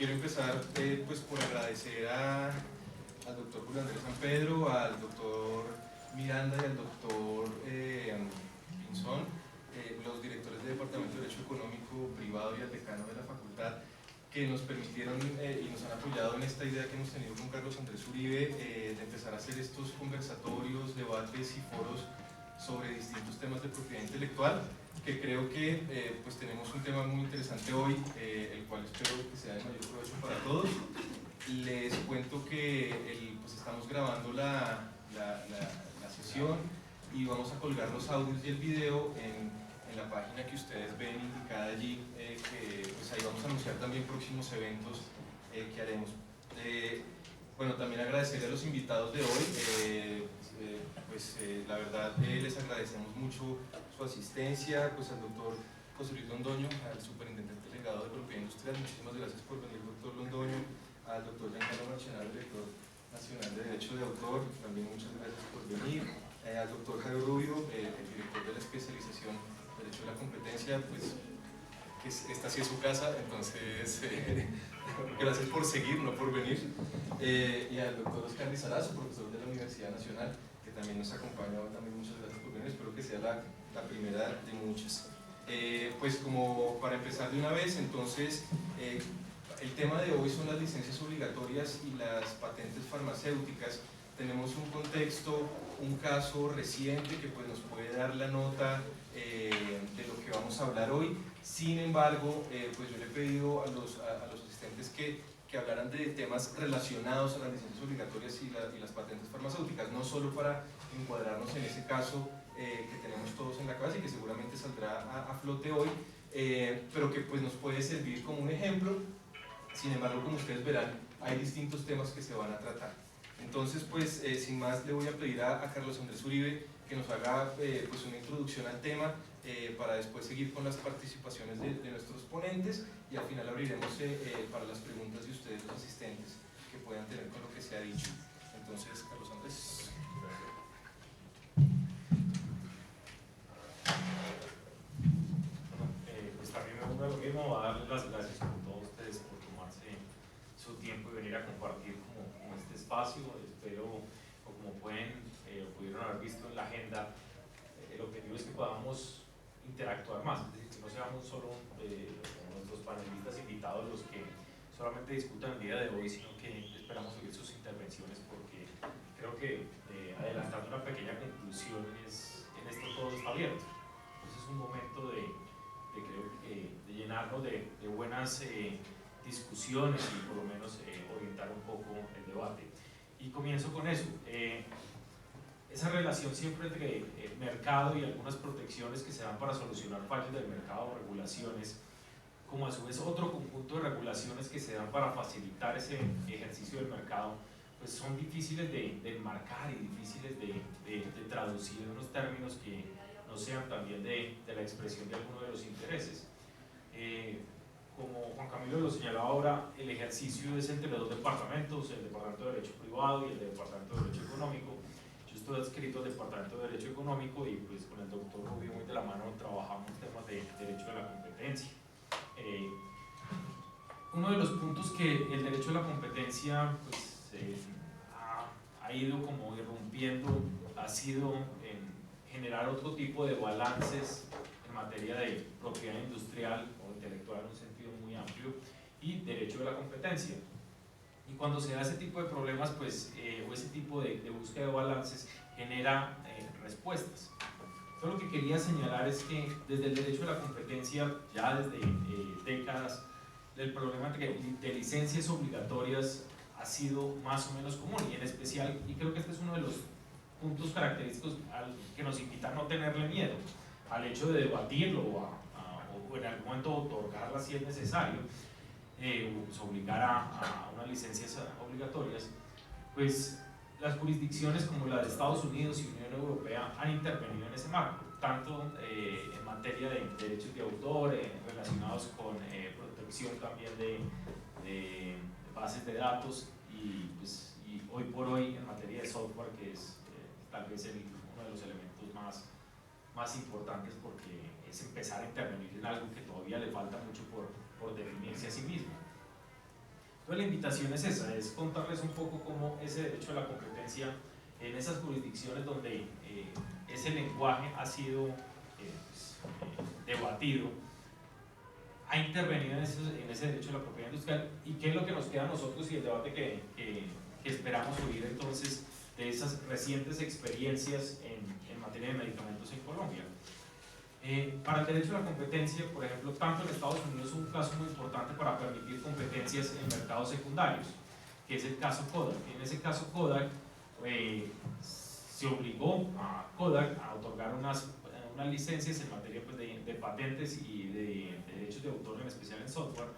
quiero empezar pues por agradecer al doctor Julio Andrés San Pedro, al doctor Miranda y al doctor Pinzón, los directores del Departamento de Derecho Económico Privado y al decano de la facultad, que nos permitieron y nos han apoyado en esta idea que hemos tenido con Carlos Andrés Uribe de empezar a hacer estos conversatorios, debates y foros sobre distintos temas de propiedad intelectual, que creo que pues tenemos un tema muy interesante hoy, el cual espero que sea de mayor provecho para todos. Les cuento que pues estamos grabando la sesión y vamos a colgar los audios y el video en la página que ustedes ven indicada allí, que pues ahí vamos a anunciar también próximos eventos que haremos. Bueno, también agradecer a los invitados de hoy, la verdad les agradecemos mucho su asistencia, pues al doctor José Luis Londoño, al superintendente delegado de propiedad industrial, muchísimas gracias por venir, doctor Londoño, al doctor Giancarlo Marchenaro, director nacional de Derecho de Autor, también muchas gracias por venir, al doctor Jairo Rubio, el director de la especialización de Derecho de la Competencia, pues esta sí es su casa, entonces gracias por seguir, no por venir, y al doctor Oscar Lizarazo, profesor de la Universidad Nacional, que también nos acompaña, también muchas gracias por venir, espero que sea la primera de muchas. Pues como para empezar de una vez, entonces el tema de hoy son las licencias obligatorias y las patentes farmacéuticas. Tenemos un contexto, un caso reciente que pues nos puede dar la nota de lo que vamos a hablar hoy. Sin embargo, pues yo le he pedido a los asistentes que hablaran de temas relacionados a las licencias obligatorias y las patentes farmacéuticas, no solo para encuadrarnos en ese caso que tenemos todos en la cabeza y que seguramente saldrá a flote hoy, pero que pues nos puede servir como un ejemplo. Sin embargo, como ustedes verán, hay distintos temas que se van a tratar. Entonces, pues sin más, le voy a pedir a Carlos Andrés Uribe que nos haga pues una introducción al tema para después seguir con las participaciones de nuestros ponentes y al final abriremos para las preguntas de ustedes, los asistentes, que puedan tener con lo que se ha dicho. Entonces, Carlos Andrés. Pues también me pongo lo mismo, a darles las gracias a todos ustedes por tomarse su tiempo y venir a compartir como este espacio. Espero, como pudieron haber visto en la agenda, el objetivo es que podamos interactuar más, es decir, que no seamos solo nuestros panelistas invitados los que solamente discutan el día de hoy, sino que esperamos oír sus intervenciones, porque creo que adelantando una pequeña conclusión en esto todo está abierto. Entonces es un momento de llenarnos de buenas discusiones y por lo menos orientar un poco el debate. Y comienzo con eso. Esa relación siempre entre el mercado y algunas protecciones que se dan para solucionar fallos del mercado o regulaciones, como a su vez otro conjunto de regulaciones que se dan para facilitar ese ejercicio del mercado, pues son difíciles de enmarcar y difíciles de traducir en unos términos que no sean también de la expresión de alguno de los intereses. Como Juan Camilo lo señalaba ahora, el ejercicio es entre los dos departamentos, el Departamento de Derecho Privado y el Departamento de Derecho Económico. Yo estoy adscrito al Departamento de Derecho Económico y pues con el doctor Rubio muy de la mano trabajamos temas de derecho de la competencia. Uno de los puntos que el derecho de la competencia pues, ha ido como irrumpiendo ha sido generar otro tipo de balances en materia de propiedad industrial o intelectual en un sentido muy amplio y derecho de la competencia. Y cuando se da ese tipo de problemas, pues, o ese tipo de búsqueda de balances, genera respuestas. Entonces, lo que quería señalar es que desde el derecho de la competencia, ya desde décadas, el problema de licencias obligatorias ha sido más o menos común, y en especial, y creo que este es uno de los puntos característicos que nos invita a no tenerle miedo al hecho de debatirlo o en algún momento otorgarla si es necesario, pues obligar a unas licencias obligatorias. Pues las jurisdicciones como la de Estados Unidos y Unión Europea han intervenido en ese marco, tanto en materia de derechos de autor, relacionados con protección también de bases de datos y hoy por hoy en materia de software, que es tal vez uno de los elementos más importantes, porque es empezar a intervenir en algo que todavía le falta mucho por definirse a sí mismo. Entonces la invitación es esa, es contarles un poco cómo ese derecho a la competencia en esas jurisdicciones donde ese lenguaje ha sido debatido, ha intervenido en ese derecho a la propiedad industrial, y qué es lo que nos queda a nosotros y el debate que esperamos oír entonces de esas recientes experiencias en materia de medicamentos en Colombia. Para el derecho a la competencia, por ejemplo, tanto en Estados Unidos es un caso muy importante para permitir competencias en mercados secundarios, que es el caso Kodak. En ese caso Kodak se obligó a Kodak a otorgar unas licencias en materia pues, de patentes y de derechos de autor, en especial en software,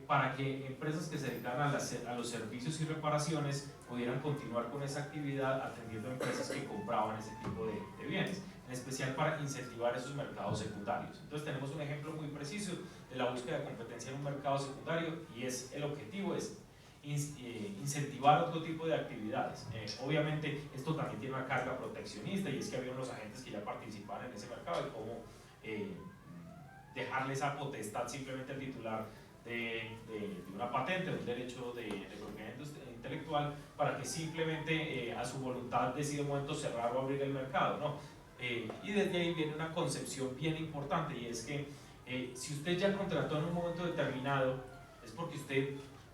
para que empresas que se dedicaran a los servicios y reparaciones pudieran continuar con esa actividad atendiendo a empresas que compraban ese tipo de bienes, en especial para incentivar esos mercados secundarios. Entonces tenemos un ejemplo muy preciso de la búsqueda de competencia en un mercado secundario, y el objetivo es incentivar otro tipo de actividades. Obviamente esto también tiene una carga proteccionista, y es que había unos agentes que ya participaban en ese mercado, y cómo dejarle esa potestad simplemente al titular de una patente, de un derecho de propiedad intelectual, para que simplemente a su voluntad decida un momento cerrar o abrir el mercado, ¿no? Y desde ahí viene una concepción bien importante, y es que si usted ya contrató en un momento determinado, es porque usted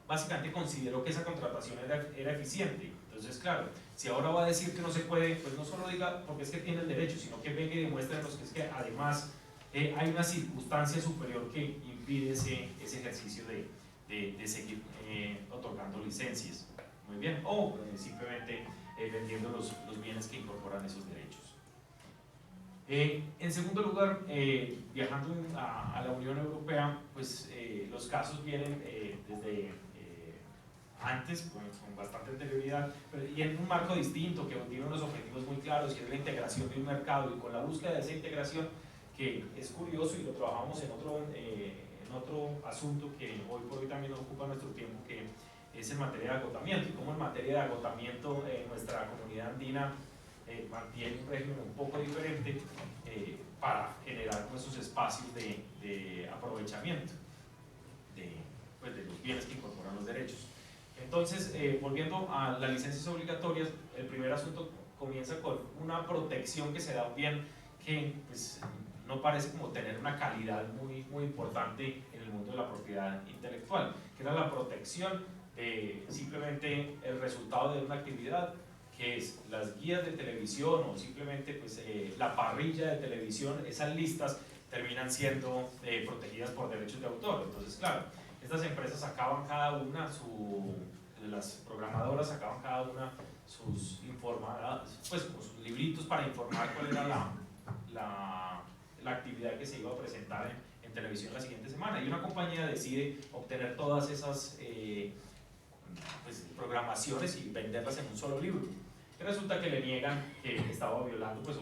básicamente consideró que esa contratación era eficiente. Entonces, claro, si ahora va a decir que no se puede, pues no solo diga porque es que tiene el derecho, sino que venga y demuéstrenos que es que además hay una circunstancia superior que impide ese ejercicio de seguir otorgando licencias. Muy bien, o simplemente vendiendo los bienes que incorporan esos derechos. En segundo lugar, viajando a la Unión Europea, pues los casos vienen desde antes, con bastante anterioridad, y en un marco distinto, que tiene unos objetivos muy claros, que es la integración de un mercado, y con la búsqueda de esa integración, que es curioso, y lo trabajamos en otro asunto que hoy por hoy también ocupa nuestro tiempo, que es en materia de agotamiento, y cómo en materia de agotamiento nuestra comunidad andina mantiene un régimen un poco diferente para generar esos espacios de aprovechamiento pues, de los bienes que incorporan los derechos. Entonces, volviendo a las licencias obligatorias, el primer asunto comienza con una protección que se da a un bien que pues, no parece como tener una calidad muy importante en el mundo de la propiedad intelectual, que era la protección de simplemente el resultado de una actividad, que es las guías de televisión o simplemente pues, la parrilla de televisión. Esas listas terminan siendo protegidas por derechos de autor. Entonces, claro, estas empresas sacaban cada una, las programadoras sacaban cada una sus sus libritos para informar cuál era la actividad que se iba a presentar en televisión la siguiente semana, y una compañía decide obtener todas esas pues, programaciones y venderlas en un solo libro. Y resulta que le niegan que estaba violando, pues,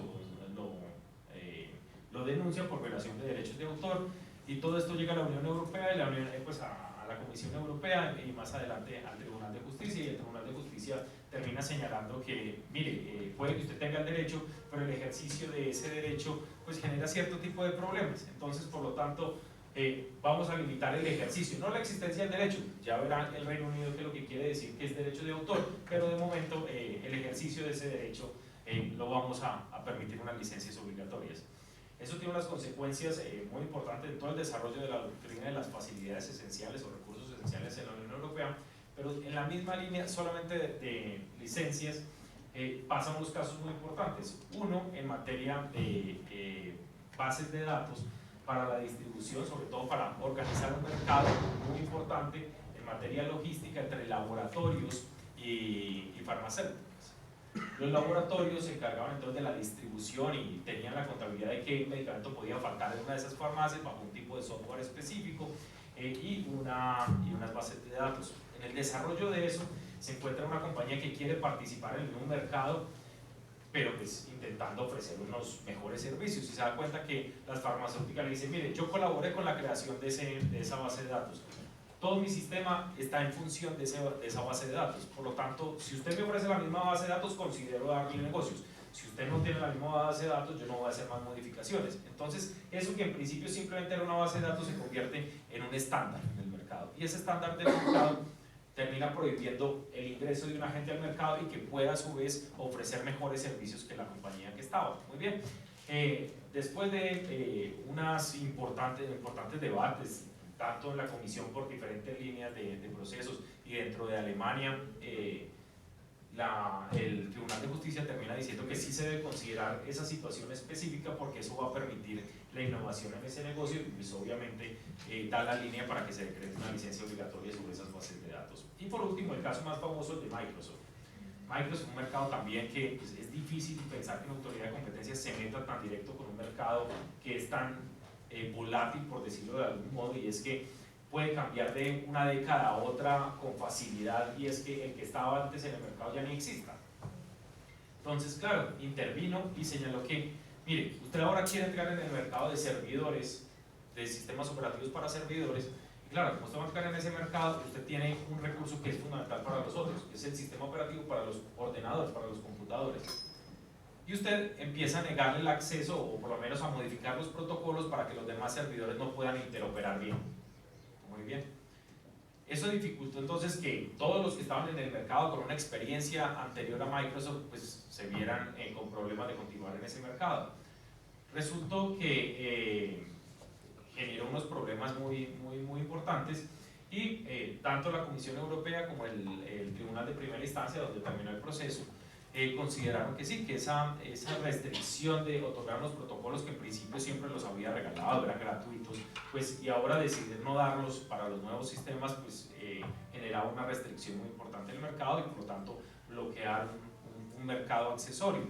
lo denuncian por violación de derechos de autor, y todo esto llega a la Unión Europea, y la Unión, pues, a la Comisión Europea, y más adelante al Tribunal de Justicia, y el Tribunal de Justicia termina señalando que, mire, puede que usted tenga el derecho, pero el ejercicio de ese derecho pues genera cierto tipo de problemas. Entonces, por lo tanto, vamos a limitar el ejercicio, no la existencia del derecho. Ya verán el Reino Unido que lo que quiere decir que es derecho de autor, pero de momento el ejercicio de ese derecho lo vamos a permitir unas licencias obligatorias. Eso tiene unas consecuencias muy importantes en todo el desarrollo de la doctrina de las facilidades esenciales o recursos esenciales en la Unión Europea, pero en la misma línea solamente de licencias pasan unos casos muy importantes. Uno, en materia de bases de datos para la distribución, sobre todo para organizar un mercado muy importante en materia logística entre laboratorios y farmacéuticas. Los laboratorios se encargaban entonces de la distribución y tenían la contabilidad de qué medicamento podía faltar en una de esas farmacias bajo un tipo de software específico y unas bases de datos. En el desarrollo de eso se encuentra una compañía que quiere participar en un mercado, pero pues intentando ofrecer unos mejores servicios, y se da cuenta que las farmacéuticas le dicen, mire, yo colaboré con la creación de esa base de datos, todo mi sistema está en función de esa base de datos, por lo tanto, si usted me ofrece la misma base de datos, considero darle negocios. Si usted no tiene la misma base de datos, yo no voy a hacer más modificaciones. Entonces, eso que en principio simplemente era una base de datos se convierte en un estándar en el mercado. Y ese estándar del mercado termina prohibiendo el ingreso de un agente al mercado y que pueda a su vez ofrecer mejores servicios que la compañía que estaba. Muy bien. Después de unas importantes debates, tanto en la comisión por diferentes líneas de procesos y dentro de Alemania, el Tribunal de Justicia termina diciendo que sí se debe considerar esa situación específica porque eso va a permitir la innovación en ese negocio y pues obviamente da la línea para que se decrete una licencia obligatoria sobre esas bases de datos. Y por último, el caso más famoso es de Microsoft. Microsoft es un mercado también que pues, es difícil pensar que una autoridad de competencia se meta tan directo con un mercado que es tan volátil, por decirlo de algún modo, y es que puede cambiar de una década a otra con facilidad, y es que el que estaba antes en el mercado ya ni exista. Entonces, claro, intervino y señaló que, mire, usted ahora quiere entrar en el mercado de servidores, de sistemas operativos para servidores, y claro, como usted va a entrar en ese mercado, usted tiene un recurso que es fundamental para los otros, que es el sistema operativo para los ordenadores, para los computadores. Y usted empieza a negarle el acceso, o por lo menos a modificar los protocolos para que los demás servidores no puedan interoperar bien. Muy bien. Eso dificultó entonces que todos los que estaban en el mercado con una experiencia anterior a Microsoft pues se vieran con problemas de continuar en ese mercado. Resultó que generó unos problemas muy importantes y tanto la Comisión Europea como el Tribunal de Primera Instancia, donde terminó el proceso, consideraron que sí, que esa restricción de otorgar los protocolos que en principio siempre los había regalado, eran gratuitos, pues y ahora decidir no darlos para los nuevos sistemas, pues generaba una restricción muy importante en el mercado y por lo tanto bloquear un mercado accesorio.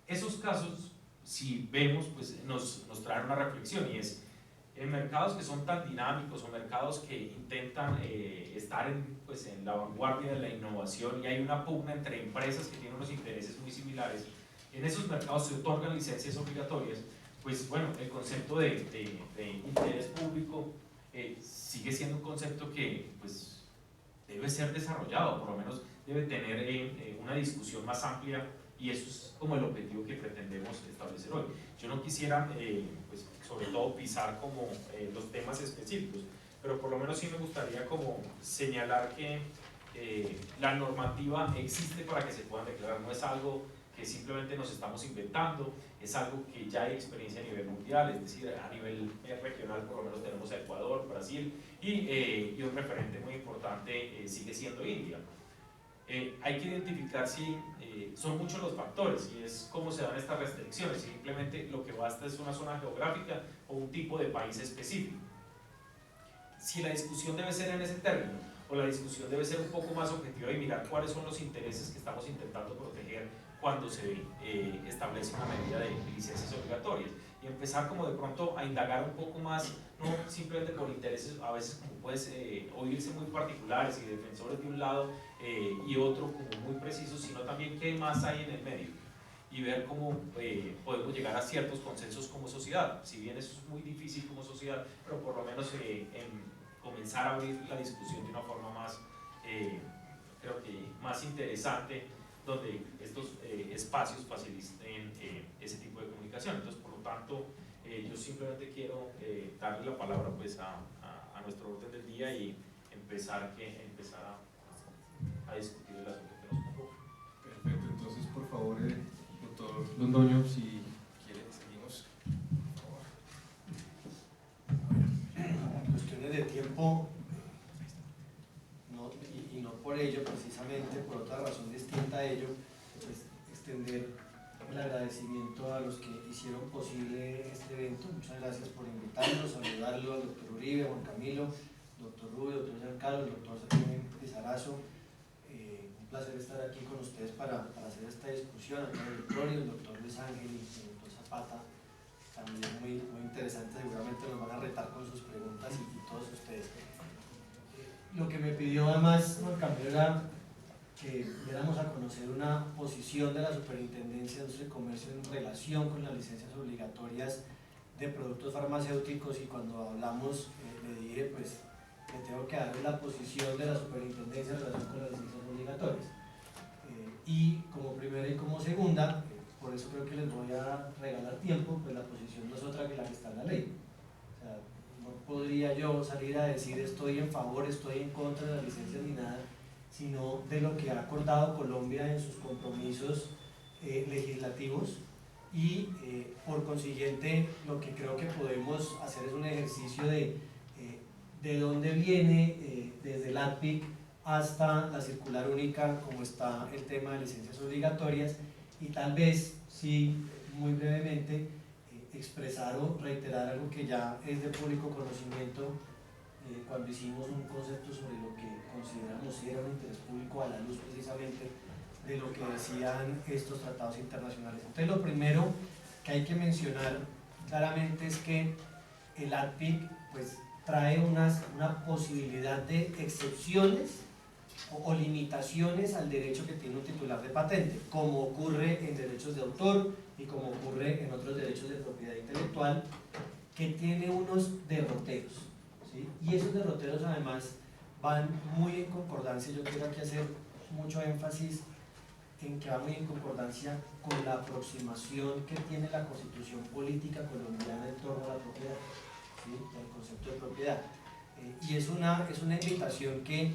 Esos casos, si vemos, pues nos traen una reflexión, y es en mercados que son tan dinámicos o mercados que intentan estar en la vanguardia de la innovación y hay una pugna entre empresas que tienen unos intereses muy similares, en esos mercados se otorgan licencias obligatorias, pues bueno, el concepto de interés público sigue siendo un concepto que pues debe ser desarrollado, por lo menos debe tener una discusión más amplia, y eso es como el objetivo que pretendemos establecer hoy. Yo no quisiera, pues, sobre todo pisar como los temas específicos, pero por lo menos sí me gustaría como señalar que la normativa existe para que se puedan declarar, no es algo que simplemente nos estamos inventando, es algo que ya hay experiencia a nivel mundial, es decir, a nivel regional por lo menos tenemos a Ecuador, Brasil y un referente muy importante sigue siendo India. Hay que identificar si son muchos los factores y es cómo se dan estas restricciones, simplemente lo que basta es una zona geográfica o un tipo de país específico. Si la discusión debe ser en ese término o la discusión debe ser un poco más objetiva y mirar cuáles son los intereses que estamos intentando proteger cuando se establece una medida de licencias obligatorias, y empezar como de pronto a indagar un poco más, no simplemente por intereses a veces como puede oírse muy particulares y defensores de un lado y otro como muy precisos, sino también qué más hay en el medio y ver cómo podemos llegar a ciertos consensos como sociedad, si bien eso es muy difícil como sociedad, pero por lo menos comenzar a abrir la discusión de una forma más, creo que más interesante, donde estos espacios faciliten ese tipo de comunicación. Entonces, por lo tanto, yo simplemente quiero darle la palabra pues, a nuestro orden del día y empezar a discutir el asunto que nos convoca. Perfecto, entonces por favor, doctor Londoño, si quiere, seguimos. Por favor. Cuestiones de tiempo, y no por ello precisamente, por otra razón distinta a ello, pues extender el agradecimiento a los que hicieron posible este evento. Muchas gracias por invitarnos, saludarlo al doctor Uribe, Juan Camilo, doctor Rubio, doctor Giancarlo, doctor Sergio Lizarazo. Un placer estar aquí con ustedes para hacer esta discusión. Acá el doctor y el doctor Luis Ángel y el doctor Zapata, también muy interesante, seguramente nos van a retar con sus preguntas y todos ustedes. Lo que me pidió además Juan Camilo era que diéramos a conocer una posición de la Superintendencia de Industria y Comercio en relación con las licencias obligatorias de productos farmacéuticos, y cuando hablamos le dije pues le tengo que dar la posición de la Superintendencia en relación con las licencias obligatorias. y como primera y como segunda, por eso creo que les voy a regalar tiempo, pues la posición no es otra que la que está en la ley. O sea, no podría yo salir a decir estoy en favor, estoy en contra de las licencias ni nada, sino de lo que ha acordado Colombia en sus compromisos legislativos, y por consiguiente lo que creo que podemos hacer es un ejercicio de dónde viene desde el ADPIC hasta la circular única, como está el tema de licencias obligatorias, y tal vez, sí, muy brevemente, expresar o reiterar algo que ya es de público conocimiento cuando hicimos un concepto sobre lo que consideramos si era un interés público a la luz precisamente de lo que decían estos tratados internacionales. Entonces, lo primero que hay que mencionar claramente es que el ADPIC pues trae una posibilidad de excepciones o limitaciones al derecho que tiene un titular de patente, como ocurre en derechos de autor y como ocurre en otros derechos de propiedad intelectual, que tiene unos derroteros, ¿sí? Y esos derroteros además van muy en concordancia. Yo quiero aquí hacer mucho énfasis en que va muy en concordancia con la aproximación que tiene la Constitución política colombiana en torno a la propiedad, ¿sí? El concepto de propiedad. Y es una invitación que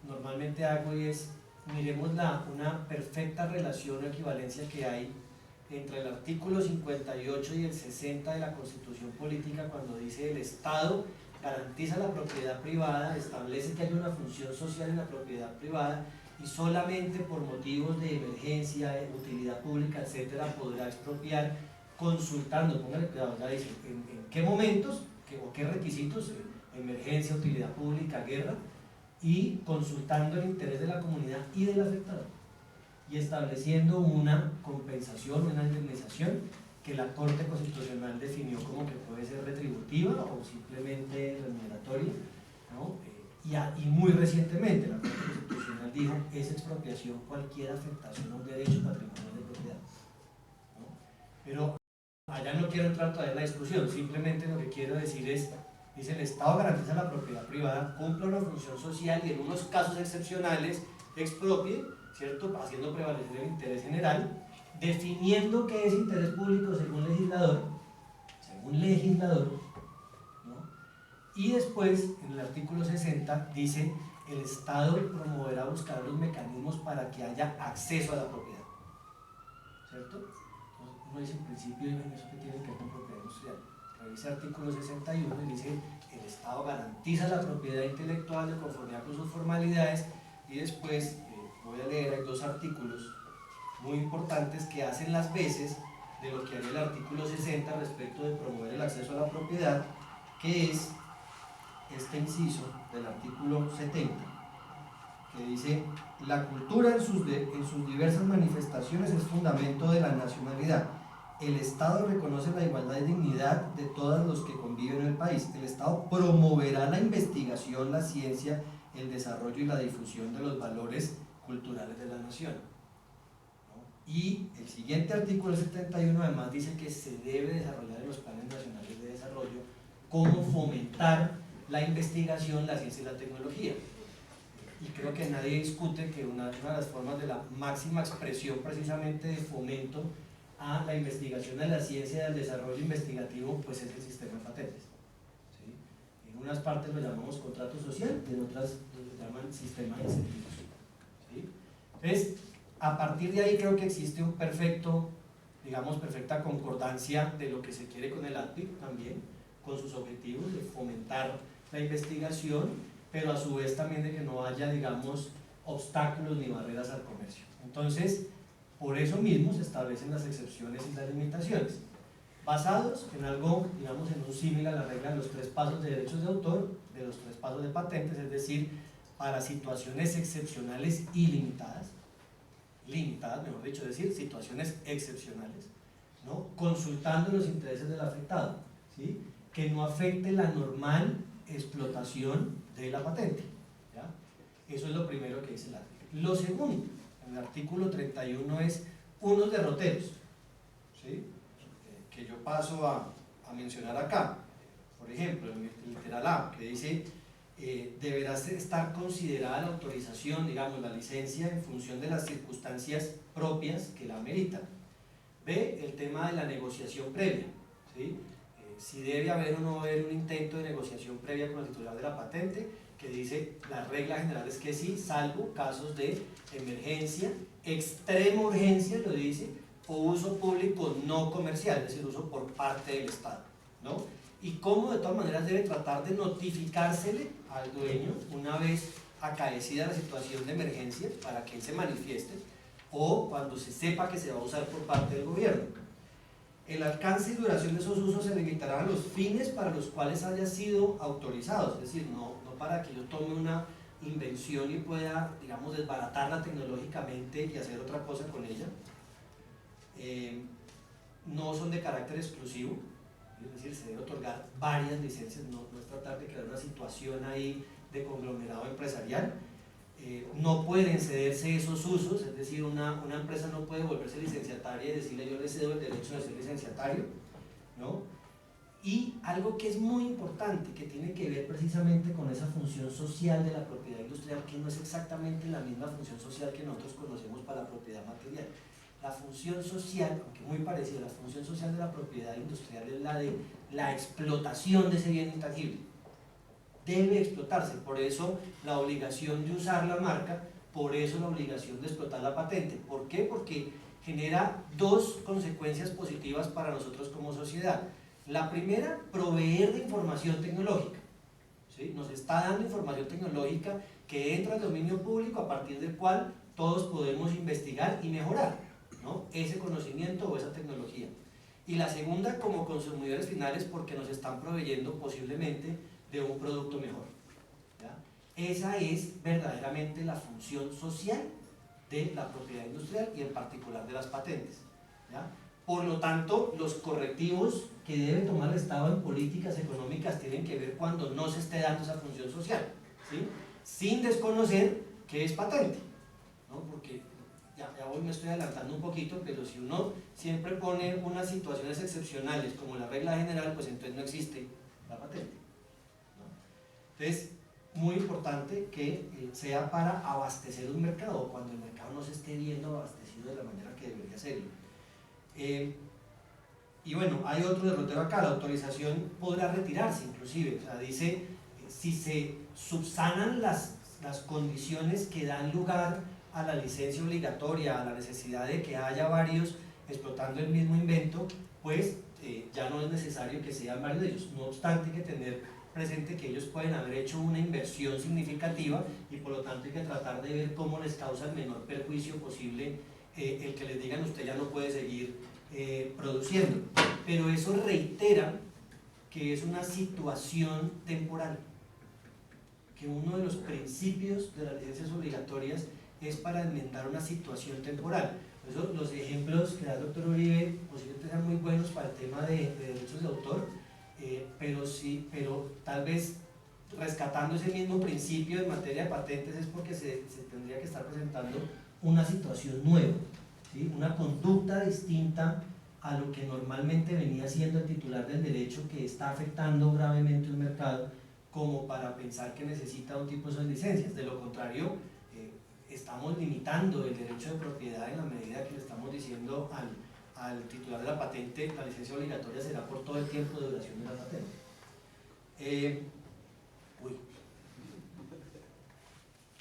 normalmente hago, y es: miremos una perfecta relación o equivalencia que hay entre el artículo 58 y el 60 de la Constitución política, cuando dice el Estado garantiza la propiedad privada, establece que hay una función social en la propiedad privada y solamente por motivos de emergencia, de utilidad pública, etcétera, podrá expropiar, consultando, póngale cuidado, ya dice en qué momentos o qué requisitos: emergencia, utilidad pública, guerra, y consultando el interés de la comunidad y del afectado, y estableciendo una compensación, una indemnización que la Corte Constitucional definió como que puede ser retributiva o simplemente remuneratoria, ¿no? Y muy recientemente la Corte Constitucional dijo: es expropiación cualquier afectación a un derecho patrimonial de propiedad, ¿no? Pero allá no quiero entrar todavía en la discusión, simplemente lo que quiero decir es: dice el Estado garantiza la propiedad privada, cumple una función social y en unos casos excepcionales expropie, ¿cierto?, haciendo prevalecer el interés general, definiendo qué es interés público según legislador, ¿no? Y después, en el artículo 60, dice: el Estado promoverá buscar los mecanismos para que haya acceso a la propiedad, ¿cierto? Entonces, uno dice en principio, en eso que tiene que ver con propiedad industrial. Revisa el artículo 61 y dice: el Estado garantiza la propiedad intelectual de conformidad con sus formalidades. Y después, voy a leer, hay dos artículos muy importantes que hacen las veces de lo que haría el artículo 60 respecto de promover el acceso a la propiedad, que es este inciso del artículo 70, que dice: la cultura en sus diversas manifestaciones es fundamento de la nacionalidad. El Estado reconoce la igualdad y dignidad de todos los que conviven en el país. El Estado promoverá la investigación, la ciencia, el desarrollo y la difusión de los valores culturales de la nación, ¿no? Y el siguiente artículo 71 además dice que se debe desarrollar en los planes nacionales de desarrollo cómo fomentar la investigación, la ciencia y la tecnología. Y creo que nadie discute que una de las formas de la máxima expresión precisamente de fomento a la investigación, a la ciencia y al desarrollo investigativo, pues es el sistema de patentes, ¿sí? En unas partes lo llamamos contrato social y en otras lo llaman sistema de incentivos, ¿sí? Entonces, a partir de ahí creo que existe un perfecta concordancia de lo que se quiere con el ADPIC también, con sus objetivos de fomentar la investigación, pero a su vez también de que no haya, digamos, obstáculos ni barreras al comercio. Entonces, por eso mismo se establecen las excepciones y las limitaciones, basados en algo, digamos, en un símil a la regla de los 3 pasos de derechos de autor, de los 3 pasos de patentes, es decir, para situaciones excepcionales y limitadas, mejor dicho, es decir, situaciones excepcionales, ¿no?, consultando los intereses del afectado, ¿sí?, que no afecte la normal explotación de la patente, ¿ya? Eso es lo primero que dice el artículo. Lo segundo, en el artículo 31, es unos derroteros, ¿sí?, que yo paso a mencionar acá. Por ejemplo, en el literal A, que dice: deberá estar considerada la autorización, digamos, la licencia en función de las circunstancias propias que la ameritan. B, el tema de la negociación previa, ¿sí? Si debe haber o no haber un intento de negociación previa con el titular de la patente, que dice, la regla general es que sí, salvo casos de emergencia, extrema urgencia, lo dice, o uso público no comercial, es decir, uso por parte del Estado, ¿no? Y cómo de todas maneras debe tratar de notificársele al dueño una vez acaecida la situación de emergencia para que él se manifieste, o cuando se sepa que se va a usar por parte del gobierno. El alcance y duración de esos usos se limitarán a los fines para los cuales haya sido autorizado, es decir, no para que yo tome una invención y pueda, digamos, desbaratarla tecnológicamente y hacer otra cosa con ella. No son de carácter exclusivo, es decir, se debe otorgar varias licencias, no es tratar de crear una situación ahí de conglomerado empresarial. No pueden cederse esos usos, es decir, una empresa no puede volverse licenciataria y decirle yo le cedo el derecho de ser licenciatario, ¿no? Y algo que es muy importante, que tiene que ver precisamente con esa función social de la propiedad industrial, que no es exactamente la misma función social que nosotros conocemos para la propiedad material. La función social, aunque muy parecida, la función social de la propiedad industrial es la de la explotación de ese bien intangible. Debe explotarse, por eso la obligación de usar la marca, por eso la obligación de explotar la patente. ¿Por qué? Porque genera dos consecuencias positivas para nosotros como sociedad. La primera, proveer de información tecnológica, ¿sí? Nos está dando información tecnológica que entra al dominio público a partir del cual todos podemos investigar y mejorar, ¿no? Ese conocimiento o esa tecnología. Y la segunda, como consumidores finales, porque nos están proveyendo posiblemente de un producto mejor, ¿ya? Esa es verdaderamente la función social de la propiedad industrial y en particular de las patentes, ¿ya? Por lo tanto, los correctivos que debe tomar el Estado en políticas económicas tienen que ver cuando no se esté dando esa función social, ¿sí? Sin desconocer qué es patente, ¿no? Porque ya hoy me estoy adelantando un poquito, pero si uno siempre pone unas situaciones excepcionales como la regla general, pues entonces no existe la patente, ¿no? Entonces, muy importante que sea para abastecer un mercado, cuando el mercado no se esté viendo abastecido de la manera que debería serlo. Y bueno, hay otro derrotero acá, la autorización podrá retirarse inclusive, o sea, dice, si se subsanan las condiciones que dan lugar a la licencia obligatoria, a la necesidad de que haya varios explotando el mismo invento, pues ya no es necesario que sean varios de ellos. No obstante, hay que tener presente que ellos pueden haber hecho una inversión significativa y por lo tanto hay que tratar de ver cómo les causa el menor perjuicio posible el que les digan usted ya no puede seguir produciendo. Pero eso reitera que es una situación temporal, que uno de los principios de las licencias obligatorias es para enmendar una situación temporal. Por eso los ejemplos que da el doctor Uribe posiblemente sean muy buenos para el tema de derechos de autor, pero tal vez rescatando ese mismo principio en materia de patentes es porque se tendría que estar presentando una situación nueva, ¿sí? Una conducta distinta a lo que normalmente venía siendo el titular del derecho, que está afectando gravemente un mercado como para pensar que necesita un tipo de esas licencias. De lo contrario, estamos limitando el derecho de propiedad en la medida que le estamos diciendo al titular de la patente, la licencia obligatoria será por todo el tiempo de duración de la patente.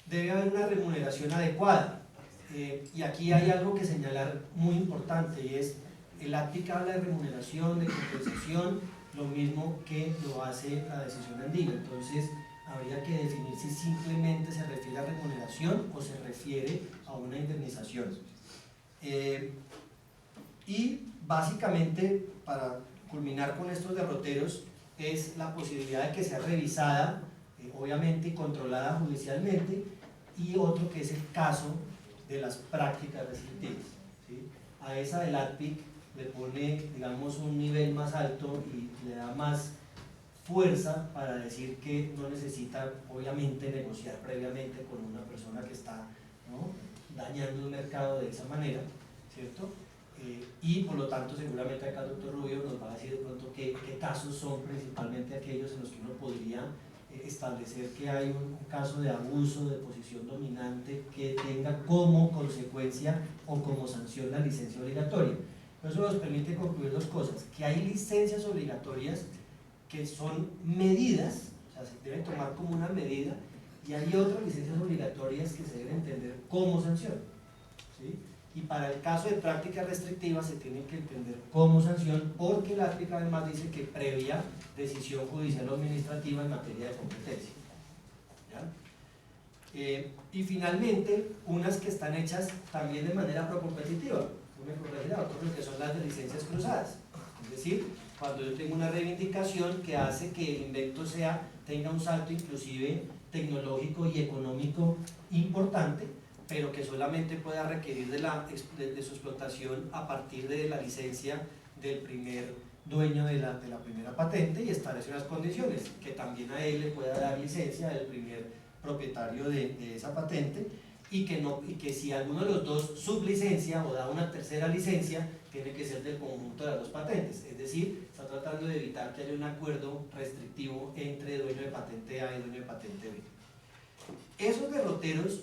Debe haber una remuneración adecuada, y aquí hay algo que señalar muy importante, y es el ATIC habla de remuneración, de compensación, lo mismo que lo hace la decisión andina. Entonces habría que definir si simplemente se refiere a remuneración o se refiere a una indemnización. Y básicamente, para culminar con estos derroteros, es la posibilidad de que sea revisada, obviamente, y controlada judicialmente, y otro que es el caso de las prácticas restrictivas, ¿sí? A esa del ATPIC le pone, digamos, un nivel más alto y le da más fuerza para decir que no necesita, obviamente, negociar previamente con una persona que está, ¿no?, dañando un mercado de esa manera, ¿cierto? Y por lo tanto, seguramente acá el doctor Rubio nos va a decir de pronto qué casos son principalmente aquellos en los que uno podría establecer que hay un caso de abuso de posición dominante que tenga como consecuencia o como sanción la licencia obligatoria. Eso nos permite concluir dos cosas: que hay licencias obligatorias que son medidas, o sea, se deben tomar como una medida, y hay otras licencias obligatorias que se deben entender como sanción, ¿sí? Y para el caso de prácticas restrictivas se tienen que entender como sanción, porque la ATPIC además dice que previa decisión judicial o administrativa en materia de competencia, ¿ya? Y finalmente, unas que están hechas también de manera procompetitiva, me corregirá, otros que son las de licencias cruzadas, es decir, cuando yo tengo una reivindicación que hace que el invento tenga un salto inclusive tecnológico y económico importante, pero que solamente pueda requerir de su explotación a partir de la licencia del primer dueño de la primera patente, y establece unas condiciones, que también a él le pueda dar licencia el primer propietario de esa patente, y que si alguno de los dos sublicencia o da una tercera licencia, tiene que ser del conjunto de las dos patentes, es decir, está tratando de evitar que haya un acuerdo restrictivo entre dueño de patente A y dueño de patente B. Esos derroteros,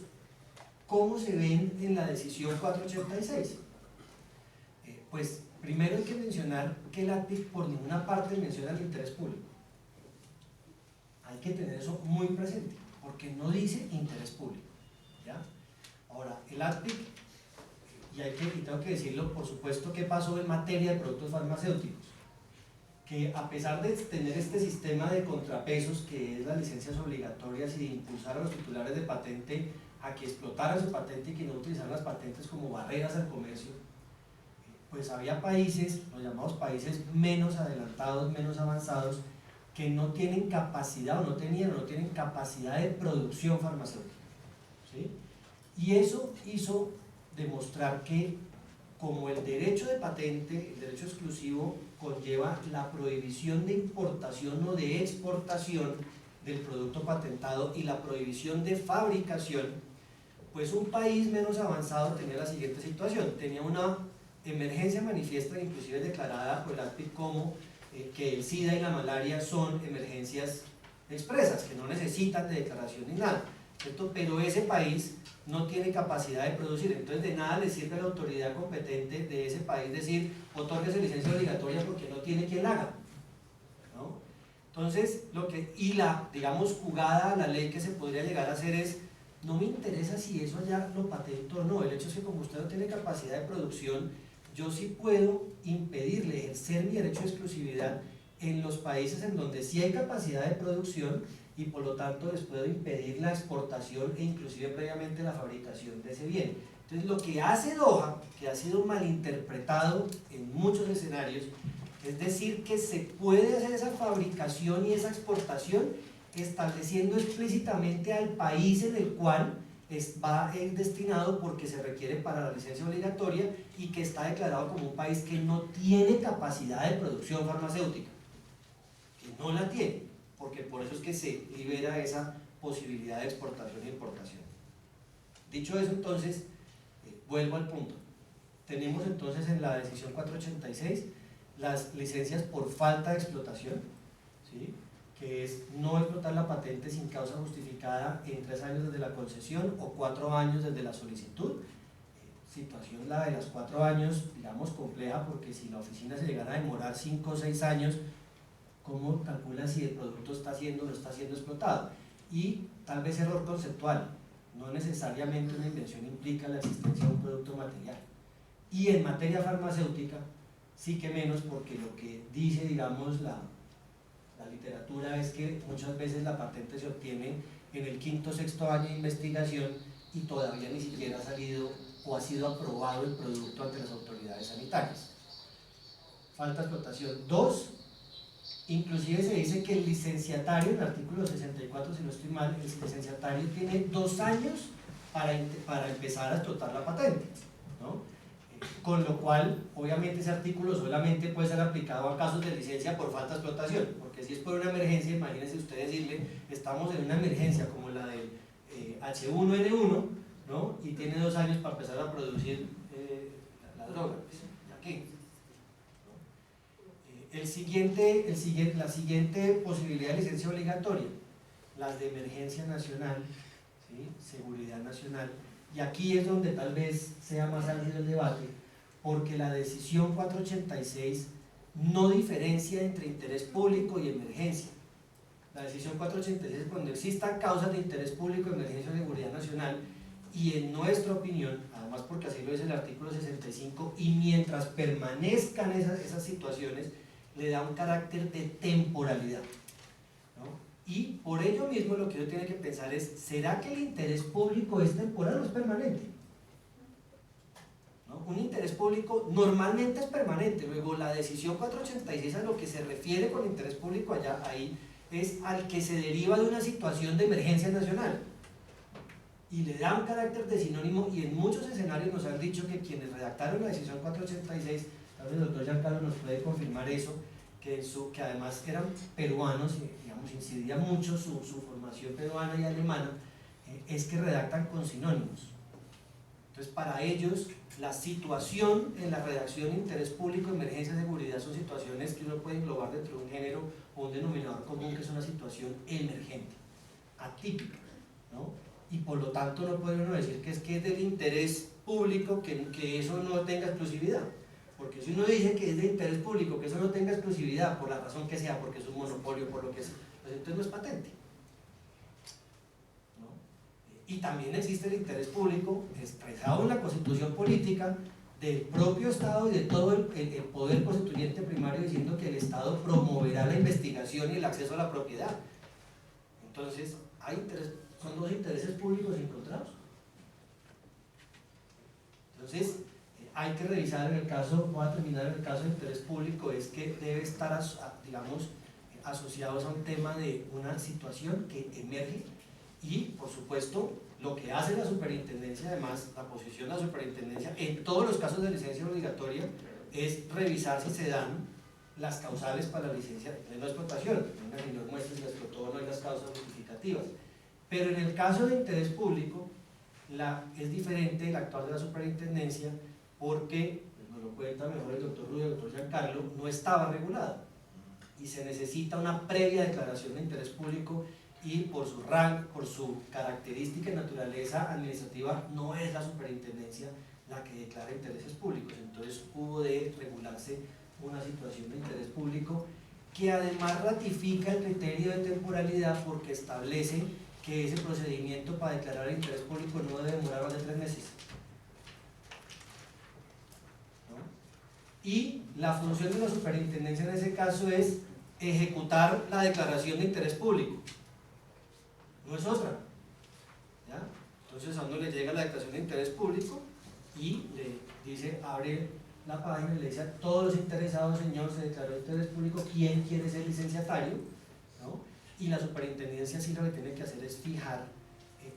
¿cómo se ven en la decisión 486? Pues primero hay que mencionar que el ATPIC por ninguna parte menciona el interés público. Hay que tener eso muy presente, porque no dice interés público, ¿ya? Ahora, el ATPIC, y tengo que decirlo, por supuesto, ¿qué pasó en materia de productos farmacéuticos? Que a pesar de tener este sistema de contrapesos, que es las licencias obligatorias, y de impulsar a los titulares de patente a que explotaran su patente y que no utilizaran las patentes como barreras al comercio, pues había países, los llamados países menos adelantados, menos avanzados, que no tienen capacidad o no tienen capacidad de producción farmacéutica, ¿sí? Y eso hizo demostrar que, como el derecho de patente, el derecho exclusivo, conlleva la prohibición de importación o de exportación del producto patentado y la prohibición de fabricación, pues un país menos avanzado tenía la siguiente situación: tenía una emergencia manifiesta, inclusive declarada por el ATPIC como que el SIDA y la malaria son emergencias expresas, que no necesitan de declaración ni nada, ¿cierto? Pero ese país no tiene capacidad de producir, entonces de nada le sirve a la autoridad competente de ese país decir: otórguese licencia obligatoria, porque no tiene quien la haga, ¿no? Entonces, digamos, jugada a la ley que se podría llegar a hacer es: no me interesa si eso allá lo patento o no, el hecho es que como usted no tiene capacidad de producción, yo sí puedo impedirle ejercer mi derecho de exclusividad en los países en donde sí hay capacidad de producción, y por lo tanto les puedo impedir la exportación e inclusive previamente la fabricación de ese bien. Entonces, lo que hace Doha, que ha sido malinterpretado en muchos escenarios, es decir, que se puede hacer esa fabricación y esa exportación estableciendo explícitamente al país en el cual va destinado, porque se requiere para la licencia obligatoria, y que está declarado como un país que no tiene capacidad de producción farmacéutica, que no la tiene, porque por eso es que se libera esa posibilidad de exportación e importación. Dicho eso, entonces, vuelvo al punto. Tenemos entonces en la decisión 486 las licencias por falta de explotación, ¿sí?, que es no explotar la patente sin causa justificada en 3 años desde la concesión o 4 años desde la solicitud. Situación la de los 4 años, digamos, compleja, porque si la oficina se llegara a demorar 5 o 6 años, ¿cómo calcula si el producto está siendo o no está siendo explotado? Y tal vez error conceptual: no necesariamente una invención implica la existencia de un producto material. Y en materia farmacéutica, sí que menos, porque lo que dice, digamos, la literatura es que muchas veces la patente se obtiene en el 5º o 6º año de investigación y todavía ni siquiera ha salido o ha sido aprobado el producto ante las autoridades sanitarias. Falta de explotación. 2, inclusive se dice que el licenciatario, en el artículo 64, si no estoy mal, el licenciatario tiene 2 años para empezar a explotar la patente, ¿no? Con lo cual, obviamente, ese artículo solamente puede ser aplicado a casos de licencia por falta de explotación, porque si es por una emergencia, imagínense usted decirle: estamos en una emergencia como la del H1N1, ¿no?, y tiene 2 años para empezar a producir la droga, pues, ¿ya qué? ¿No? La siguiente posibilidad de licencia obligatoria: las de emergencia nacional, ¿sí? Seguridad nacional, y aquí es donde tal vez sea más álgido el debate, porque la decisión 486 no diferencia entre interés público y emergencia. La decisión 486 es cuando existan causas de interés público, emergencia o seguridad nacional, y en nuestra opinión, además porque así lo dice el artículo 65, y mientras permanezcan esas situaciones, le da un carácter de temporalidad, ¿no? Y por ello mismo lo que uno tiene que pensar es, ¿será que el interés público es temporal o es permanente? ¿No? Un interés público normalmente es permanente. Luego la decisión 486 a lo que se refiere con interés público allá, ahí, es al que se deriva de una situación de emergencia nacional y le da un carácter de sinónimo, y en muchos escenarios nos han dicho que quienes redactaron la decisión 486, tal vez el doctor Giancarlo nos puede confirmar eso, que además eran peruanos, y digamos incidía mucho su formación peruana y alemana, es que redactan con sinónimos. Entonces para ellos la situación en la redacción interés público, emergencia, seguridad son situaciones que uno puede englobar dentro de un género o un denominador común, que es una situación emergente, atípica, ¿no? Y por lo tanto no puede uno decir que es del interés público que eso no tenga exclusividad, porque si uno dice que es de interés público que eso no tenga exclusividad, por la razón que sea, porque es un monopolio, por lo que sea, pues entonces no es patente, ¿no? Y también existe el interés público expresado en la Constitución política del propio Estado y de todo el poder constituyente primario, diciendo que el Estado promoverá la investigación y el acceso a la propiedad. Entonces son dos intereses públicos encontrados. Entonces hay que revisar en el caso, voy a terminar en el caso de interés público, es que debe estar, digamos, asociados a un tema de una situación que emerge, y por supuesto lo que hace la superintendencia, además la posición de la superintendencia en todos los casos de licencia obligatoria, es revisar si se dan las causales para la licencia de no explotación. Venga, señor, muestre si la explotó o no hay las causas justificativas. Pero en el caso de interés público es diferente el actuar de la superintendencia, porque, nos lo cuenta mejor el doctor Rubio y el doctor Giancarlo, no estaba regulado y se necesita una previa declaración de interés público, y por su rango, por su característica y naturaleza administrativa, no es la superintendencia la que declara intereses públicos. Entonces hubo de regularse una situación de interés público, que además ratifica el criterio de temporalidad, porque establece que ese procedimiento para declarar el interés público no debe demorar más de 3 meses. ¿No? Y la función de la superintendencia en ese caso es ejecutar la declaración de interés público, no es otra, ¿ya? Entonces a uno le llega la declaración de interés público y le dice, abre la página y le dice a todos los interesados, señor, se declaró interés público, ¿quién quiere ser licenciatario? ¿No? Y la superintendencia sí lo que tiene que hacer es fijar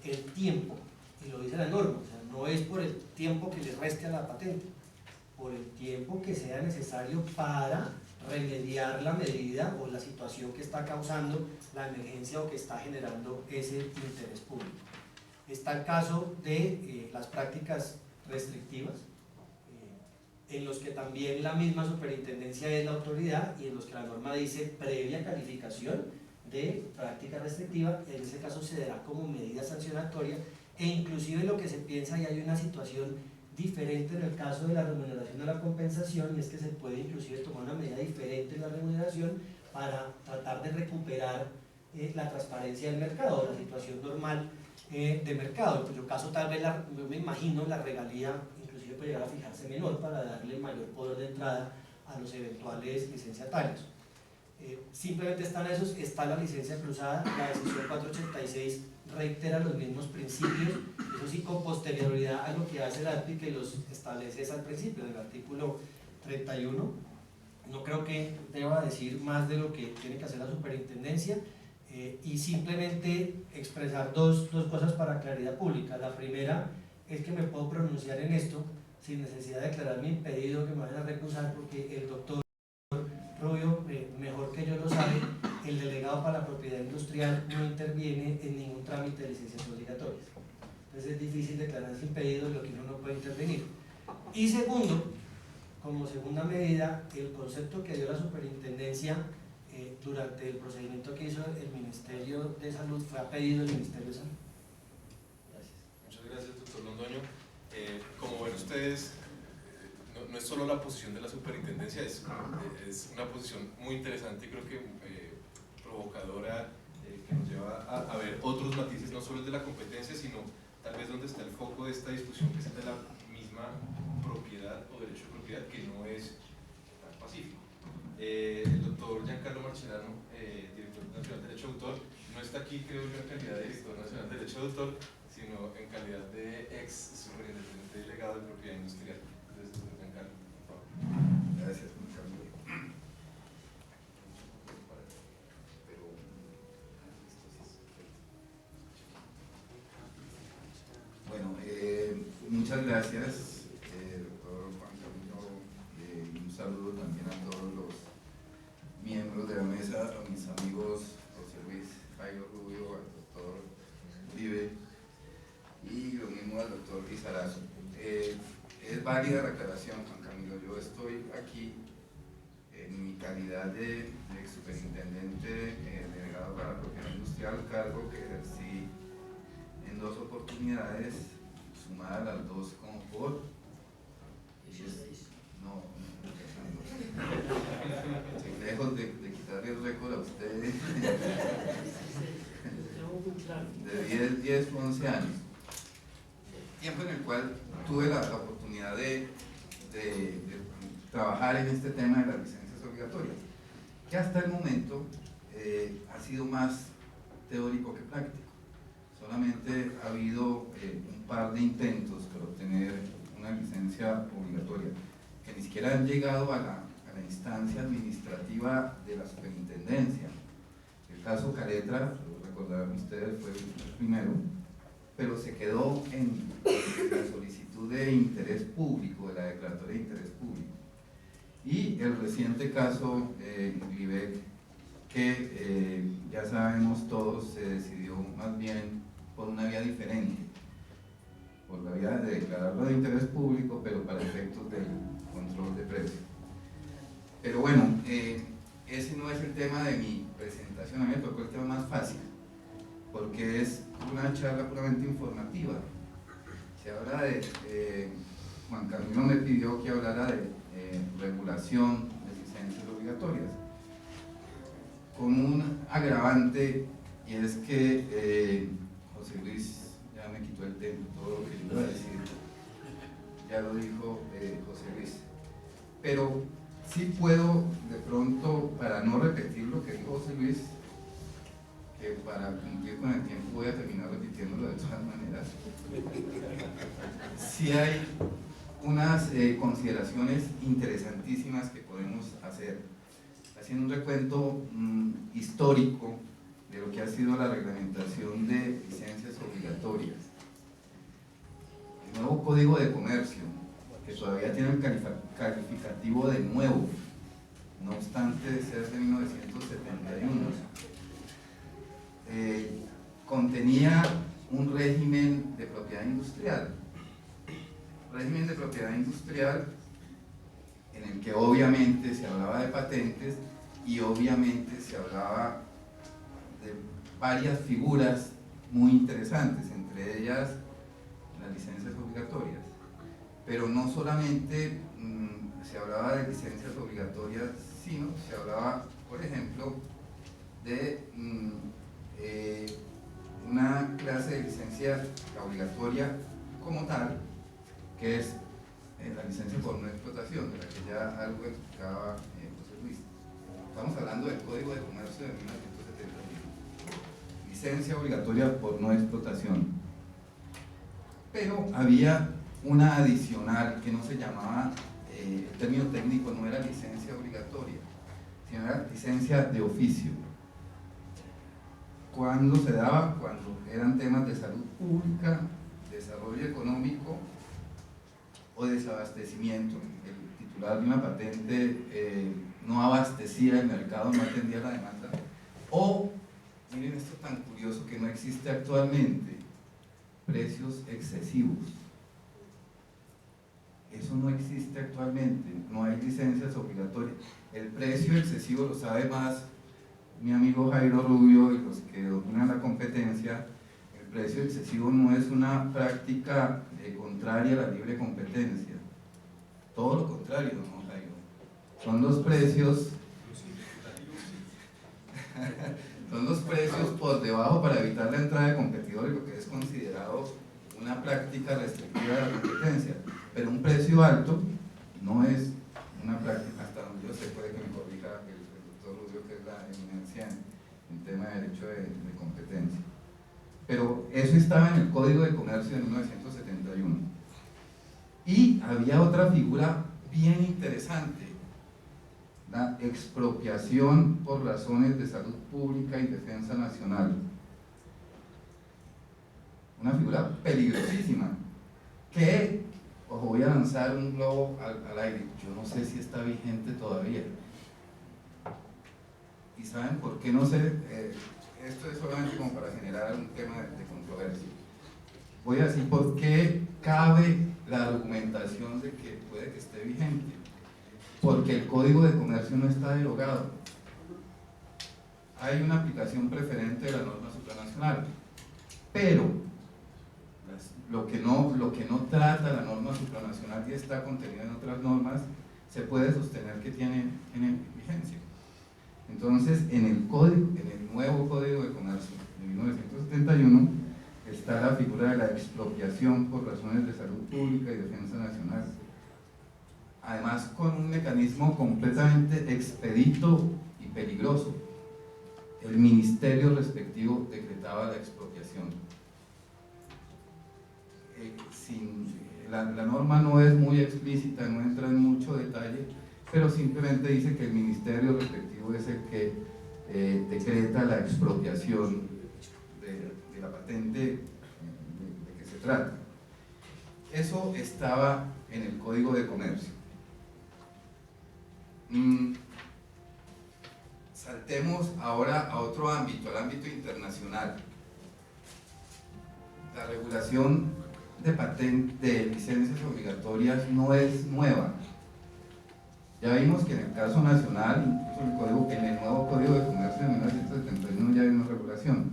el tiempo, y lo dice la norma, o sea, no es por el tiempo que le reste a la patente, por el tiempo que sea necesario para remediar la medida o la situación que está causando la emergencia o que está generando ese interés público. Está el caso de las prácticas restrictivas, en los que también la misma superintendencia es la autoridad, y en los que la norma dice previa calificación de práctica restrictiva. En ese caso se dará como medida sancionatoria, e inclusive lo que se piensa, y hay una situación diferente en el caso de la remuneración o la compensación, y es que se puede inclusive tomar una medida diferente en la remuneración para tratar de recuperar la transparencia del mercado, la situación normal de mercado, en cuyo caso tal vez yo me imagino la regalía inclusive puede llegar a fijarse menor para darle mayor poder de entrada a los eventuales licenciatarios. Simplemente están esos, está la licencia cruzada, la decisión 486 reitera los mismos principios, eso sí con posterioridad a lo que hace la ARPI, que los establece al principio, en el artículo 31. No creo que deba decir más de lo que tiene que hacer la superintendencia, y simplemente expresar dos cosas para claridad pública. La primera es que me puedo pronunciar en esto sin necesidad de declarar mi impedido, que me vayan a recusar, porque el doctor Rubio, mejor que yo lo sabe, el delegado para la propiedad industrial no interviene en ningún trámite de licencias obligatorias. Entonces es difícil declararse impedido en lo que uno no puede intervenir. Y segundo, como segunda medida, el concepto que dio la superintendencia durante el procedimiento que hizo el Ministerio de Salud, fue a pedido del Ministerio de Salud. Gracias. Muchas gracias, doctor Londoño. Como ven ustedes, no es solo la posición de la superintendencia, es una posición muy interesante y creo que provocadora, que nos lleva a ver otros matices, no solo el de la competencia, sino tal vez donde está el foco de esta discusión, que es el de la misma propiedad o derecho de propiedad, que no es tan pacífico. El doctor Giancarlo Marcellano, director nacional de Derecho de Autor, no está aquí, creo yo, en calidad de director nacional de Derecho de Autor, sino en calidad de ex superintendente delegado de propiedad industrial. Entonces, doctor Giancarlo, por favor. Gracias, Juan Carlos. Bueno, muchas gracias, doctor Juan Camilo. Un saludo también a todos los miembros de la mesa, a mis amigos José Luis Jairo Rubio, al doctor Uribe y lo mismo al doctor Lizarazo. Es válida la aclaración, Juan Camilo. Yo estoy aquí en mi calidad de ex superintendente delegado para la propiedad industrial, cargo que ejercí en 2 oportunidades, sumadas las 2 como por 10. No, lejos de quitarle el récord a ustedes de 10 o 11 años, tiempo en el cual tuve la oportunidad de trabajar en este tema de las licencias obligatorias, que hasta el momento ha sido más teórico que práctico. Solamente ha habido un par de intentos por obtener una licencia obligatoria, que ni siquiera han llegado a la instancia administrativa de la superintendencia. El caso Caletra, lo recordarán ustedes, fue el primero, pero se quedó en la solicitud de interés público, de la declaratoria de interés público. Y el reciente caso Glibec, que ya sabemos todos, se decidió más bien por una vía diferente, por la vía de declararlo de interés público, pero para efectos del control de precios. Pero bueno, ese no es el tema de mi presentación. A mí me tocó el tema más fácil, porque es una charla puramente informativa. Se habla de, Juan Camilo me pidió que hablara de regulación de licencias obligatorias, con un agravante, y es que José Luis ya me quitó el tema, todo lo que yo iba a decir ya lo dijo José Luis, pero sí puedo de pronto, para no repetir lo que dijo José Luis, que para cumplir con el tiempo voy a terminar repitiéndolo de todas maneras, sí hay unas consideraciones interesantísimas que podemos hacer, haciendo un recuento histórico de lo que ha sido la reglamentación de licencias obligatorias. El nuevo Código de Comercio, que todavía tiene el calificativo de nuevo, no obstante de ser de 1971, contenía un régimen de propiedad industrial. Régimen de propiedad industrial en el que obviamente se hablaba de patentes y obviamente se hablaba de varias figuras muy interesantes, entre ellas las licencias obligatorias. Pero no solamente se hablaba de licencias obligatorias, sino se hablaba, por ejemplo, de una clase de licencia obligatoria como tal, que es la licencia por no explotación, de la que ya algo explicaba José Luis. Estamos hablando del Código de Comercio de 1971. Licencia obligatoria por no explotación. Pero había una adicional que no se llamaba, el término técnico no era licencia obligatoria, sino era licencia de oficio. ¿Cuándo se daba? Cuando eran temas de salud pública, desarrollo económico o desabastecimiento. El titular de una patente no abastecía el mercado, no atendía la demanda. O, miren esto tan curioso que no existe actualmente, precios excesivos. Eso no existe actualmente, no hay licencias obligatorias. El precio excesivo lo sabe más mi amigo Jairo Rubio y los que dominan la competencia, el precio excesivo no es una práctica contraria a la libre competencia. Todo lo contrario, ¿no, Jairo? Son los precios son los precios por debajo para evitar la entrada de competidores, lo que es considerado una práctica restrictiva de la competencia. Pero un precio alto no es una práctica, hasta donde yo sé, puede que me corrija el doctor Rubio, que es la eminencia en tema de derecho de competencia. Pero eso estaba en el Código de Comercio de 1971. Y había otra figura bien interesante, la expropiación por razones de salud pública y defensa nacional. Una figura peligrosísima, que, ojo, voy a lanzar un globo al aire, yo no sé si está vigente todavía. ¿Y saben por qué no sé? Esto es solamente como para generar un tema de controversia. Voy a decir por qué cabe la argumentación de que puede que esté vigente. Porque el Código de Comercio no está derogado. Hay una aplicación preferente de la norma supranacional, pero lo que no trata la norma supranacional y está contenido en otras normas, se puede sostener que tiene vigencia. Entonces, en el nuevo Código de Comercio de 1971 está la figura de la expropiación por razones de salud pública y defensa nacional. Además, con un mecanismo completamente expedito y peligroso. El ministerio respectivo decretaba la expropiación. La norma no es muy explícita, no entra en mucho detalle, pero simplemente dice que el ministerio respectivo es el que decreta la expropiación de la patente de que se trata. Eso estaba en el Código de Comercio. Saltemos ahora a otro ámbito, al ámbito internacional. La regulación de licencias obligatorias no es nueva. Ya vimos que en el caso nacional, incluso en el nuevo Código de Comercio de 1971 ya hay una regulación.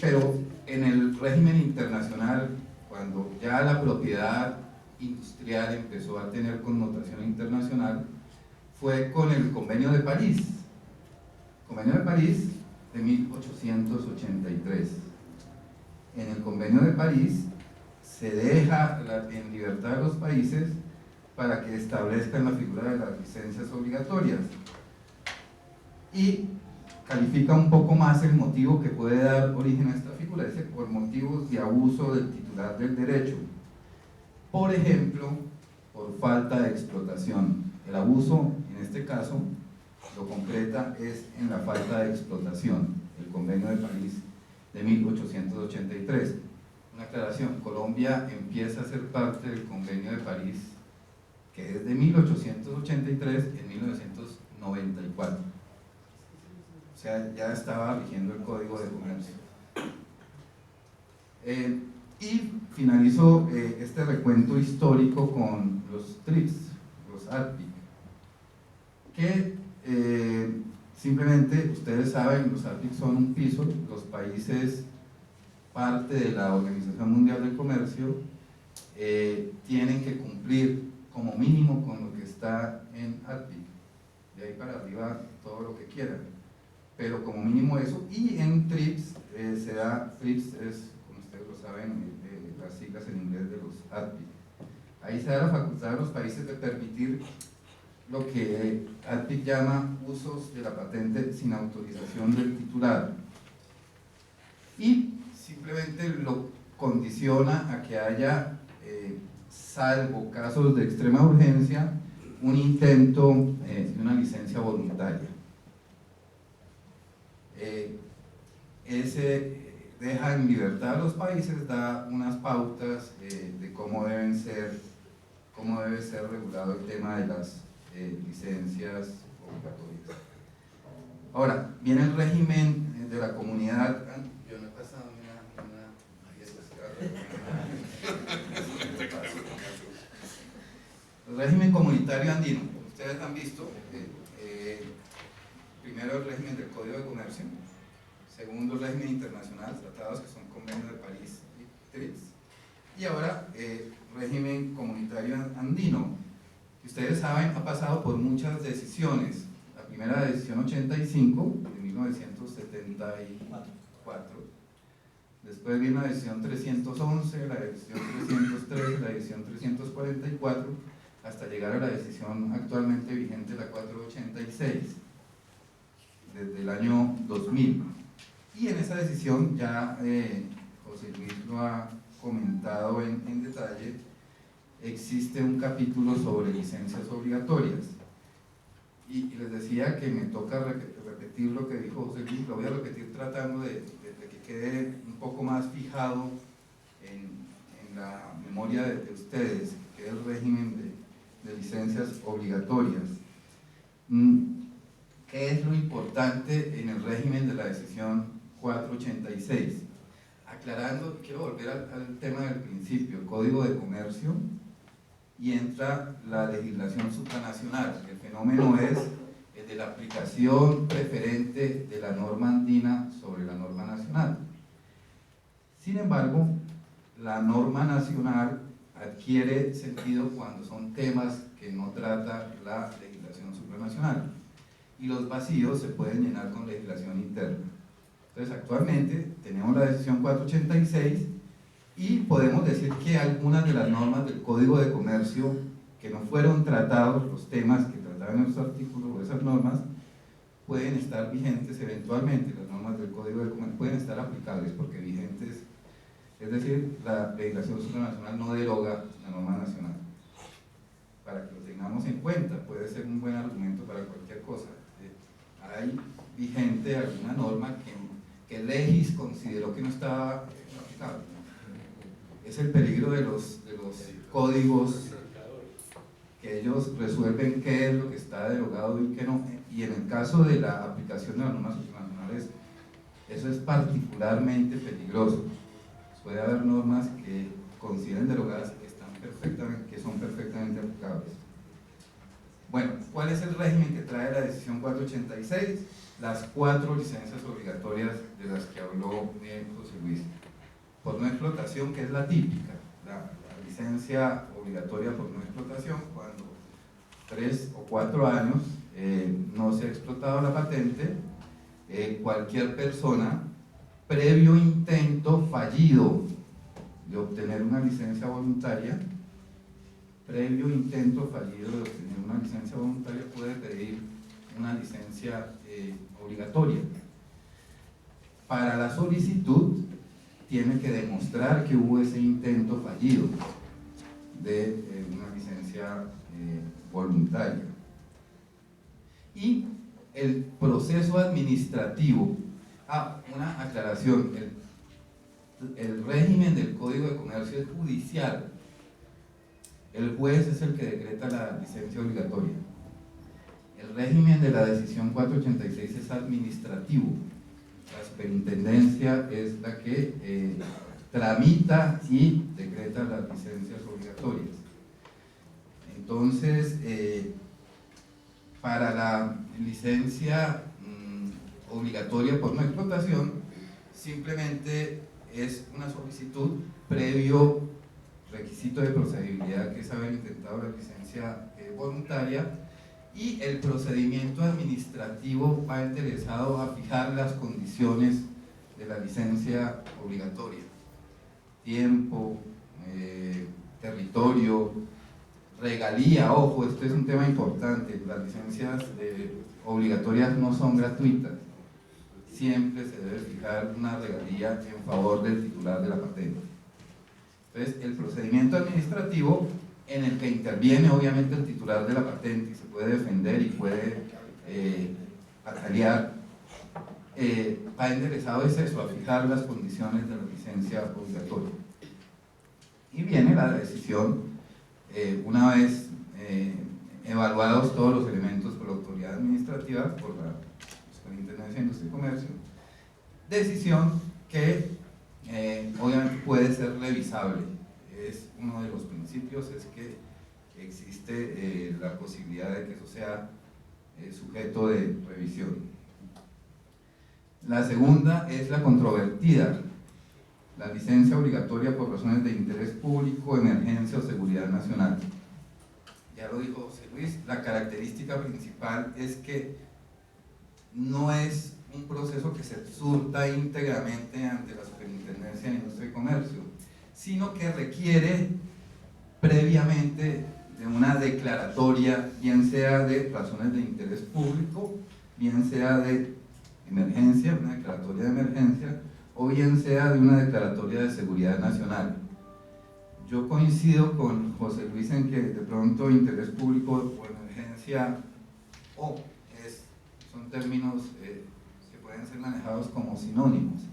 Pero en el régimen internacional, cuando ya la propiedad industrial empezó a tener connotación internacional, fue con el Convenio de París. Convenio de París de 1883. En el Convenio de París se deja en libertad a los países para que establezcan la figura de las licencias obligatorias y califica un poco más el motivo que puede dar origen a esta figura, dice por motivos de abuso del titular del derecho, por ejemplo, por falta de explotación. El abuso, en este caso, lo concreta es en la falta de explotación, el Convenio de París de 1883. Una aclaración, Colombia empieza a ser parte del Convenio de París, que es de 1883 en 1994. O sea, ya estaba rigiendo el Código de Comercio. Y finalizo este recuento histórico con los TRIPS, los ADPIC, que simplemente, ustedes saben, los ADPIC son un piso, los países parte de la Organización Mundial del Comercio tienen que cumplir como mínimo con lo que está en ADPIC, de ahí para arriba todo lo que quieran, pero como mínimo eso. Y en TRIPS se da, TRIPS es, como ustedes lo saben, las siglas en inglés de los ADPIC. Ahí se da la facultad a los países de permitir lo que ADPIC llama usos de la patente sin autorización del titular, y simplemente lo condiciona a que haya, salvo casos de extrema urgencia, un intento de una licencia voluntaria. Ese deja en libertad a los países, da unas pautas de cómo debe ser regulado el tema de las licencias obligatorias. Ahora, viene el régimen de la comunidad. Yo no he pasado el régimen comunitario andino. Ustedes han visto, primero el régimen del Código de Comercio, segundo el régimen internacional, tratados que son convenios de París y TRIPS, y ahora régimen comunitario andino, que ustedes saben ha pasado por muchas decisiones. La primera decisión 85 de 1974, después viene la decisión 311, la decisión 303, la decisión 344, hasta llegar a la decisión actualmente vigente, la 486, desde el año 2000. Y en esa decisión, ya José Luis lo ha comentado en detalle, existe un capítulo sobre licencias obligatorias. Y les decía que me toca repetir lo que dijo José Luis, lo voy a repetir tratando de que quede un poco más fijado en la memoria de ustedes, que es el régimen de licencias obligatorias. ¿Qué es lo importante en el régimen de la decisión 486? Aclarando, quiero volver al tema del principio, el Código de Comercio, y entra la legislación supranacional. El fenómeno es el de la aplicación preferente de la norma andina sobre la norma nacional. Sin embargo, la norma nacional adquiere sentido cuando son temas que no trata la legislación supranacional, y los vacíos se pueden llenar con legislación interna. Entonces, actualmente tenemos la decisión 486 y podemos decir que algunas de las normas del Código de Comercio que no fueron tratados, los temas que trataban esos artículos o esas normas, pueden estar vigentes eventualmente. Las normas del Código de Comercio pueden estar aplicables porque vigentes, es decir, la legislación supranacional no deroga la norma nacional. Para que lo tengamos en cuenta, puede ser un buen argumento para cualquier cosa. Hay vigente alguna norma que Legis consideró que no estaba aplicable. Es el peligro de los códigos, que ellos resuelven qué es lo que está derogado y qué no, y en el caso de la aplicación de las normas supranacionales eso es particularmente peligroso. Puede haber normas que consideren derogadas que son perfectamente aplicables. Bueno, ¿cuál es el régimen que trae la decisión 486? Las 4 licencias obligatorias de las que habló José Luis. Por no explotación, que es la típica, la licencia obligatoria por no explotación, cuando 3 o 4 años no se ha explotado la patente, cualquier persona, previo intento fallido de obtener una licencia voluntaria, puede pedir una licencia obligatoria. Para la solicitud tiene que demostrar que hubo ese intento fallido de una licencia voluntaria. Y el proceso administrativo, una aclaración, el régimen del Código de Comercio es judicial. El juez es el que decreta la licencia obligatoria. El régimen de la decisión 486 es administrativo. La superintendencia es la que tramita y decreta las licencias obligatorias. Entonces, para la licencia obligatoria por no explotación, simplemente es una solicitud previo requisito de procedibilidad, que es haber intentado la licencia voluntaria, y el procedimiento administrativo va interesado a fijar las condiciones de la licencia obligatoria: tiempo, territorio, regalía. Ojo, esto es un tema importante, las licencias obligatorias no son gratuitas, siempre se debe fijar una regalía en favor del titular de la patente. Entonces, el procedimiento administrativo, en el que interviene obviamente el titular de la patente y se puede defender y puede patalear, va enderezado es eso, a fijar las condiciones de la licencia obligatoria. Y viene la decisión, una vez evaluados todos los elementos por la autoridad administrativa, por la Superintendencia de Industria y Comercio, decisión que obviamente puede ser revisable. Es uno de los principios, es que existe la posibilidad de que eso sea sujeto de revisión. La segunda es la controvertida, la licencia obligatoria por razones de interés público, emergencia o seguridad nacional. Ya lo dijo José Luis, la característica principal es que no es un proceso que se surta íntegramente ante la Superintendencia de Industria y Comercio, sino que requiere previamente de una declaratoria, bien sea de razones de interés público, bien sea de emergencia, una declaratoria de emergencia, o bien sea de una declaratoria de seguridad nacional. Yo coincido con José Luis en que de pronto interés público o emergencia son términos que pueden ser manejados como sinónimos.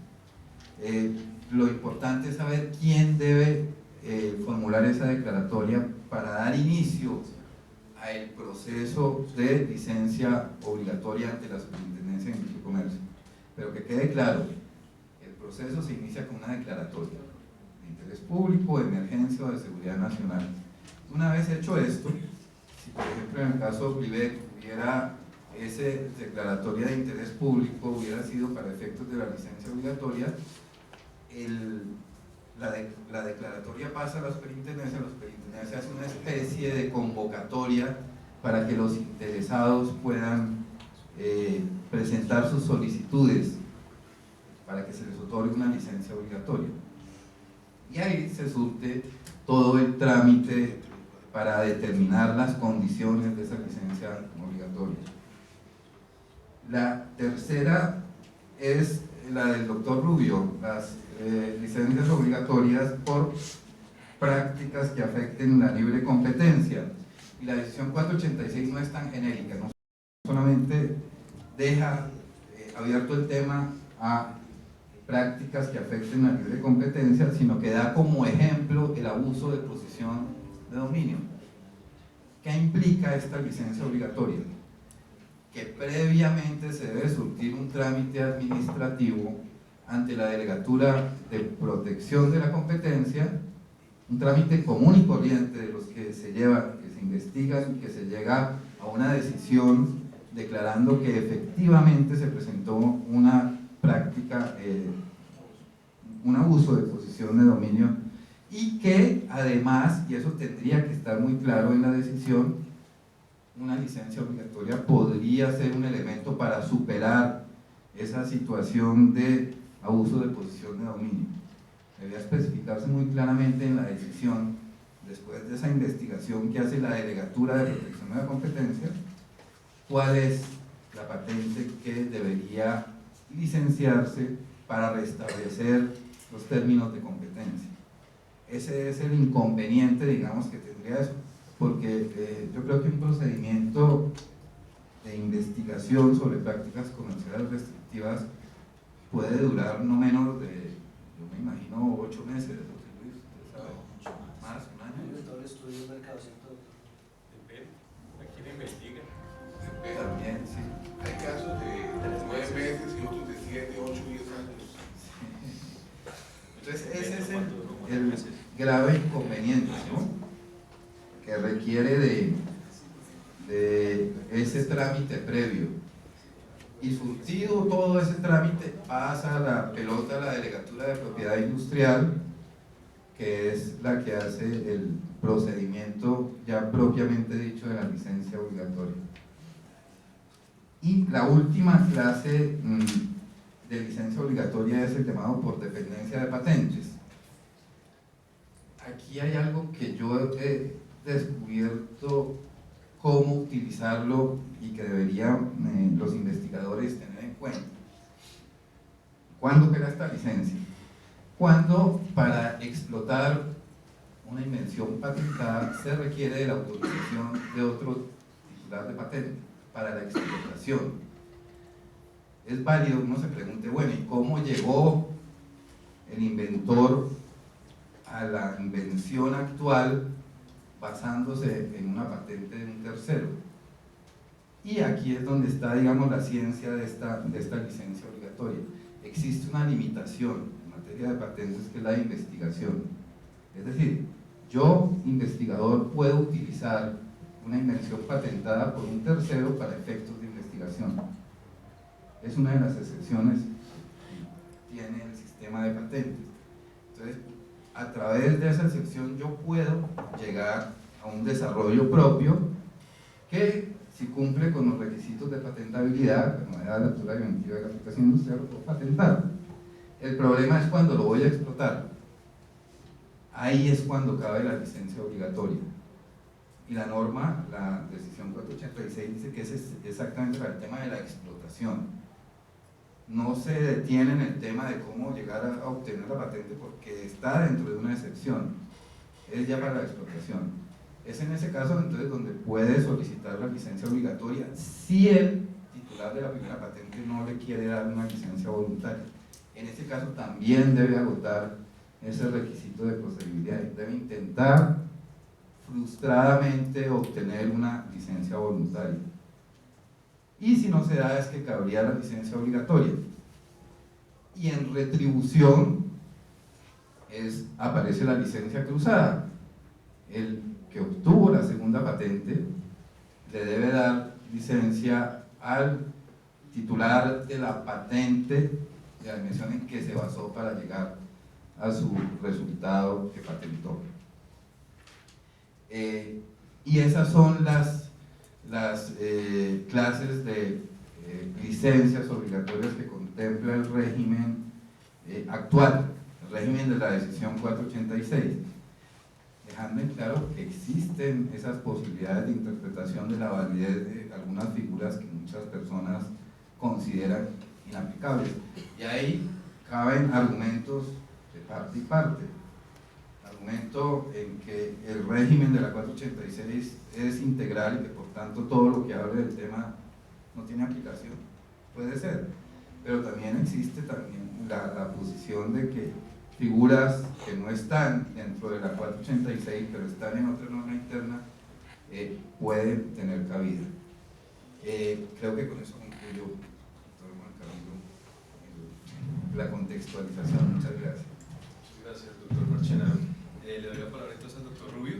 Lo importante es saber quién debe formular esa declaratoria para dar inicio al proceso de licencia obligatoria ante la Superintendencia de Industria y Comercio. Pero que quede claro, el proceso se inicia con una declaratoria de interés público, de emergencia o de seguridad nacional. Una vez hecho esto, si por ejemplo en el caso Plibec hubiera esa declaratoria de interés público, hubiera sido para efectos de la licencia obligatoria, la declaratoria pasa a la superintendencia hace una especie de convocatoria para que los interesados puedan presentar sus solicitudes para que se les otorgue una licencia obligatoria. Y ahí se surte todo el trámite para determinar las condiciones de esa licencia obligatoria. La tercera es la del doctor Rubio, las licencias obligatorias por prácticas que afecten la libre competencia. Y la decisión 486 no es tan genérica, no solamente deja abierto el tema a prácticas que afecten la libre competencia, sino que da como ejemplo el abuso de posición de dominio. ¿Qué implica esta licencia obligatoria? Que previamente se debe surtir un trámite administrativo ante la Delegatura de Protección de la Competencia, un trámite común y corriente de los que se lleva, que se investigan y que se llega a una decisión declarando que efectivamente se presentó una práctica, un abuso de posición de dominio, y que además, y eso tendría que estar muy claro en la decisión, una licencia obligatoria podría ser un elemento para superar esa situación de abuso de posición de dominio. Debía especificarse muy claramente en la decisión, después de esa investigación que hace la Delegatura de Protección de la Competencia, cuál es la patente que debería licenciarse para restablecer los términos de competencia. Ese es el inconveniente, digamos, que tendría eso, porque yo creo que un procedimiento de investigación sobre prácticas comerciales restrictivas puede durar no menos de, yo me imagino, 8 meses, José Luis, ¿usted sabe? Más, un año. Todo el estudio de mercado, ¿cierto? Depende, ¿a quién investiga? También, sí. Hay casos de 9 meses y otros de 7, 8, 10 años. Entonces ese es el grave inconveniente, ¿no? Que requiere de ese trámite previo. Y surtido todo ese trámite, pasa la pelota a la Delegatura de Propiedad Industrial, que es la que hace el procedimiento ya propiamente dicho de la licencia obligatoria. Y la última clase de licencia obligatoria es el llamado por dependencia de patentes. Aquí hay algo que yo he descubierto cómo utilizarlo y que deberían los investigadores tener en cuenta. ¿Cuándo opera esta licencia? Cuando para explotar una invención patentada se requiere de la autorización de otro titular de patente para la explotación. Es válido uno se pregunte, bueno, ¿y cómo llegó el inventor a la invención actual basándose en una patente de un tercero? Y aquí es donde está, digamos, la ciencia de esta licencia obligatoria. Existe una limitación en materia de patentes, que es la investigación. Es decir, yo, investigador, puedo utilizar una invención patentada por un tercero para efectos de investigación. Es una de las excepciones patentes. Entonces, a través de esa excepción yo puedo llegar a un desarrollo propio que, si cumple con los requisitos de patentabilidad, como la lectura preventiva de la aplicación industrial, lo puedo patentar. El problema es cuando lo voy a explotar. Ahí es cuando cabe la licencia obligatoria. Y la norma, la decisión 486, dice que ese es exactamente para el tema de la explotación. No se detiene en el tema de cómo llegar a obtener la patente porque está dentro de una excepción. Es ya para la explotación. Es en ese caso entonces donde puede solicitar la licencia obligatoria si el titular de la primera patente no le quiere dar una licencia voluntaria. En este caso también debe agotar ese requisito de procedibilidad, debe intentar frustradamente obtener una licencia voluntaria. Y si no se da, es que cabría la licencia obligatoria. Y en retribución aparece la licencia cruzada. El que obtuvo la segunda patente le debe dar licencia al titular de la patente de la dimensión en que se basó para llegar a su resultado que patentó. Y esas son las clases de licencias obligatorias que contempla el régimen actual, el régimen de la decisión 486, dejando en claro que existen esas posibilidades de interpretación de la validez de algunas figuras que muchas personas consideran inaplicables. Y ahí caben argumentos de parte y parte. Argumento en que el régimen de la 486 es integral y que por tanto todo lo que hable del tema no tiene aplicación. Puede ser, pero también existe la posición de que figuras que no están dentro de la 486 pero están en otra norma interna pueden tener cabida. Creo que con eso concluyo, doctor Juan Camilo, la contextualización. Muchas gracias. Muchas gracias, doctor Marchena. Le doy la palabra entonces al doctor Rubio.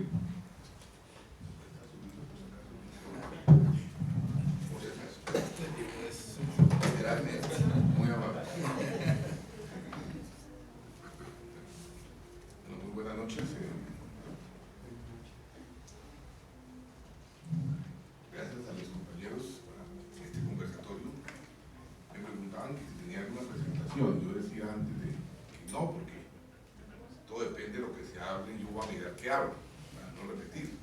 Muy amable. Bueno, muy buenas noches. Gracias a mis compañeros por este conversatorio. Me preguntaban que si tenía alguna presentación. Yo decía antes de que no, porque todo depende de lo que se hable y yo voy a mirar qué hablo, para no repetir.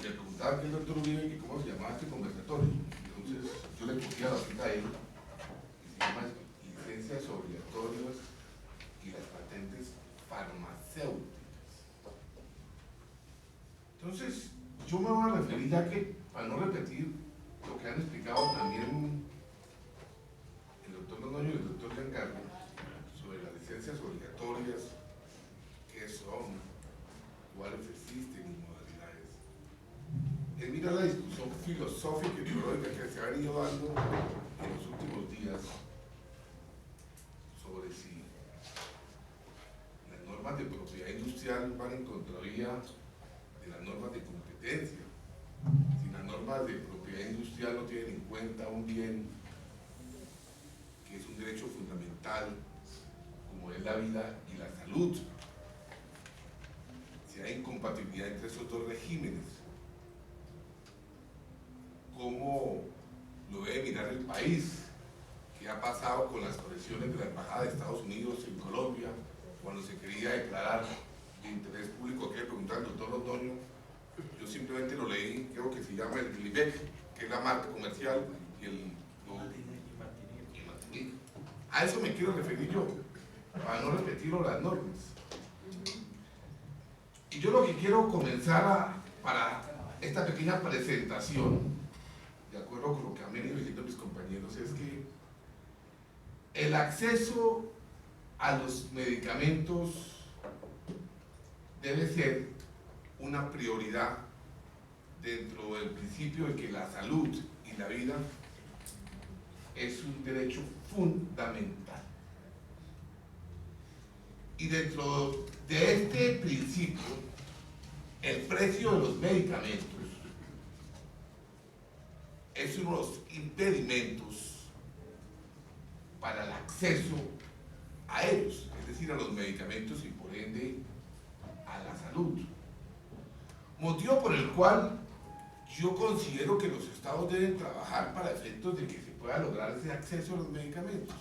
Me preguntaba aquí el doctor Uribe que cómo se llamaba este conversatorio. Entonces yo le cogía la cita a él, que se llama licencias obligatorias y las patentes farmacéuticas. Entonces yo me voy a referir, ya que para no repetir lo que han explicado también el doctor Londoño y el doctor Giancarlo sobre las licencias obligatorias, qué son, cuáles existen y modalidades. Es mirar la discusión filosófica y teológica que se ha venido dando en los últimos días sobre si las normas de propiedad industrial van en contravía de las normas de competencia, si las normas de propiedad industrial no tienen en cuenta un bien que es un derecho fundamental como es la vida y la salud, si hay incompatibilidad entre esos dos regímenes, cómo lo debe mirar el país, qué ha pasado con las presiones de la Embajada de Estados Unidos en Colombia cuando se quería declarar de interés público. Aquí le preguntaba al doctor Londoño, yo simplemente lo leí, creo que se llama el Glibec, que es la marca comercial, y el Martinique. A eso me quiero referir yo, para no repetirlo las normas. Y yo lo que quiero comenzar para esta pequeña presentación, de acuerdo con lo que han venido diciendo mis compañeros, es que el acceso a los medicamentos debe ser una prioridad dentro del principio de que la salud y la vida es un derecho fundamental. Y dentro de este principio, el precio de los medicamentos es uno de los impedimentos para el acceso a ellos, es decir, a los medicamentos y por ende a la salud. Motivo por el cual yo considero que los estados deben trabajar para efectos de que se pueda lograr ese acceso a los medicamentos.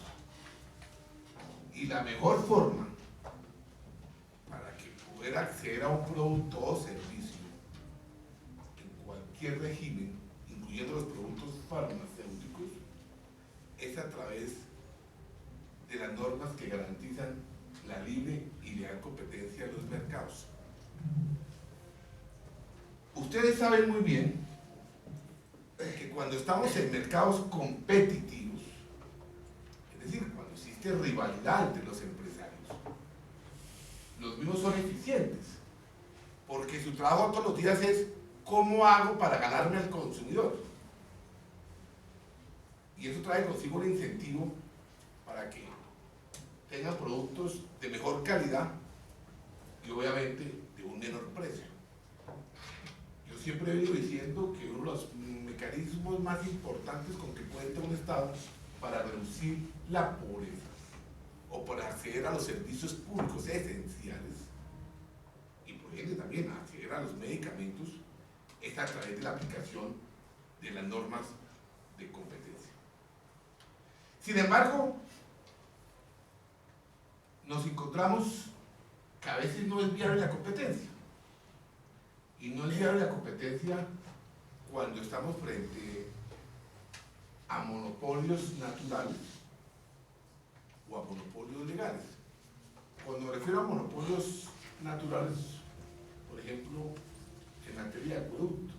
Y la mejor forma para que poder acceder a un producto o servicio en cualquier régimen, incluyendo los productos farmacéuticos, es a través de las normas que garantizan la libre y leal competencia de los mercados. Ustedes saben muy bien que cuando estamos en mercados competitivos, es decir, cuando existe rivalidad entre los empresarios, los mismos son eficientes, porque su trabajo todos los días es ¿cómo hago para ganarme al consumidor? Y eso trae consigo un incentivo para que tengan productos de mejor calidad y obviamente de un menor precio. Yo siempre he venido diciendo que uno de los mecanismos más importantes con que cuenta un Estado para reducir la pobreza o para acceder a los servicios públicos esenciales y por ende también acceder a los medicamentos es a través de la aplicación de las normas de competencia. Sin embargo, nos encontramos que a veces no es viable la competencia. Y no es viable la competencia cuando estamos frente a monopolios naturales o a monopolios legales. Cuando me refiero a monopolios naturales, por ejemplo, en materia de acueducto,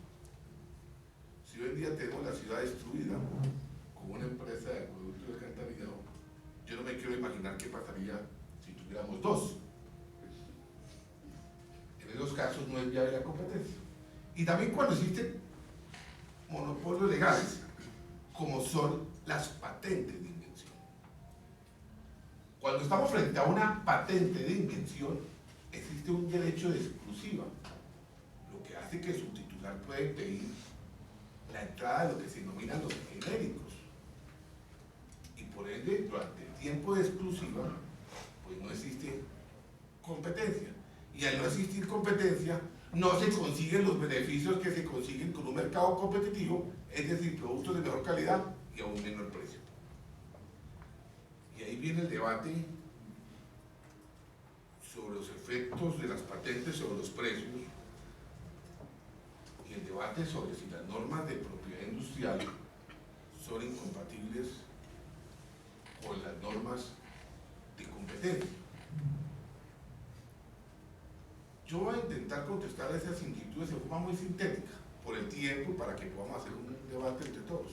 si hoy en día tenemos la ciudad destruida con una empresa de acueducto y alcantarillado, yo no me quiero imaginar qué pasaría si tuviéramos dos. En esos casos no es viable la competencia. Y también cuando existen monopolios legales, como son las patentes de invención. Cuando estamos frente a una patente de invención, existe un derecho de exclusiva, lo que hace que su titular puede pedir la entrada de lo que se denominan los genéricos. Y por ende, durante el tiempo de exclusiva, pues no existe competencia. Y al no existir competencia, no se consiguen los beneficios que se consiguen con un mercado competitivo, es decir, productos de mejor calidad y a un menor precio. Y ahí viene el debate sobre los efectos de las patentes sobre los precios y el debate sobre si las normas de propiedad industrial son incompatibles con las normas de competencia. Yo voy a intentar contestar a esas inquietudes de forma muy sintética, por el tiempo, para que podamos hacer un debate entre todos.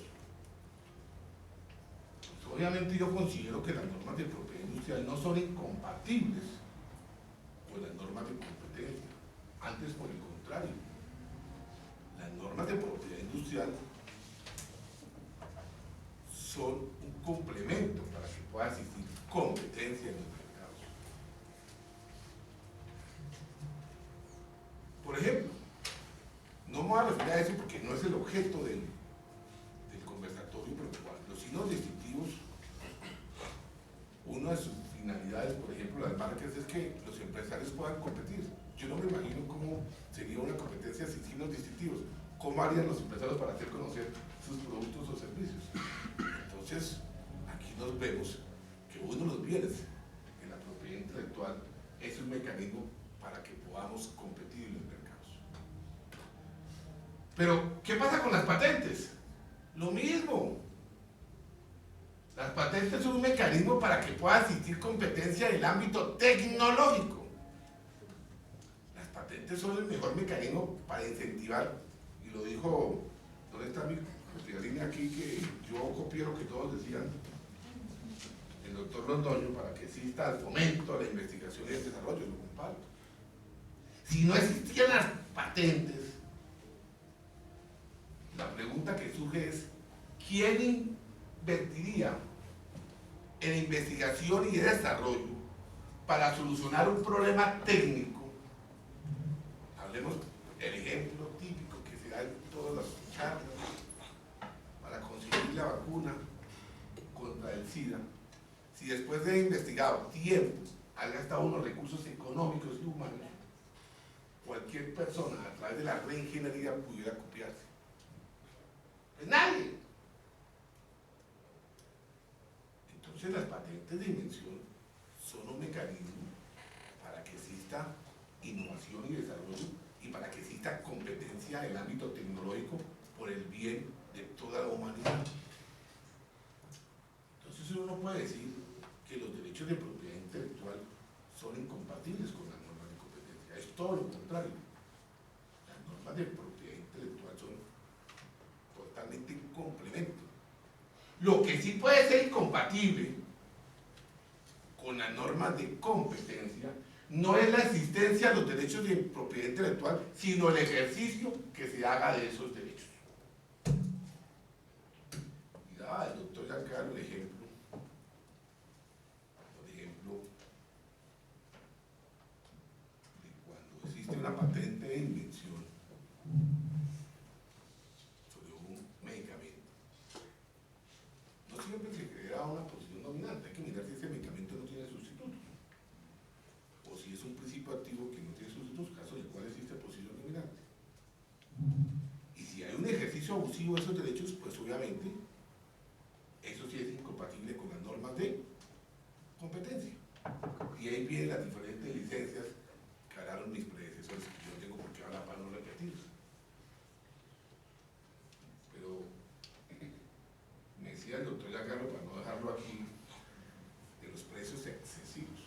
Pues obviamente yo considero que las normas de propiedad industrial no son incompatibles con las normas de competencia. Antes, por el contrario, las normas de propiedad industrial son un complemento para que pueda existir competencia en los mercados. Por ejemplo, no me voy a referir a eso porque no es el objeto del conversatorio, pero los signos distintivos, una de sus finalidades, por ejemplo, las marcas, es que los empresarios puedan competir. Yo no me imagino cómo sería una competencia sin signos distintivos. ¿Cómo harían los empresarios para hacer conocer sus productos o servicios? Entonces, aquí nos vemos que uno de los bienes en la propiedad intelectual es un mecanismo para que podamos competir en los mercados. Pero, ¿qué pasa con las patentes? Lo mismo. Las patentes son un mecanismo para que pueda existir competencia en el ámbito tecnológico. Las patentes son el mejor mecanismo para incentivar, y lo dijo, ¿dónde está mi línea aquí? Que yo copié lo que todos decían, el doctor Londoño, para que exista el fomento, la investigación y el desarrollo, lo comparto. Si no existían las patentes, la pregunta que surge es, ¿quién invertiría en investigación y desarrollo para solucionar un problema técnico? Hablemos del ejemplo típico que se da en todas las charlas para conseguir la vacuna contra el SIDA. si después de investigado tiempo, ha gastado unos recursos económicos y humanos, cualquier persona a través de la reingeniería pudiera copiarse. Pues nadie. Entonces las patentes de invención son un mecanismo para que exista innovación y desarrollo y para que exista competencia en el ámbito tecnológico por el bien de toda la humanidad. Entonces uno no puede decir que los derechos de propiedad intelectual son incompatibles con las normas de competencia. Es todo lo contrario. Las normas de propiedad intelectual son totalmente un complemento. Lo que sí puede ser incompatible con las normas de competencia no es la existencia de los derechos de propiedad intelectual, sino el ejercicio que se haga de esos derechos. Y daba el doctor Giancarlo el ejemplo, por ejemplo, de cuando existe una patente de invención sobre un medicamento. No siempre se crea una posición dominante, hay que mirar si ese medicamento no tiene sustitutos, o si es un principio activo que no tiene sustitutos, caso en el cual existe posición dominante. Y si hay un ejercicio abusivo de esos derechos, pues obviamente eso sí es incompatible con las normas de competencia. Y ahí vienen las diferentes licencias que hablaron mis predecesores, que yo no tengo por qué hablar para no repetirlos. Pero me decía el doctor Giancarlo, para no dejarlo aquí, de los precios excesivos.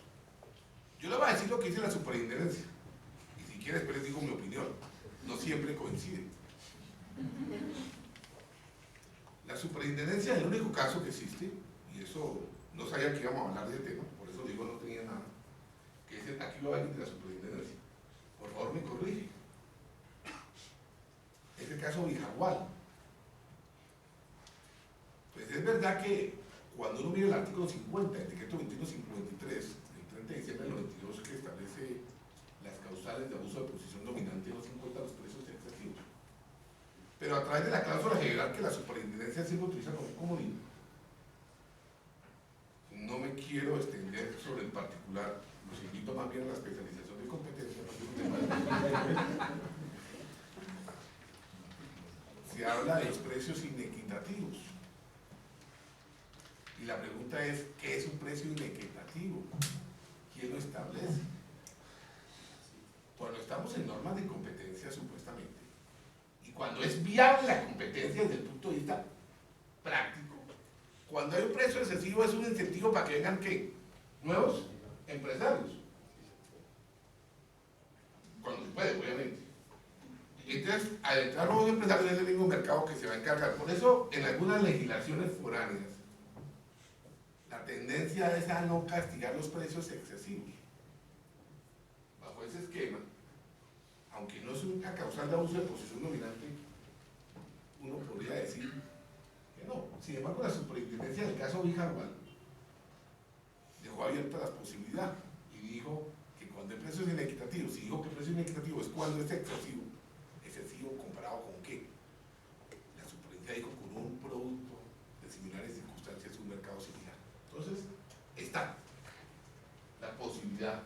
Yo le voy a decir lo que dice la superintendencia, y si quieres, pero les digo mi opinión, no siempre coincide. La superintendencia es el único caso que existe, y eso no sabía que íbamos a hablar de ese tema, por eso digo no tenía nada, que es aquí va a venir de la superintendencia. Por favor, me corrige. Es el caso Vijagual. Pues es verdad que cuando uno mira el artículo 50 del decreto 2153 del 30 de diciembre del 92 que establece las causales de abuso de posición dominante, no se encuentran los precios excesivos. Pero a través de la cláusula general que la superintendencia siempre utiliza como comodín, no me quiero extender sobre el particular, los invito más bien a la especialización de competencia. Se habla de los precios inequitativos. Y la pregunta es, ¿qué es un precio inequitativo? ¿Quién lo establece? Cuando estamos en normas de competencia, supuestamente, y cuando es viable la competencia desde el punto de vista práctico, cuando hay un precio excesivo es un incentivo para que vengan, ¿qué? Nuevos empresarios. Cuando se puede, obviamente. Entonces, al entrar nuevos empresarios es el mismo mercado que se va a encargar. Por eso, en algunas legislaciones foráneas, la tendencia es a no castigar los precios excesivos. Bajo ese esquema, aunque no es una causal de abuso de posición dominante, uno podría decir que no. Sin embargo, la superintendencia del caso Vijagual dejó abierta la posibilidad y dijo que cuando el precio es inequitativo, si dijo que el precio inequitativo es cuando es excesivo comparado con qué, la superintendencia dijo con un producto de similares circunstancias, un mercado similar. Entonces, está la posibilidad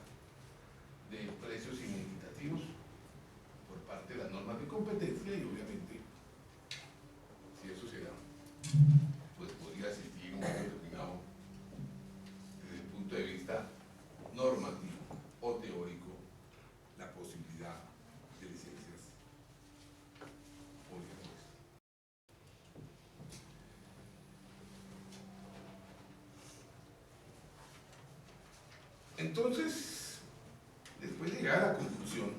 de precios inequitativos por parte de las normas de competencia y obviamente, si eso se da, pues podría existir un momento determinado desde el punto de vista normativo o teórico la posibilidad de licencias obligatorias. Entonces, después de llegar a la conclusión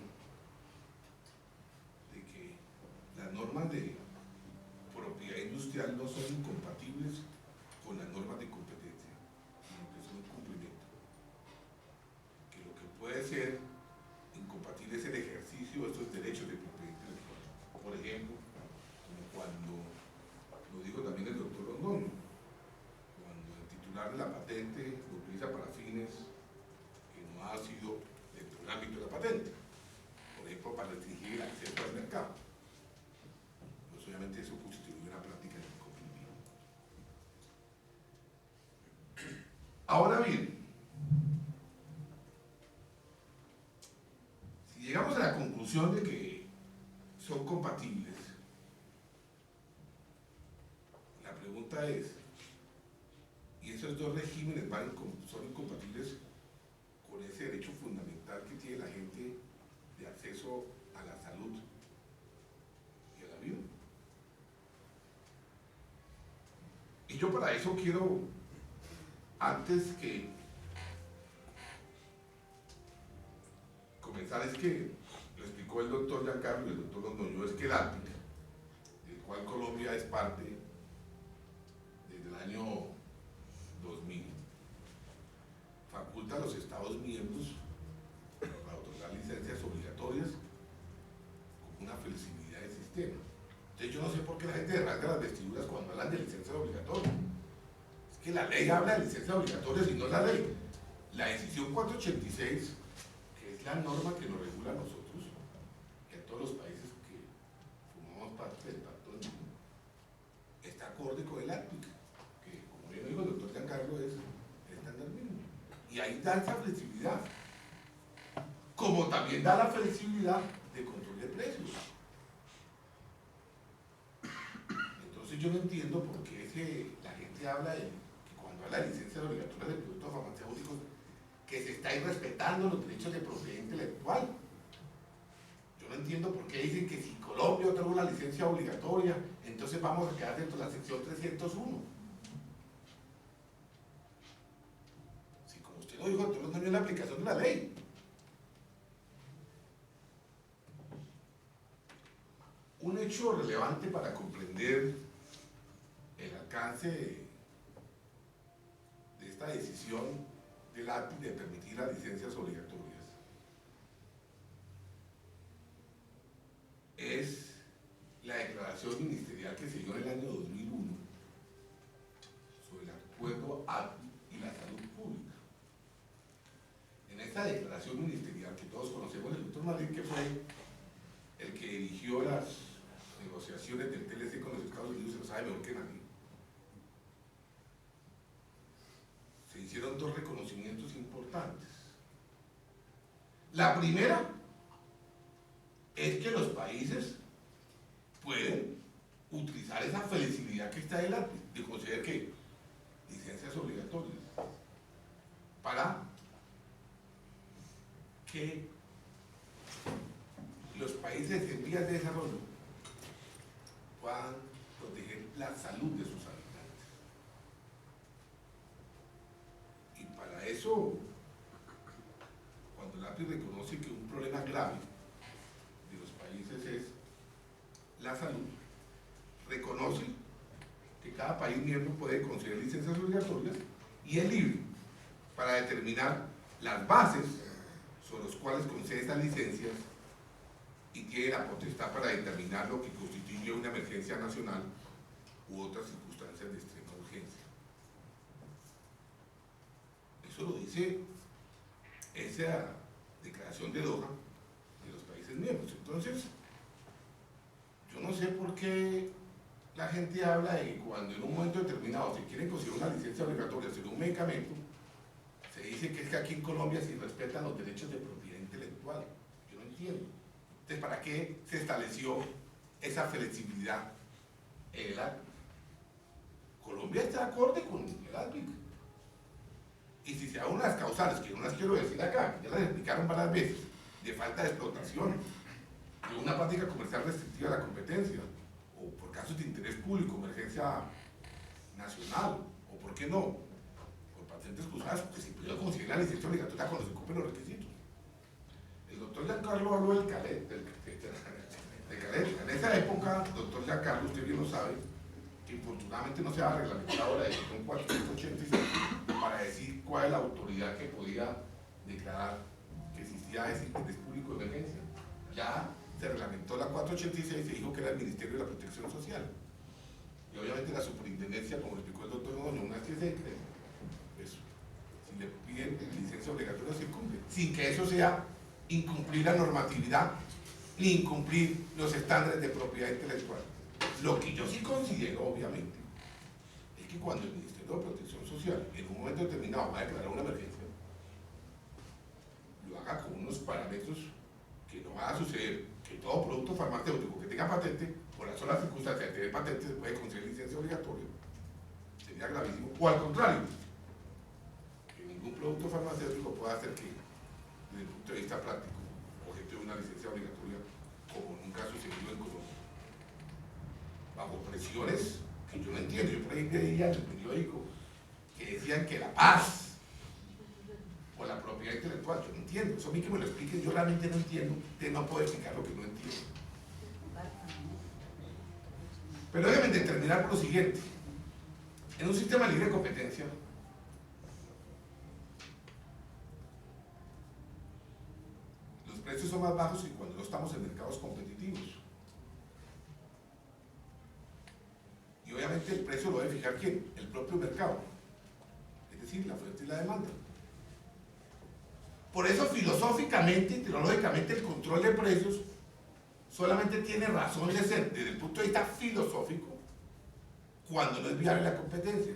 de que las normas de propiedad industrial no son incompatibles con las normas de competencia, sino que son un complemento, que lo que puede ser incompatible es el ejercicio de estos derechos de propiedad intelectual. Por ejemplo, como cuando lo dijo también el doctor Londoño, cuando el titular de la patente lo utiliza para fines que no ha sido dentro del ámbito de la patente, por ejemplo, para restringir el acceso al mercado. Pues obviamente eso constituye una práctica de incumplimiento. Ahora bien, si llegamos a la conclusión de que son compatibles, la pregunta es, ¿y esos dos regímenes son incompatibles con ese derecho fundamental que tiene la gente de acceso a la salud y a la vida? Y yo para eso quiero, antes que comenzar, es que lo explicó el doctor Giancarlo y el doctor Londoño, es que el ALPIC, del cual Colombia es parte desde el año 2000, faculta a los Estados miembros para otorgar licencias obligatorias con una flexibilidad del sistema. Entonces yo no sé por qué la gente rasga las vestiduras cuando hablan de licencias obligatorias. Es que la ley habla de licencias obligatorias y no la ley. La decisión 486, que es la norma que nos regula a nosotros, que a todos los países que formamos parte del Pacto de Nuremberg, está acorde con el ALPIC, que como bien dijo el doctor Giancarlo es el estándar mínimo. Y ahí da esa flexibilidad, como también da la flexibilidad de control de precios. Entonces yo no entiendo por qué la gente habla de que cuando habla de licencias obligatorias de productos farmacéuticos, que se está irrespetando los derechos de propiedad intelectual. Yo no entiendo por qué dicen que si Colombia otorga una licencia obligatoria, entonces vamos a quedar dentro de la sección 301. Si como usted lo dijo, entonces no es la aplicación de la ley. Un hecho relevante para comprender el alcance de esta decisión del ALPIC de permitir las licencias obligatorias es la declaración ministerial que se dio en el año 2001 sobre el acuerdo ALPIC y la salud pública. En esta declaración ministerial que todos conocemos, el doctor Madrid, que fue el que dirigió las negociaciones del TLC con los Estados Unidos, se lo sabe mejor que nadie. Se hicieron dos reconocimientos importantes. La primera es que los países pueden utilizar esa flexibilidad que está en el ALPIC, de considerar que licencias obligatorias, para que los países en vías de desarrollo puedan proteger la salud de sus habitantes. Y para eso, cuando el ALPIC reconoce que un problema grave de los países es la salud, reconoce que cada país miembro puede conceder licencias obligatorias y es libre para determinar las bases sobre las cuales concede esas licencias y tiene la potestad para determinar lo que constituye una emergencia nacional u otras circunstancias de extrema urgencia. Eso lo dice esa declaración de Doha de los países miembros. Entonces, yo no sé por qué la gente habla de que cuando en un momento determinado se quieren conseguir una licencia obligatoria sobre un medicamento, se dice que es que aquí en Colombia se respetan los derechos de propiedad intelectual. Yo no entiendo. Entonces, ¿para qué se estableció esa flexibilidad en el ALPIC? Colombia está de acuerdo con el ALPIC. Y si se da unas causales, que no las quiero decir acá, ya las explicaron varias veces, de falta de explotación, de una práctica comercial restrictiva de la competencia, o por casos de interés público, emergencia nacional, o por qué no, por patentes cruzadas, porque se puede conseguir la licencia obligatoria cuando se cumplen los requisitos. El doctor Giancarlo habló del CALET, de Calet. En esa época, doctor Giancarlo, usted bien lo sabe, que infortunadamente no se ha reglamentado la decisión 486 para decir cuál es la autoridad que podía declarar que existía ese interés público de emergencia. Ya se reglamentó la 486 y se dijo que era el Ministerio de la Protección Social. Y obviamente la superintendencia, como explicó el doctor Nodoño, una vez que se pues, si le piden licencia obligatoria, se cumple, sin que eso sea incumplir la normatividad ni incumplir los estándares de propiedad intelectual. Lo que yo sí considero, obviamente, es que cuando el Ministerio Fondo de Protección Social en un momento determinado va a declarar una emergencia, lo haga con unos parámetros que no va a suceder que todo producto farmacéutico que tenga patente, por la sola circunstancia de tener patente, se puede conseguir licencia obligatoria. Sería gravísimo. O al contrario, que ningún producto farmacéutico pueda hacer que, desde el punto de vista práctico, objeto de una licencia obligatoria, como nunca ha sucedido en Colombia. Bajo presiones que yo no entiendo. Yo por ahí veía en el periódico que decían que la paz o la propiedad intelectual, yo no entiendo. Eso a mí que me lo expliquen, yo realmente no entiendo. Usted no puede explicar lo que no entiendo. Pero déjenme determinar por lo siguiente. En un sistema libre de competencia, los precios son más bajos que cuando no estamos en mercados competitivos. Y obviamente el precio lo debe fijar ¿quién? El propio mercado. Es decir, la oferta y la demanda. Por eso filosóficamente y teológicamente el control de precios solamente tiene razón de ser desde el punto de vista filosófico cuando no es viable la competencia.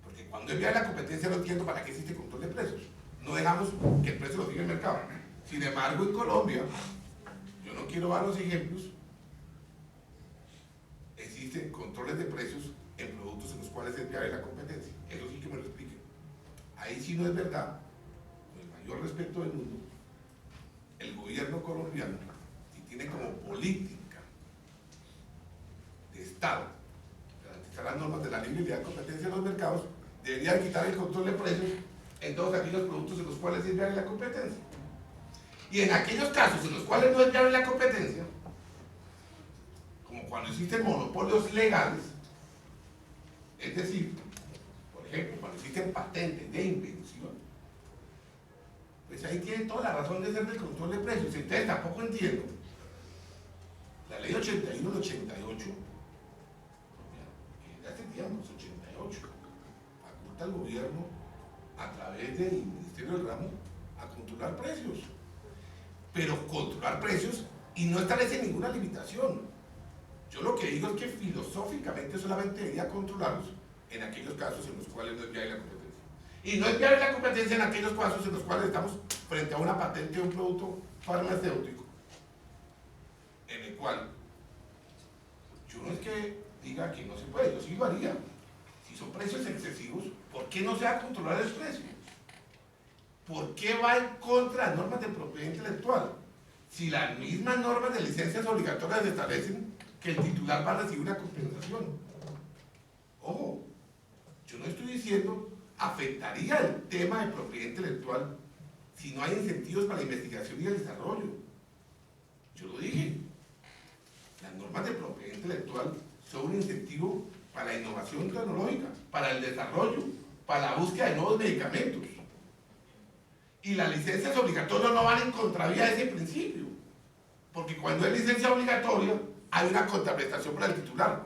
Porque cuando es viable la competencia no entiendo para qué existe control de precios. No dejamos que el precio lo fije el mercado. Sin embargo, en Colombia, yo no quiero dar los ejemplos, existen controles de precios en productos en los cuales es viable la competencia. Eso sí que me lo expliquen. Ahí sí no es verdad, con el mayor respeto del mundo, el gobierno colombiano, si tiene como política de Estado garantizar las normas de la libre de competencia en los mercados, debería quitar el control de precios en todos aquellos productos en los cuales es viable la competencia. Y en aquellos casos en los cuales no es viable la competencia, como cuando existen monopolios legales, es decir, por ejemplo, cuando existen patentes de invención, pues ahí tiene toda la razón de ser del control de precios. Entonces tampoco entiendo la ley 81 del 88, que hace tiempo, 88, faculta al gobierno a través del Ministerio del Ramo a controlar precios, pero controlar precios y no establece ninguna limitación. Yo lo que digo es que filosóficamente solamente debería controlarlos en aquellos casos en los cuales no es viable la competencia. Y no es viable la competencia en aquellos casos en los cuales estamos frente a una patente de un producto farmacéutico, en el cual yo no es que diga que no se puede, yo sí lo haría. Si son precios excesivos, ¿por qué no se va a controlar el precio? ¿Por qué va en contra de las normas de propiedad intelectual? Si las mismas normas de licencias obligatorias establecen que el titular va a recibir una compensación. Ojo, yo no estoy diciendo afectaría el tema de propiedad intelectual si no hay incentivos para la investigación y el desarrollo. Yo lo dije, las normas de propiedad intelectual son un incentivo para la innovación tecnológica, para el desarrollo, para la búsqueda de nuevos medicamentos. Y las licencias obligatorias no van en contravía de ese principio, porque cuando hay licencia obligatoria hay una contraprestación para el titular.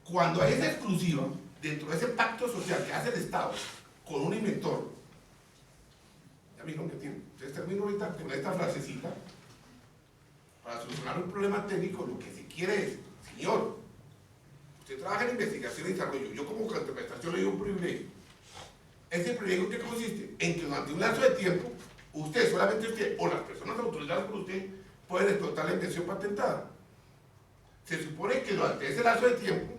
Cuando hay esa exclusiva, dentro de ese pacto social que hace el Estado con un inventor, ya vieron que tiene, entonces termino ahorita con esta frasecita, para solucionar un problema técnico lo que se quiere es, señor, usted trabaja en investigación y desarrollo, yo como contraprestación le doy un privilegio. ¿Ese privilegio en qué consiste? En que durante un lapso de tiempo, solamente usted, o las personas autorizadas por usted, pueden explotar la invención patentada. Se supone que durante ese lapso de tiempo,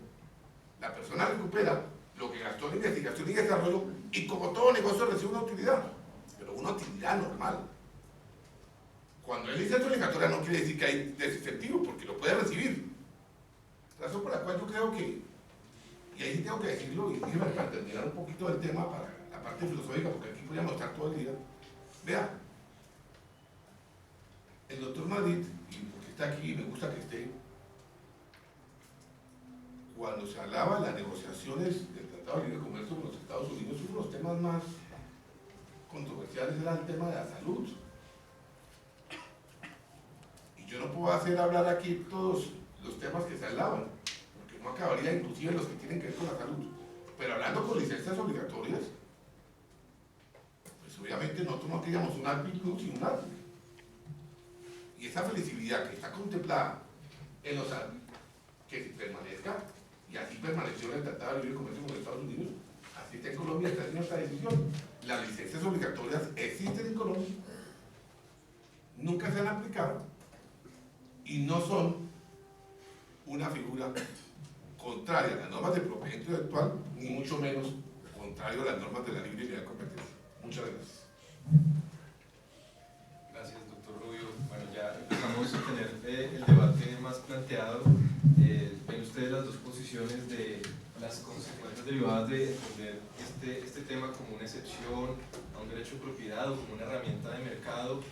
la persona recupera lo que gastó en investigación y desarrollo y como todo negocio recibe una utilidad, pero una utilidad normal. Cuando hay licencia obligatoria no quiere decir que hay desincentivo, porque lo puede recibir. Razón por la cual yo creo que, y ahí sí tengo que decirlo, y para terminar un poquito del tema, para la parte filosófica, porque aquí podríamos estar todo el día. Vea, el doctor Madrid, y porque está aquí, me gusta que esté, cuando se hablaba de las negociaciones del Tratado de Libre Comercio con los Estados Unidos, uno de los temas más controversiales era el tema de la salud. Y yo no puedo hacer hablar aquí todos los temas que se hablaban, porque no acabaría inclusive los que tienen que ver con la salud. Pero hablando con licencias obligatorias, pues obviamente nosotros no queríamos un árbitro sino un árbitro. Y esa flexibilidad que está contemplada en los árbitros, que permanezca Y así permaneció en el Tratado de Libre Comercio con Estados Unidos. Así está en Colombia, está haciendo esta decisión. Las licencias obligatorias existen en Colombia, nunca se han aplicado y no son una figura contraria a las normas de propiedad intelectual, ni mucho menos contrario a las normas de la libre y de competencia. Muchas gracias. Gracias, doctor Rubio. Bueno, ya empezamos a tener el debate más planteado. Ven ustedes las dos posiciones de las consecuencias derivadas de entender este tema como una excepción a un derecho de propiedad o como una herramienta de mercado.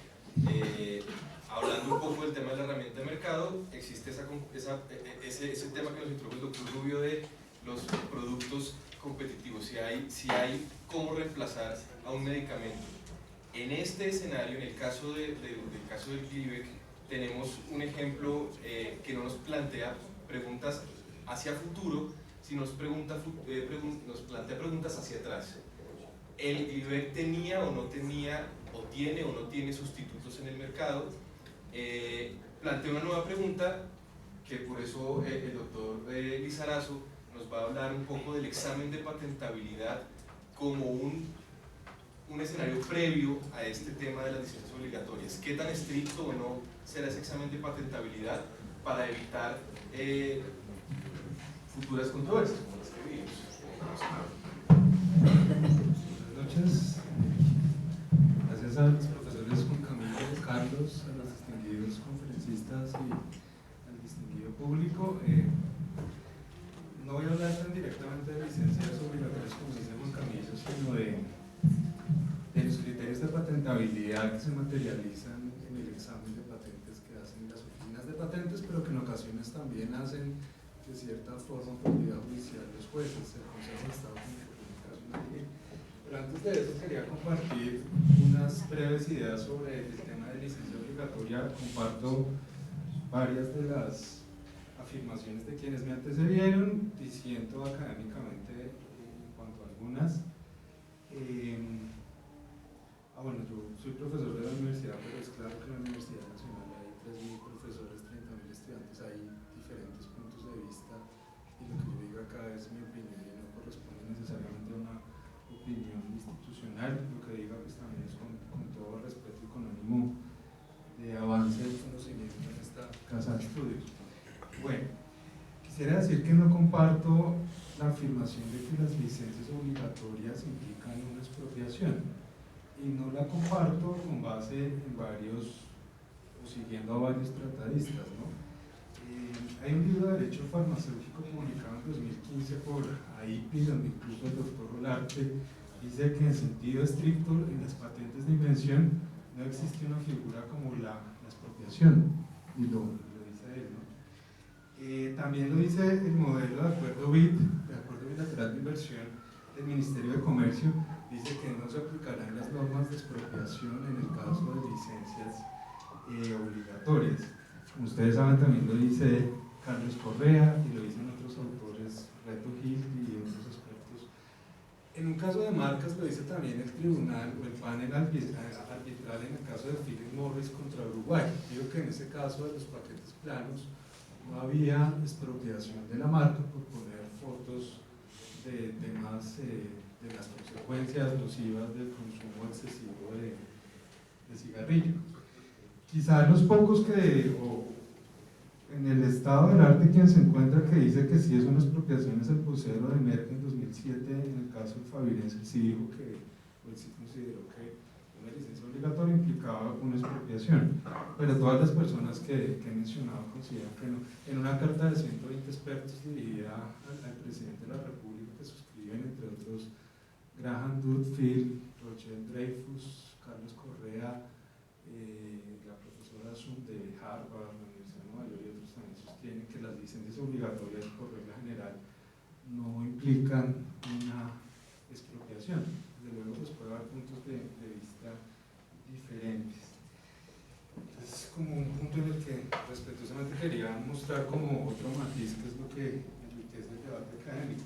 Hablando un poco del tema de la herramienta de mercado, existe ese tema que nos introdujo el doctor Rubio de los productos competitivos, si hay cómo reemplazar a un medicamento. En este escenario, en el caso del Glivec, tenemos un ejemplo que no nos plantea preguntas hacia futuro, sino nos plantea preguntas hacia atrás. ¿El Glivec tenía o no tenía, o tiene o no tiene sustitutos en el mercado? Plantea una nueva pregunta, que por eso el doctor Lizarazo nos va a hablar un poco del examen de patentabilidad como un escenario previo a este tema de las licencias obligatorias. ¿Qué tan estricto o no será ese examen de patentabilidad para evitar futuras controversias como las que vimos? Buenas noches. Gracias a los profesores Juan Camilo y Carlos, a los distinguidos conferencistas y al distinguido público. No voy a hablar tan directamente de licencias obligatorias como dice Juan Camilo, sino de los criterios de patentabilidad que se materializan en el examen de patentes que hacen las oficinas de patentes, pero que en ocasiones también hacen de cierta forma por vía judicial los jueces, el Consejo de Estado Nacional. Pero antes de eso quería compartir unas breves ideas sobre el tema de licencia obligatoria. Comparto varias de las afirmaciones de quienes me antecedieron, diciendo académicamente en cuanto a algunas. Bueno, yo soy profesor de la universidad, pero es claro que en la Universidad Nacional hay 3.000 profesores, 30.000 estudiantes, hay diferentes puntos de vista y lo que yo digo acá es mi opinión y no corresponde necesariamente a una opinión institucional. Lo que diga pues también es con todo respeto y con ánimo de avance del conocimiento en esta casa de estudios. Bueno, quisiera decir que no comparto la afirmación de que las licencias obligatorias implican una expropiación. Y no la comparto con base en varios, o siguiendo a varios tratadistas, ¿no? Hay un libro de Derecho Farmacéutico publicado en 2015 por AIPI, donde incluso el doctor Olarte dice que en sentido estricto en las patentes de invención no existe una figura como la expropiación, y lo dice él, ¿no? También lo dice el modelo de acuerdo BID, de acuerdo bilateral de inversión del Ministerio de Comercio. Dice que no se aplicarán las normas de expropiación en el caso de licencias obligatorias. Como ustedes saben, también lo dice Carlos Correa y lo dicen otros autores, Reto Gil y otros expertos. En un caso de marcas lo dice también el tribunal o el panel arbitral en el caso de Philip Morris contra Uruguay. Digo que en ese caso de los paquetes planos no había expropiación de la marca por poner fotos de temas de las consecuencias nocivas del consumo excesivo de cigarrillo. Quizá los pocos en el estado del arte quien se encuentra que dice que sí es una expropiación es el vocero de Merck en 2007 en el caso del Favirense. Sí dijo que, pues sí consideró que una licencia obligatoria implicaba una expropiación, pero todas las personas que he mencionado consideran que no. En una carta de 120 expertos dirigida al presidente de la República que suscriben entre otros Graham Dudfield, Rochelle Dreyfus, Carlos Correa, la profesora Sun de Harvard, la Universidad de Nueva York y otros también sostienen que las licencias obligatorias por regla general no implican una expropiación. Desde luego pues puede haber puntos de vista diferentes. Entonces, como un punto en el que respetuosamente quería mostrar como otro matiz, que es lo que enriquece el debate académico.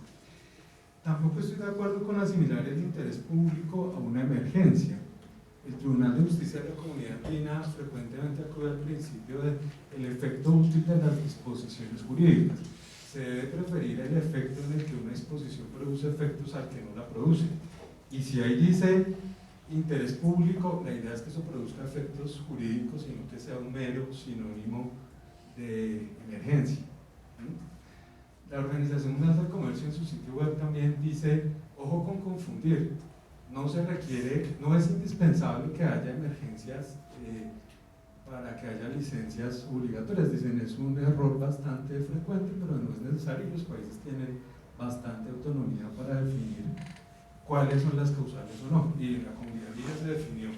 Tampoco estoy de acuerdo con asimilar el interés público a una emergencia. El Tribunal de Justicia de la Comunidad Andina frecuentemente acude al principio del efecto útil de las disposiciones jurídicas. se debe preferir el efecto en el que una exposición produce efectos al que no la produce. Y si ahí dice interés público, la idea es que eso produzca efectos jurídicos y no que sea un mero sinónimo de emergencia. La Organización Mundial del Comercio en su sitio web también dice, ojo con confundir, no se requiere, no es indispensable que haya emergencias para que haya licencias obligatorias. Dicen, es un error bastante frecuente, pero no es necesario, y los países tienen bastante autonomía para definir cuáles son las causales o no. Y en la Comunidad Andina se definió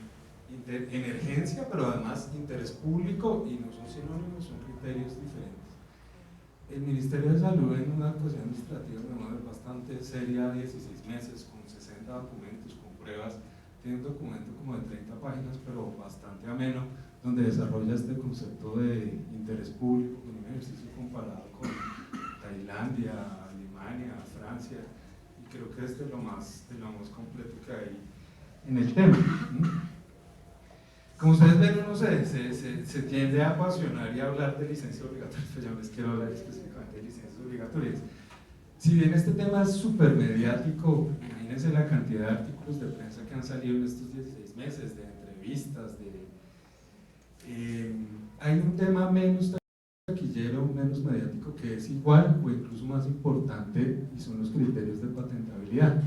emergencia, pero además interés público, y no son sinónimos, son criterios diferentes. El Ministerio de Salud, en una actuación administrativa bastante seria, 16 meses, con 60 documentos, con pruebas, tiene un documento como de 30 páginas, pero bastante ameno, donde desarrolla este concepto de interés público, con un ejercicio comparado con Tailandia, Alemania, Francia, y creo que es de lo más completo que hay en el tema. Como ustedes ven, uno se tiende a apasionar y a hablar de licencias obligatorias, pues yo no les quiero hablar específicamente de licencias obligatorias. Si bien este tema es súper mediático, imagínense la cantidad de artículos de prensa que han salido en estos 16 meses, de entrevistas, hay un tema menos taquillero, menos mediático, que es igual o incluso más importante, y son los criterios de patentabilidad.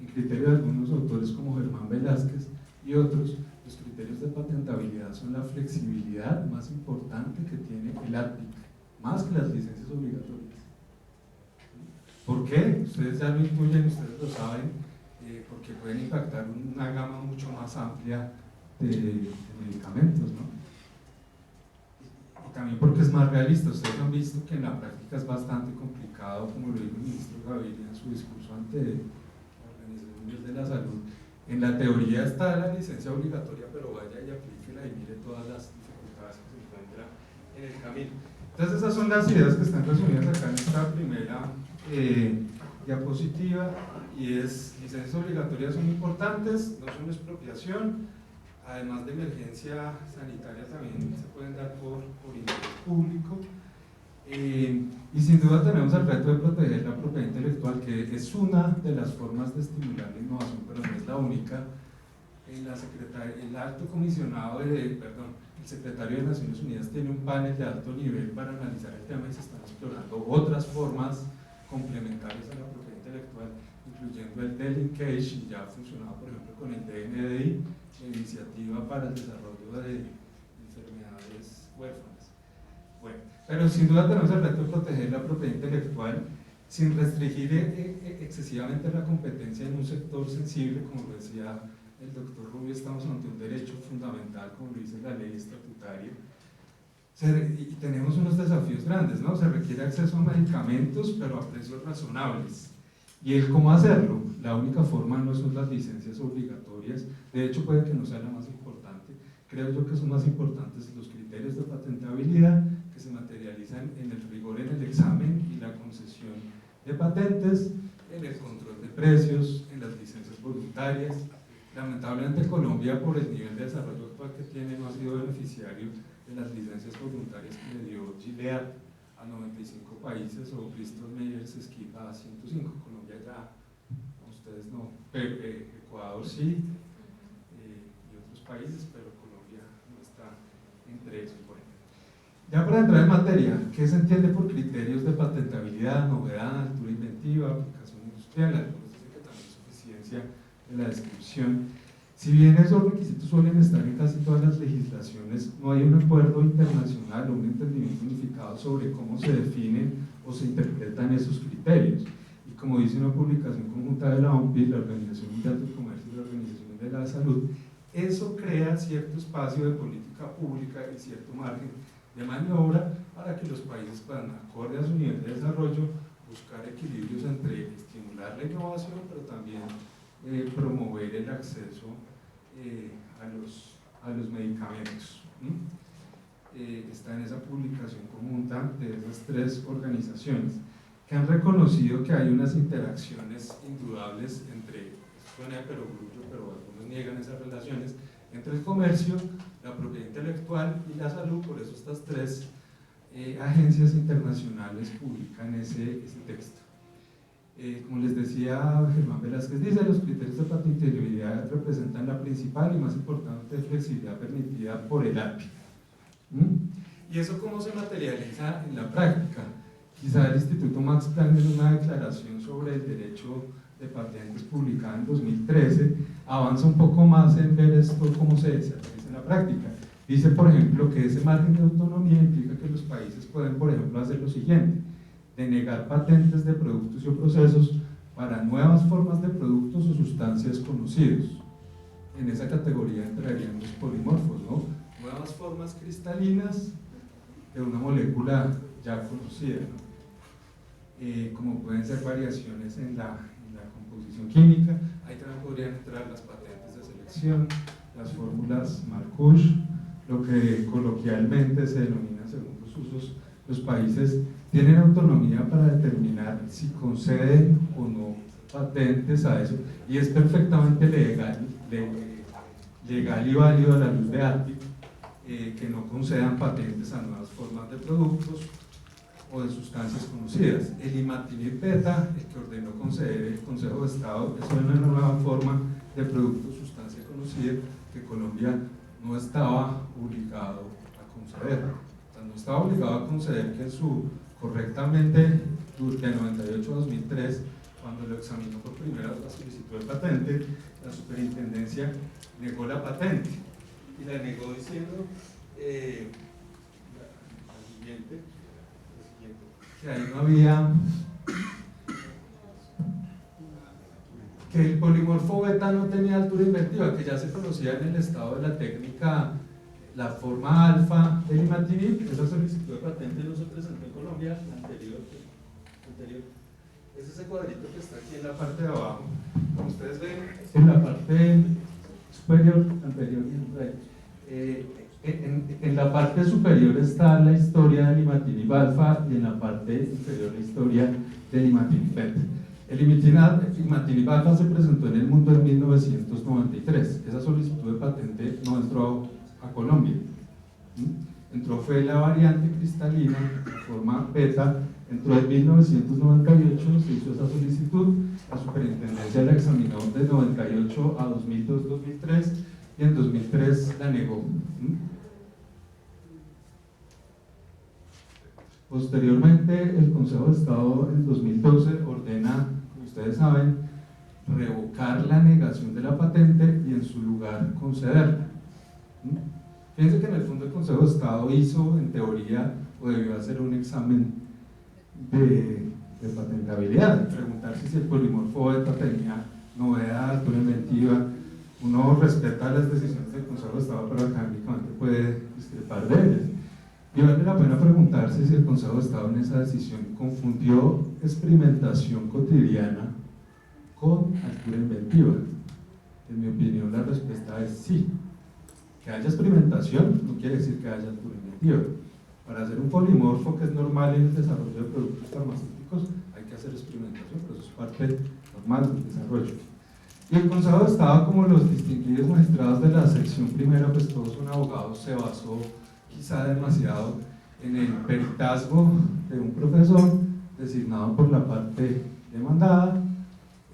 En criterio de algunos autores como Germán Velázquez y otros, los criterios de patentabilidad son la flexibilidad más importante que tiene el ARPIC, más que las licencias obligatorias. ¿Por qué? Ustedes ya lo intuyen, ustedes lo saben, porque pueden impactar una gama mucho más amplia de medicamentos, ¿no? Y también porque es más realista. Ustedes han visto que en la práctica es bastante complicado, como lo dijo el ministro Gaviria en su discurso ante la Organización Mundial de la Salud. En la teoría está la licencia obligatoria, pero vaya y aplíquela y mire todas las dificultades que se encuentran en el camino. Entonces esas son las ideas que están resumidas acá en esta primera diapositiva, y es: licencias obligatorias son importantes, no son expropiación, además de emergencia sanitaria también se pueden dar por interés público, y sin duda tenemos el reto de proteger la propiedad intelectual, que es una de las formas de estimular la innovación, pero no es la única. El alto comisionado el secretario de Naciones Unidas tiene un panel de alto nivel para analizar el tema, y se están explorando otras formas complementarias a la propiedad intelectual, incluyendo el D-Linkage, y ya ha funcionado por ejemplo con el DNDI, la Iniciativa para el Desarrollo de Enfermedades Huérfanas. Bueno, pero sin duda tenemos el reto de proteger la propiedad intelectual sin restringir excesivamente la competencia en un sector sensible. Como lo decía el doctor Rubio, estamos ante un derecho fundamental, como lo dice la ley estatutaria, y tenemos unos desafíos grandes, ¿no? Se requiere acceso a medicamentos, pero a precios razonables. ¿Y el cómo hacerlo? La única forma no son las licencias obligatorias, de hecho puede que no sea la más importante. Creo yo que son más importantes los criterios de patentabilidad, que se materializan en el rigor en el examen y la concesión de patentes, en el control de precios, en las licencias voluntarias. Lamentablemente Colombia, por el nivel de desarrollo actual que tiene, no ha sido beneficiario de las licencias voluntarias que le dio Gilead a 95 países, o Bristol Myers Squibb a 105. Colombia ya, ustedes no, Ecuador sí, y otros países, pero Colombia no está entre esos. Bueno, ya para entrar en materia, ¿qué se entiende por criterios de patentabilidad, novedad, altura inventiva, aplicación industrial? Algunos dicen que también suficiencia de la descripción. Si bien esos requisitos suelen estar en casi todas las legislaciones, no hay un acuerdo internacional o un entendimiento unificado sobre cómo se definen o se interpretan esos criterios. Y como dice una publicación conjunta de la OMPI, la Organización Mundial del Comercio y la Organización Mundial de la Salud, eso crea cierto espacio de política pública y cierto margen de maniobra para que los países puedan, acorde a su nivel de desarrollo, buscar equilibrios entre estimular la innovación, pero también promover el acceso a los medicamentos. Está en esa publicación conjunta de esas tres organizaciones, que han reconocido que hay unas interacciones indudables entre, suena de perogrullo, pero algunos niegan esas relaciones, entre el comercio, la propiedad intelectual y la salud. Por eso estas tres agencias internacionales publican ese texto. Como les decía Germán Velázquez, dice: los criterios de patentabilidad representan la principal y más importante flexibilidad permitida por el API. ¿Y eso cómo se materializa en la práctica? Quizá el Instituto Max Planck, en una declaración sobre el derecho de patentes publicada en 2013, avanza un poco más en ver esto cómo se realiza en la práctica. Dice, por ejemplo, que ese margen de autonomía implica que los países pueden, por ejemplo, hacer lo siguiente: denegar patentes de productos y o procesos para nuevas formas de productos o sustancias conocidos. En esa categoría entrarían los polimorfos, ¿no? Nuevas formas cristalinas de una molécula ya conocida, ¿no? Como pueden ser variaciones en la composición química. Ahí también podrían entrar las patentes de selección, las fórmulas Marcouche, lo que coloquialmente se denomina, según los usos, los países tienen autonomía para determinar si conceden o no patentes a eso, y es perfectamente legal y válido a la luz de ATIC que no concedan patentes a nuevas formas de productos o de sustancias conocidas. El imatinib beta, el que ordenó conceder el Consejo de Estado, es una nueva forma de producto o sustancia conocida que Colombia no estaba obligado a conceder. O sea, no estaba obligado a conceder que correctamente, de 98 a 2003, cuando lo examinó por primera vez la solicitud de patente, la superintendencia negó la patente, y la negó diciendo la siguiente, que ahí no había, que el polimorfo beta no tenía altura inventiva, que ya se conocía en el estado de la técnica la forma alfa del imatinib. Esa solicitud de patente no se presentó en Colombia, la anterior. Es ese cuadrito que está aquí en la parte de abajo. Como ustedes ven, en la parte superior, anterior y en la parte superior está la historia del imatinib alfa, y en la parte inferior la historia del imatinib beta. El imatinib alfa se presentó en el mundo en 1993. Esa solicitud de patente no entró a Colombia. Fue la variante cristalina, la forma beta, entró en 1998, se hizo esa solicitud, la superintendencia la examinó de 98 a 2002-2003 y en 2003 la negó. Posteriormente, el Consejo de Estado en 2012 ordena, como ustedes saben, revocar la negación de la patente y en su lugar concederla. Fíjense que en el fondo el Consejo de Estado hizo, en teoría, o debió hacer un examen de patentabilidad, preguntarse si el polimorfo beta tenía novedad, altura inventiva. Uno respeta las decisiones del Consejo de Estado, pero académicamente puede discrepar de ellas. Y vale la pena preguntarse si el Consejo de Estado en esa decisión confundió experimentación cotidiana con altura inventiva. En mi opinión, la respuesta es sí. Que haya experimentación no quiere decir que haya altura inventiva. Para hacer un polimorfo, que es normal en el desarrollo de productos farmacéuticos, hay que hacer experimentación, pero eso es parte normal del desarrollo. Y el Consejo de Estado, como los distinguidos magistrados de la sección primera, pues todos son abogados, se basó quizá demasiado en el peritazgo de un profesor designado por la parte demandada,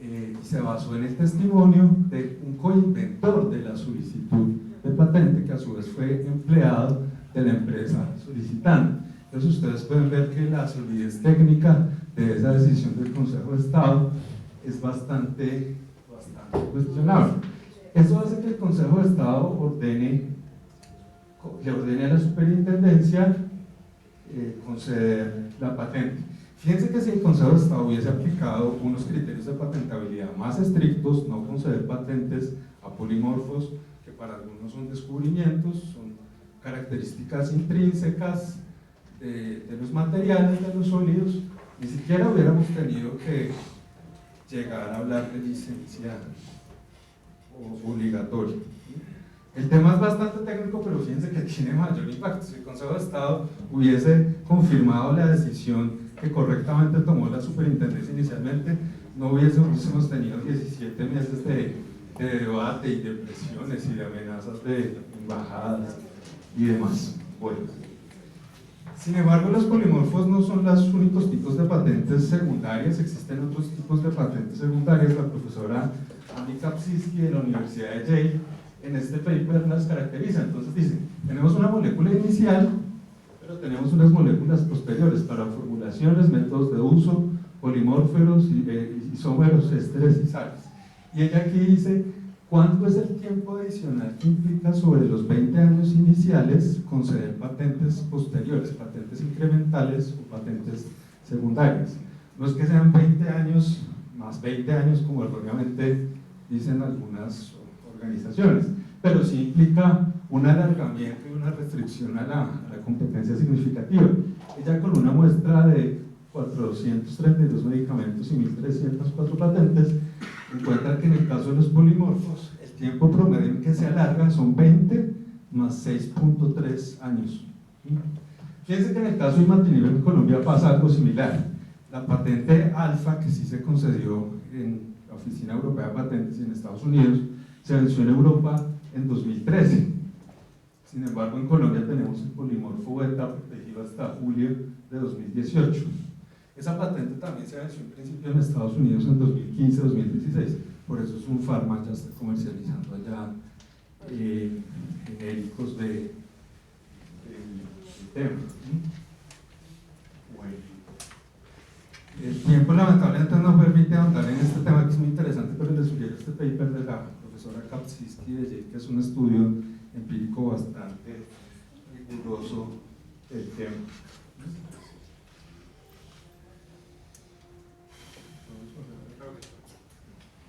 y se basó en el testimonio de un coinventor de la solicitud de patente, que a su vez fue empleado de la empresa solicitante. Entonces ustedes pueden ver que la solidez técnica de esa decisión del Consejo de Estado es bastante cuestionable. Eso hace que el Consejo de Estado le ordene a la superintendencia conceder la patente. Fíjense que si el Consejo de Estado hubiese aplicado unos criterios de patentabilidad más estrictos, no conceder patentes a polimorfos, que para algunos son descubrimientos, son características intrínsecas de los materiales, de los sólidos, ni siquiera hubiéramos tenido que llegar a hablar de licencia obligatoria. El tema es bastante técnico, pero fíjense que tiene mayor impacto. Si el Consejo de Estado hubiese confirmado la decisión que correctamente tomó la superintendencia inicialmente, no hubiésemos tenido 17 meses de debate y de presiones y de amenazas de embajadas y demás. Bueno, Sin embargo, los polimorfos no son los únicos tipos de patentes secundarias, existen otros tipos de patentes secundarias. La profesora Amy Kapczynski de la Universidad de Yale en este paper las caracteriza. Entonces dice, tenemos una molécula inicial, pero tenemos unas moléculas posteriores para formulaciones, métodos de uso, polimórferos, isómeros, ésteres y sales. Y ella aquí dice, ¿cuánto es el tiempo adicional que implica sobre los 20 años iniciales conceder patentes posteriores, patentes incrementales o patentes secundarias? No es que sean 20 años más 20 años como erróneamente dicen algunas organizaciones, pero sí implica un alargamiento y una restricción a la competencia significativa. Ella con una muestra de 432 medicamentos y 1.304 patentes encuentra que en el caso de los polimorfos el tiempo promedio en que se alarga son 20 más 6.3 años. Fíjense que en el caso de imatinib en Colombia pasa algo similar. La patente alfa, que sí se concedió en la Oficina Europea de Patentes y en Estados Unidos, se venció en Europa en 2013. Sin embargo, en Colombia tenemos el polimorfo beta protegido hasta julio de 2018. Esa patente también se venció en principio en Estados Unidos en 2015-2016. Por eso es un Pharma ya está comercializando allá genéricos del tema. Bueno. El tiempo lamentablemente no permite ahondar en este tema que es muy interesante, pero les sugiero este paper de la profesora Kapczynski de Yale, que es un estudio empírico bastante riguroso del tema.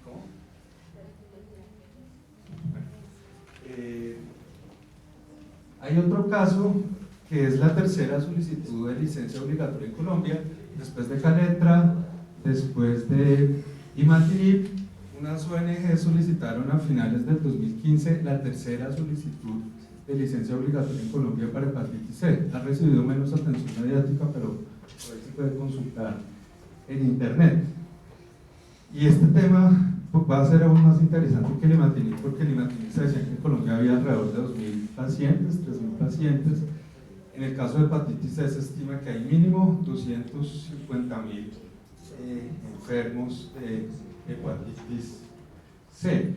¿Cómo? Hay otro caso que es la tercera solicitud de licencia obligatoria en Colombia, después de Caletra, después de imatinib. Unas ONG solicitaron a finales del 2015 la tercera solicitud de licencia obligatoria en Colombia para hepatitis C. Ha recibido menos atención mediática, pero por ahí se puede consultar en internet. Y este tema va a ser aún más interesante que el imatinib, porque el imatinib se decía que en Colombia había alrededor de 2.000 pacientes, 3.000 pacientes. En el caso de hepatitis C se estima que hay mínimo 250.000 enfermos de hepatitis C.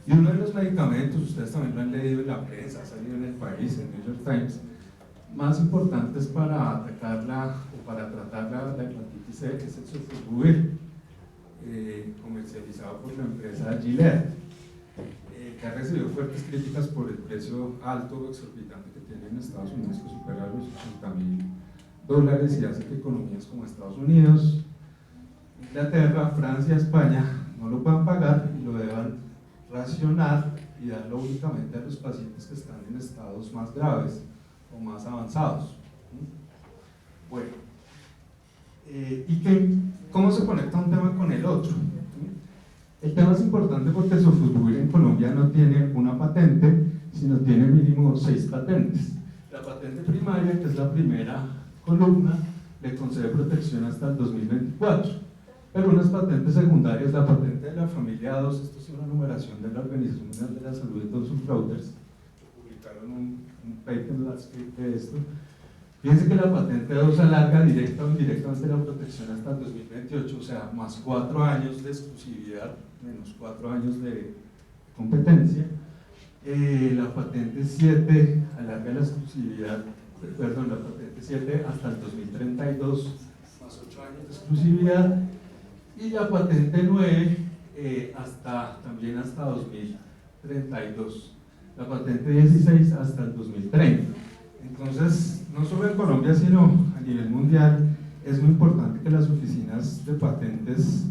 Y uno de los medicamentos, ustedes también lo han leído en la prensa, ha salido en El País, en New York Times, más importantes para atacarla o para tratar la hepatitis C es el sofosbuvir, comercializado por la empresa Gilead, que ha recibido fuertes críticas por el precio alto o exorbitante que tiene en Estados Unidos, que supera los $80.000 y hace que economías como Estados Unidos, Inglaterra, Francia, España no lo puedan pagar y lo deban racionar y darlo únicamente a los pacientes que están en estados más graves o más avanzados. Bueno, ¿cómo se conecta un tema con el otro? El tema es importante porque el sofosbuvir en Colombia no tiene una patente, sino tiene mínimo 6 patentes. La patente primaria, que es la primera columna, le concede protección hasta el 2024, pero unas patentes secundarias, la patente de la familia 2, esto es una numeración de la Organización Mundial de la Salud de Thomson Reuters, publicaron un paper en Landscape de esto. Fíjense que la patente 2 alarga directa o indirectamente la protección hasta el 2028, o sea, más 4 años de exclusividad, menos 4 años de competencia. La patente 7 alarga la exclusividad, perdón, la patente 7 hasta el 2032, más 8 años de exclusividad, y la patente 9 también hasta 2032, la patente 16 hasta el 2030. Entonces, no solo en Colombia, sino a nivel mundial, es muy importante que las oficinas de patentes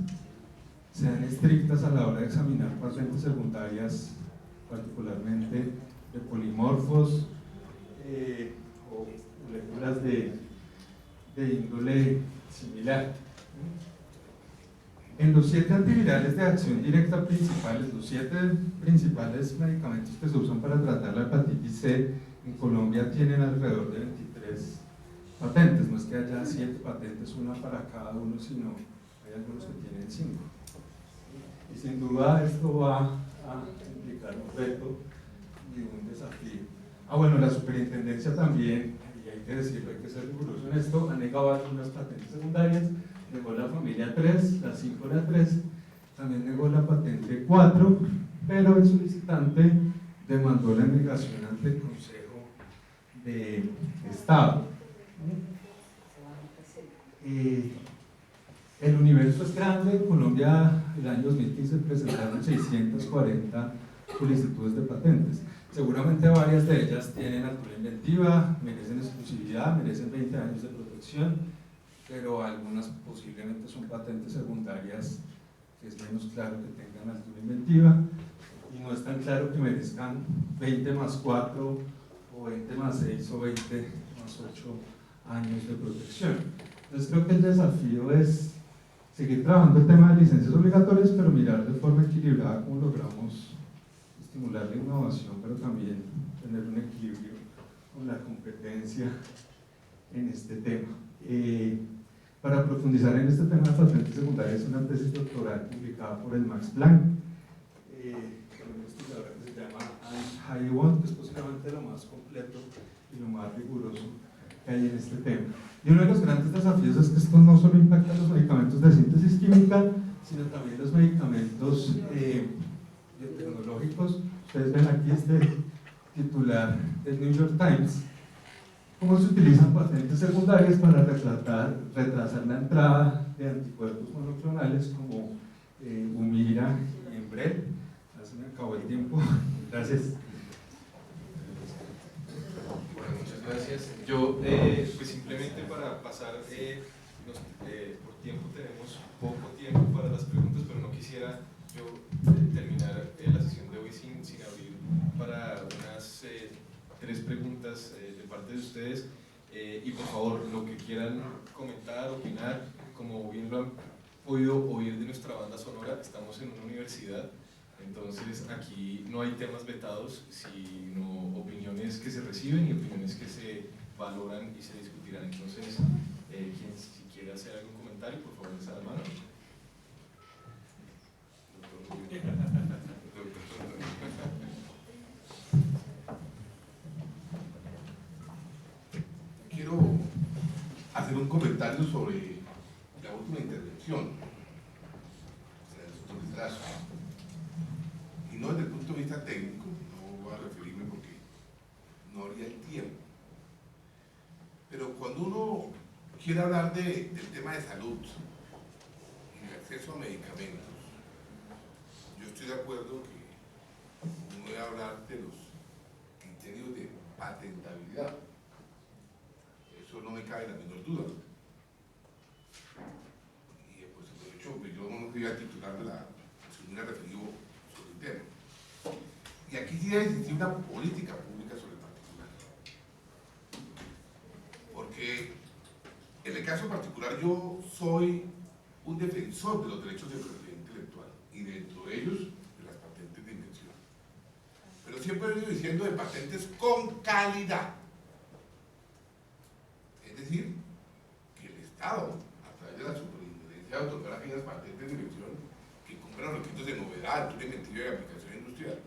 sean estrictas a la hora de examinar patentes secundarias, particularmente de polimorfos o moléculas de índole similar. En los 7 antivirales de acción directa principales, los 7 principales medicamentos que se usan para tratar la hepatitis C en Colombia tienen alrededor de 23 patentes, no es que haya 7 patentes, una para cada uno, sino hay algunos que tienen 5. Y sin duda esto va a implicar un reto y un desafío. Bueno, la superintendencia también, y ahí que decirlo, hay que ser riguroso en esto, ha negado algunas patentes secundarias, negó la familia 3, la 5, la 3, también negó la patente 4, pero el solicitante demandó la negación ante el Consejo de Estado. El universo es grande. En Colombia el año 2015 presentaron 640 solicitudes de patentes. Seguramente varias de ellas tienen altura inventiva, merecen exclusividad, merecen 20 años de protección, pero algunas posiblemente son patentes secundarias que es menos claro que tengan altura inventiva y no es tan claro que merezcan 20 más 4 o 20 más 6 o 20 más 8 años de protección. Entonces creo que el desafío es seguir trabajando el tema de licencias obligatorias, pero mirar de forma equilibrada cómo logramos estimular la innovación, pero también tener un equilibrio con la competencia en este tema. Para profundizar en este tema de patentes secundarias, una tesis doctoral publicada por el Max Planck, con una investigadora que se llama Anne Hayward, que es posiblemente lo más completo y lo más riguroso que hay en este tema. Y uno de los grandes desafíos es que esto no solo impacta los medicamentos de síntesis química, sino también los medicamentos biotecnológicos. Ustedes ven aquí este titular del New York Times, cómo se utilizan patentes secundarias para retrasar la entrada de anticuerpos monoclonales como Humira y Enbrel. Ya se me acabó el tiempo. Gracias. Bueno, muchas gracias. Yo, pues simplemente para pasar, por tiempo tenemos poco tiempo para las preguntas, pero no quisiera yo terminar la sesión de hoy sin abrir para unas 3 preguntas de parte de ustedes. Y por favor, lo que quieran comentar, opinar, como bien lo han podido oír de nuestra banda sonora, estamos en una universidad. Entonces aquí no hay temas vetados, sino opiniones que se reciben y opiniones que se valoran y se discutirán. Entonces, quien si quiere hacer algún comentario, por favor, alza la mano. Quiero hacer un comentario sobre la última intervención, o sea, el doctor Litrazo. Y no desde el punto de vista técnico, no voy a referirme porque no habría el tiempo. Pero cuando uno quiere hablar del tema de salud y el acceso a medicamentos, yo estoy de acuerdo que uno debe hablar de los criterios de patentabilidad. Eso no me cabe la menor duda. Y pues de hecho, yo no fui al titular de la segunda referido sobre el tema. Y aquí sí debe existir una política pública sobre el particular. Porque en el caso particular yo soy un defensor de los derechos de propiedad intelectual y dentro de ellos de las patentes de invención. Pero siempre he venido diciendo de patentes con calidad. Es decir, que el Estado, a través de la Superintendencia de otorgar aquellas patentes de invención que cumplan los requisitos de novedad, altura inventiva y aplicación industrial.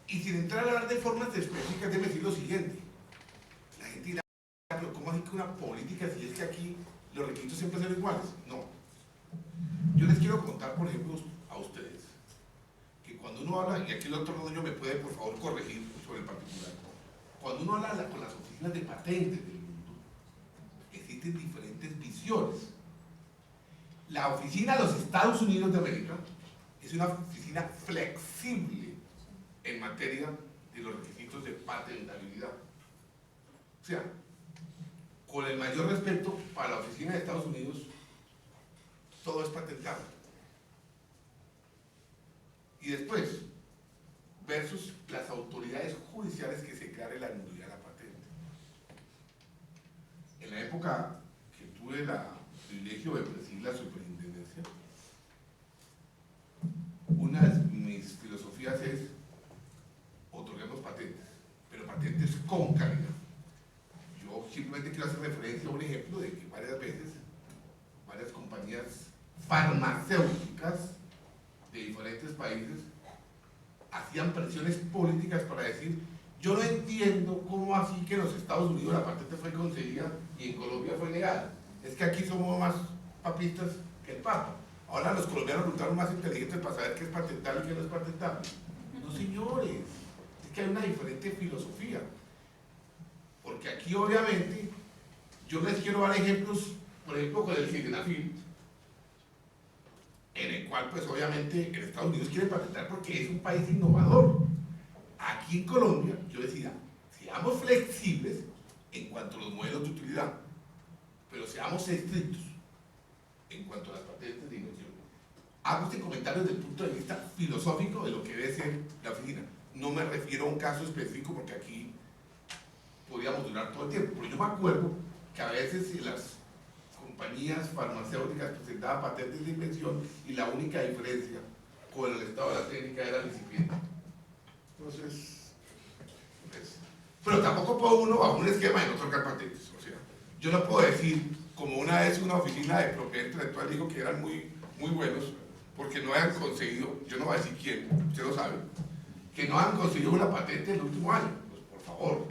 Y sin entrar a hablar de formas específicas, debe decir lo siguiente. La gente dirá, pero ¿cómo así que una política si es que aquí los requisitos siempre son iguales? No. Yo les quiero contar, por ejemplo, a ustedes, que cuando uno habla, y aquí el doctor Rodolfo me puede, por favor, corregir sobre el particular, cuando uno habla con las oficinas de patentes del mundo, existen diferentes visiones. La oficina de los Estados Unidos de América es una oficina flexible en materia de los requisitos de patentabilidad. O sea, con el mayor respeto para la oficina de Estados Unidos, todo es patentable. Y después, versus las autoridades judiciales que se declare la nulidad de la patente. En la época que tuve el privilegio de presidir la superintendencia, una de mis filosofías es otorgamos patentes, pero patentes con calidad. Yo simplemente quiero hacer referencia a un ejemplo de que varias veces, varias compañías farmacéuticas de diferentes países hacían presiones políticas para decir, Yo no entiendo cómo así que en los Estados Unidos la patente fue concedida y en Colombia fue negada. Es que aquí somos más papistas que el Papa. Ahora los colombianos resultaron más inteligentes para saber qué es patentable y qué no es patentable. No, señores, es que hay una diferente filosofía. Porque aquí obviamente, yo les quiero dar ejemplos, por ejemplo con el sildenafil, en el cual pues obviamente en Estados Unidos quiere patentar porque es un país innovador. Aquí en Colombia, yo decía, seamos flexibles en cuanto a los modelos de utilidad, pero seamos estrictos en cuanto a las patentes de invención. Hago este comentario desde el punto de vista filosófico de lo que debe ser la oficina. No me refiero a un caso específico porque aquí podríamos durar todo el tiempo, pero yo me acuerdo que a veces las compañías farmacéuticas presentaban patentes de invención y la única diferencia con el estado de la técnica era el recipiente. Entonces, pero tampoco puedo uno bajo un esquema de no otorgar patentes. O sea, yo no puedo decir, como una vez una oficina de propiedad intelectual dijo que eran muy buenos, porque no hayan conseguido, yo no voy a decir quién, usted lo sabe, que no han conseguido una patente en el último año. Pues por favor,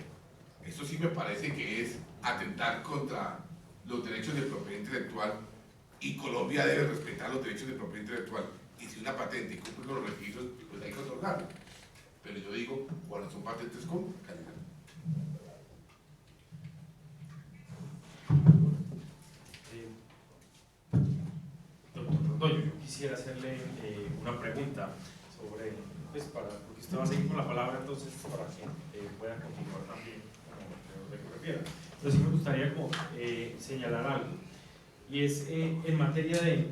eso sí me parece que es atentar contra los derechos de propiedad intelectual, y Colombia debe respetar los derechos de propiedad intelectual. Y si una patente cumple con los requisitos, pues hay que otorgarla. Pero yo digo, cuando son patentes con calidad. Doctor Londoño, yo quisiera hacerle una pregunta sobre, pues porque usted va a seguir con la palabra, entonces para que pueda continuar también como se refiera. Pero sí me gustaría como, señalar algo, y es en materia de,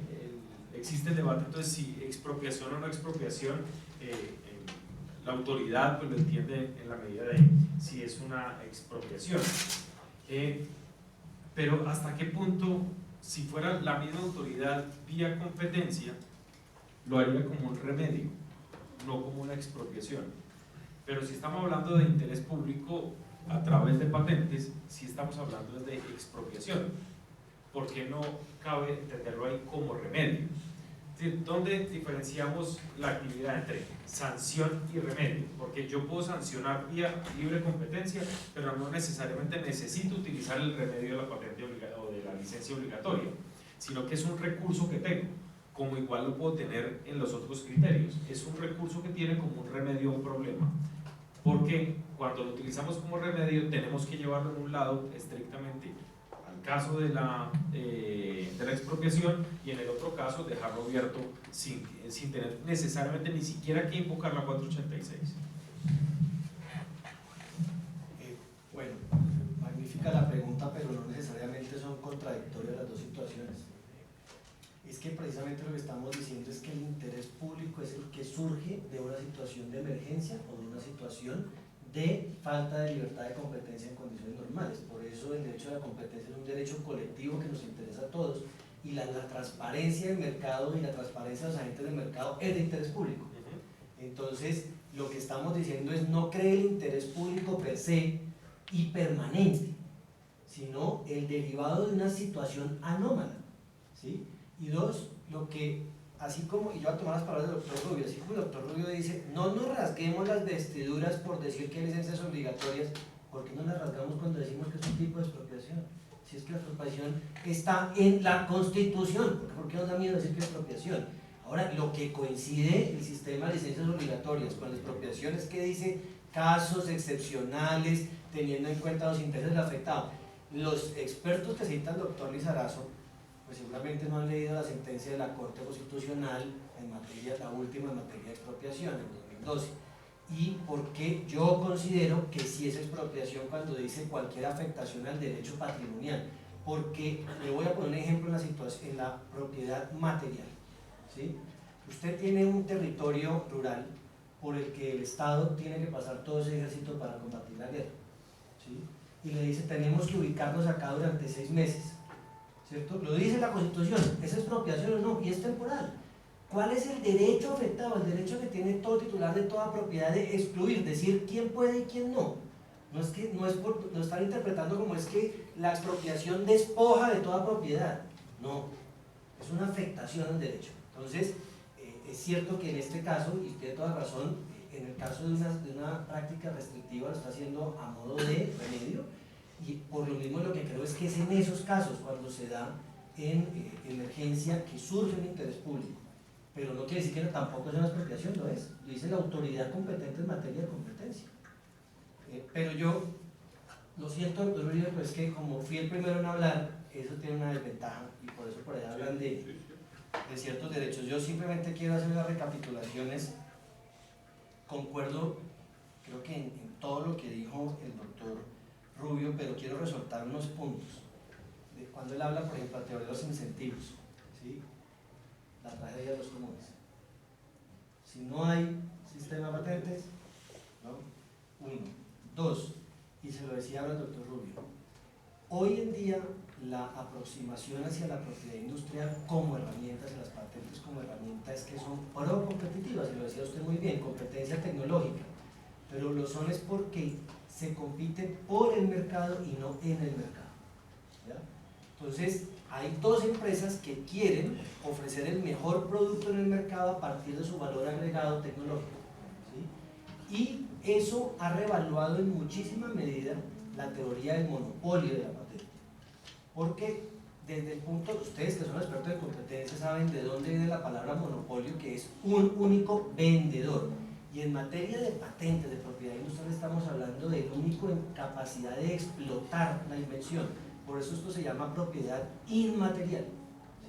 existe el debate entonces si expropiación o no expropiación, la autoridad pues lo entiende en la medida de si es una expropiación, pero hasta qué punto, si fuera la misma autoridad vía competencia, lo haría como un remedio, no como una expropiación. Pero si estamos hablando de interés público a través de patentes, si estamos hablando de expropiación, ¿por qué no cabe entenderlo ahí como remedio? Es decir, ¿dónde diferenciamos la actividad entre sanción y remedio? Porque yo puedo sancionar vía libre competencia, pero no necesariamente necesito utilizar el remedio de la patente o de la licencia obligatoria, sino que es un recurso que tengo, como igual lo puedo tener en los otros criterios. Es un recurso que tiene como un remedio a un problema, porque cuando lo utilizamos como remedio tenemos que llevarlo en un lado estrictamente al caso de la expropiación, y en el otro caso dejarlo abierto sin tener necesariamente ni siquiera que invocar la 486. Bueno, magnífica la pregunta, pero no necesariamente son contradictorias las dos situaciones. Es que precisamente lo que estamos diciendo es que el interés público es el que surge de una situación de emergencia o de una situación de falta de libertad de competencia en condiciones normales. Por eso el derecho a la competencia es un derecho colectivo que nos interesa a todos, y la transparencia del mercado y la transparencia de los agentes del mercado es de interés público. Entonces, lo que estamos diciendo es no cree el interés público per se y permanente, sino el derivado de una situación anómala, ¿sí? Y dos, lo que, así como, y yo voy a tomar las palabras del doctor Rubio, así como el doctor Rubio dice, no nos rasguemos las vestiduras por decir que hay licencias obligatorias, ¿por qué no las rasgamos cuando decimos que es un tipo de expropiación? Si es que la expropiación está en la Constitución, ¿por qué nos da miedo decir que es expropiación? Ahora, lo que coincide el sistema de licencias obligatorias con la expropiación es que dice casos excepcionales, teniendo en cuenta los intereses del afectado. Los expertos que cita el doctor Lizarazo, pues seguramente no han leído la sentencia de la Corte Constitucional en materia, la última en materia de expropiación, en 2012. Y porque yo considero que sí es expropiación cuando dice cualquier afectación al derecho patrimonial, porque le voy a poner un ejemplo en la situación, en la propiedad material, ¿sí? Usted tiene un territorio rural por el que el Estado tiene que pasar todo ese ejército para combatir la guerra, ¿sí? Y le dice, tenemos que ubicarnos acá durante 6 meses, ¿cierto? Lo dice la Constitución, ¿es expropiación o no? Y es temporal. ¿Cuál es el derecho afectado? El derecho que tiene todo titular de toda propiedad de excluir, decir quién puede y quién no. No es que, no están interpretando como es que la expropiación despoja de toda propiedad. No, es una afectación al derecho. Entonces, es cierto que en este caso, y tiene toda razón, en el caso de una práctica restrictiva lo está haciendo a modo de remedio, y por lo mismo lo que creo es que es en esos casos cuando se da en emergencia que surge un interés público, pero no quiere decir que tampoco es una expropiación, lo es, lo dice la autoridad competente en materia de competencia. Pero yo lo siento, doctor Uribe, pues que como fui el primero en hablar, eso tiene una desventaja y por eso por ahí hablan de ciertos derechos. Yo simplemente quiero hacer unas recapitulaciones. Concuerdo, creo que en todo lo que dijo el doctor Rubio, pero quiero resaltar unos puntos. Cuando él habla, por ejemplo, de teoría de los incentivos, ¿sí? La tragedia de los comunes. Si no hay sistema de patentes, ¿no? 1. 2, y se lo decía ahora el doctor Rubio, hoy en día la aproximación hacia la propiedad industrial como herramienta, hacia las patentes como herramienta, es que son pro-competitivas, y lo decía usted muy bien, competencia tecnológica, pero lo son es porque se compite por el mercado y no en el mercado, ¿ya? Entonces, hay dos empresas que quieren ofrecer el mejor producto en el mercado a partir de su valor agregado tecnológico, ¿sí? Y eso ha revaluado en muchísima medida la teoría del monopolio de la patente. Porque desde el punto, ustedes que son expertos en competencia saben de dónde viene la palabra monopolio, que es un único vendedor. Y en materia de patentes, de propiedad industrial, estamos hablando del único en capacidad de explotar la invención. Por eso esto se llama propiedad inmaterial,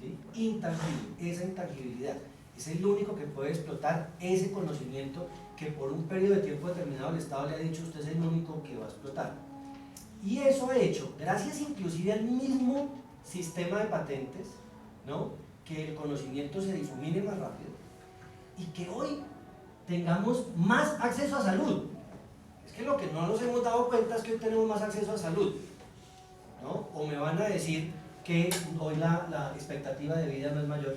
¿sí? Intangible, esa intangibilidad. Es el único que puede explotar ese conocimiento que por un periodo de tiempo determinado el Estado le ha dicho usted es el único que va a explotar. Y eso ha hecho, gracias inclusive al mismo sistema de patentes, ¿no?, que el conocimiento se difumine más rápido y que hoy tengamos más acceso a salud. Es que lo que no nos hemos dado cuenta es que hoy tenemos más acceso a salud, ¿no? O me van a decir que hoy la expectativa de vida no es mayor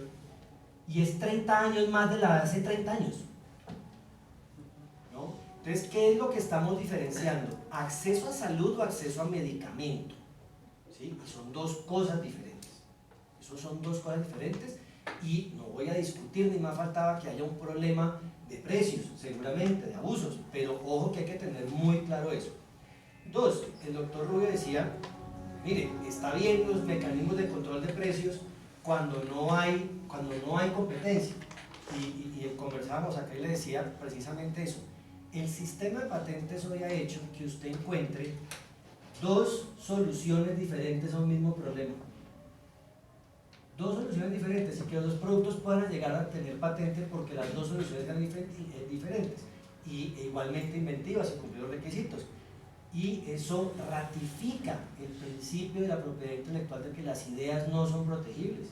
y es 30 años más de la de hace 30 años, ¿no? Entonces, ¿qué es lo que estamos diferenciando? ¿Acceso a salud o acceso a medicamento? ¿Sí? Y son dos cosas diferentes. Eso son dos cosas diferentes y no voy a discutir, ni más faltaba que haya un problema de precios, seguramente, de abusos, pero ojo que hay que tener muy claro eso. 2, el doctor Rubio decía, mire, está bien los mecanismos de control de precios cuando no hay competencia. Y conversábamos acá y le decía precisamente eso. El sistema de patentes hoy ha hecho que usted encuentre dos soluciones diferentes a un mismo problema. Dos soluciones diferentes y que los dos productos puedan llegar a tener patente porque las dos soluciones eran diferentes y igualmente inventivas y cumplir los requisitos. Y eso ratifica el principio de la propiedad intelectual de que las ideas no son protegibles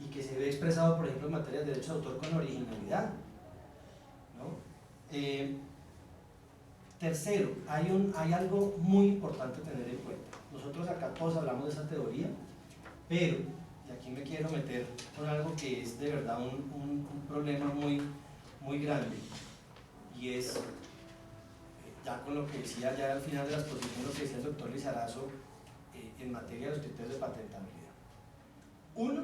y que se ve expresado, por ejemplo, en materia de derechos de autor con originalidad, ¿no? Tercero, hay algo muy importante a tener en cuenta. Nosotros acá todos hablamos de esa teoría, pero, y aquí me quiero meter con algo que es de verdad un problema muy, muy grande, y es, ya con lo que decía ya al final de la exposición, lo que decía el doctor Lizarazo en materia de los criterios de patentabilidad. Uno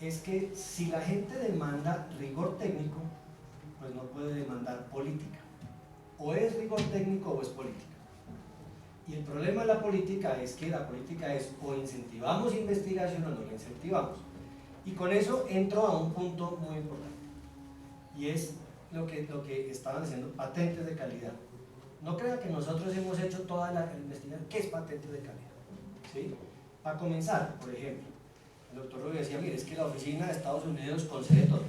es que si la gente demanda rigor técnico, pues no puede demandar política. O es rigor técnico o es política. Y el problema de la política es que la política es o incentivamos investigación o no la incentivamos. Y con eso entro a un punto muy importante. Y es lo que estaban diciendo, patentes de calidad. No crea que nosotros hemos hecho toda la investigación. ¿Qué es patentes de calidad? ¿Sí? Para comenzar, por ejemplo, el doctor Rubio decía, mire, es que la oficina de Estados Unidos concede todo.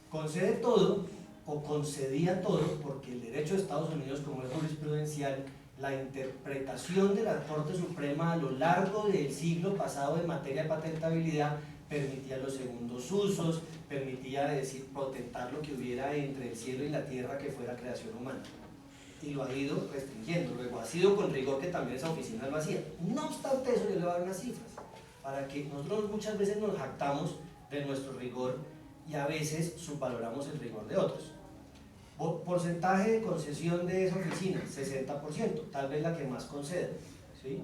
Concede todo o concedía todo porque el derecho de Estados Unidos, como es jurisprudencial, la interpretación de la Corte Suprema a lo largo del siglo pasado en materia de patentabilidad permitía los segundos usos, permitía decir, potentar lo que hubiera entre el cielo y la tierra que fuera creación humana. Y lo ha ido restringiendo, luego ha sido con rigor que también esa oficina lo hacía. No obstante eso, yo le voy a dar unas cifras, para que nosotros muchas veces nos jactamos de nuestro rigor y a veces subvaloramos el rigor de otros. Porcentaje de concesión de esa oficina, 60%, tal vez la que más conceda, ¿sí?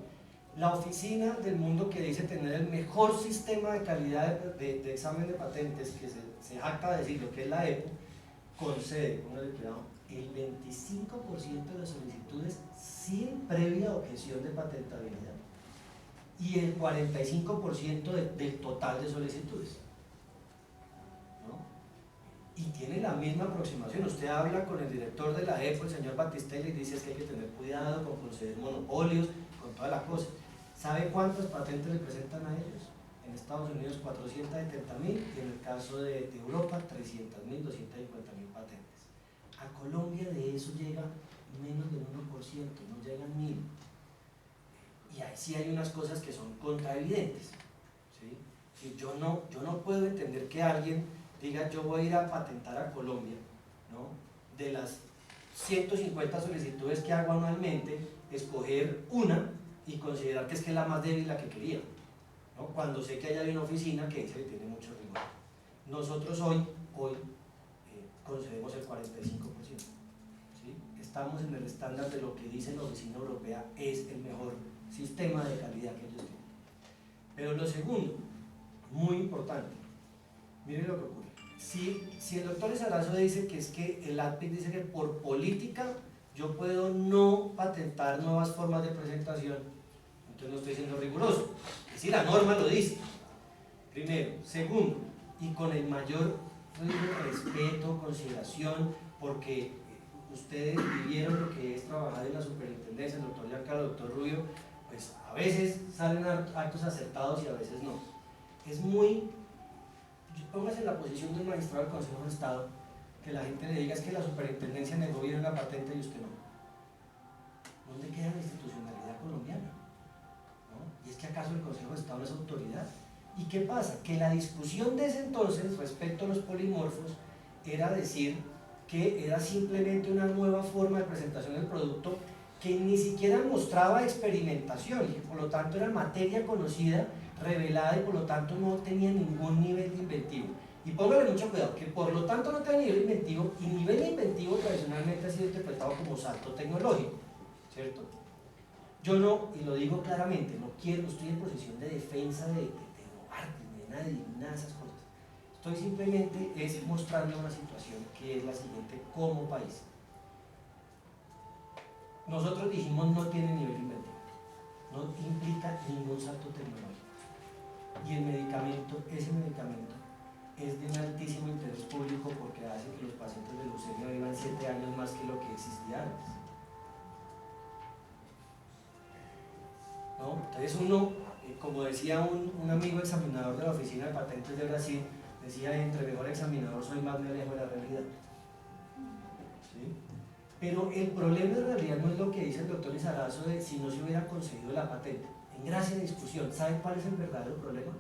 La oficina del mundo que dice tener el mejor sistema de calidad de examen de patentes, que se jacta de decir lo que es la EPO, concede, póngale cuidado, el 25% de las solicitudes sin previa objeción de patentabilidad y el 45% del total de solicitudes, ¿no? Y tiene la misma aproximación. Usted habla con el director de la EPO, el señor Batistelli, y dice que hay que tener cuidado con conceder monopolios, con toda la cosa. ¿Sabe cuántas patentes le presentan a ellos? En Estados Unidos 470.000 y en el caso de Europa 300.000, 250.000 patentes. A Colombia de eso llega menos del 1%, no llegan 1.000. Y ahí sí hay unas cosas que son contraevidentes, ¿sí? Si yo no puedo entender que alguien diga yo voy a ir a patentar a Colombia, ¿no? De las 150 solicitudes que hago anualmente, escoger una y considerar que es la más débil la que quería, ¿no? Cuando sé que hay una oficina que dice que tiene mucho rigor. Nosotros hoy concedemos el 45%, ¿sí? Estamos en el estándar de lo que dice la Oficina Europea es el mejor sistema de calidad que ellos tienen. Pero lo segundo, muy importante, miren lo que ocurre. Si el doctor Lizarazo dice que es que el ADPIC dice que por política yo puedo no patentar nuevas formas de presentación, entonces no estoy siendo riguroso. Es decir, la norma lo dice. Primero. Segundo, y con el mayor respeto, consideración, porque ustedes vivieron lo que es trabajar en la superintendencia, el doctor Giancarlo, el doctor Rubio, pues a veces salen actos acertados y a veces no. Es muy, póngase en la posición de un magistrado del Consejo de Estado, que la gente le diga es que la superintendencia negó bien una patente y usted no. ¿Dónde queda la institucionalidad colombiana? ¿No? ¿Y es que acaso el Consejo de Estado no es autoridad? ¿Y qué pasa? Que la discusión de ese entonces respecto a los polimorfos era decir que era simplemente una nueva forma de presentación del producto que ni siquiera mostraba experimentación y que por lo tanto era materia conocida, revelada y por lo tanto no tenía ningún nivel de inventivo. Y póngale mucho cuidado, que por lo tanto no tenía nivel inventivo y nivel inventivo tradicionalmente ha sido interpretado como salto tecnológico, ¿cierto? Yo no, y lo digo claramente, no estoy en posición de defensa de Novartis, ni de nadie, ni nada de esas cosas. Estoy simplemente mostrando una situación que es la siguiente como país. Nosotros dijimos no tiene nivel inventivo, no implica ningún salto tecnológico. Y el medicamento, ese medicamento, es de un altísimo interés público porque hace que los pacientes de leucemia vivan 7 años más que lo que existía antes. ¿No? Entonces uno, como decía un amigo examinador de la oficina de patentes de Brasil, decía, entre mejor examinador soy, más me alejo de la realidad. ¿Sí? Pero el problema en realidad no es lo que dice el doctor Lizarazo de si no se hubiera conseguido la patente. En gracia de discusión, ¿saben cuál es el verdadero problema?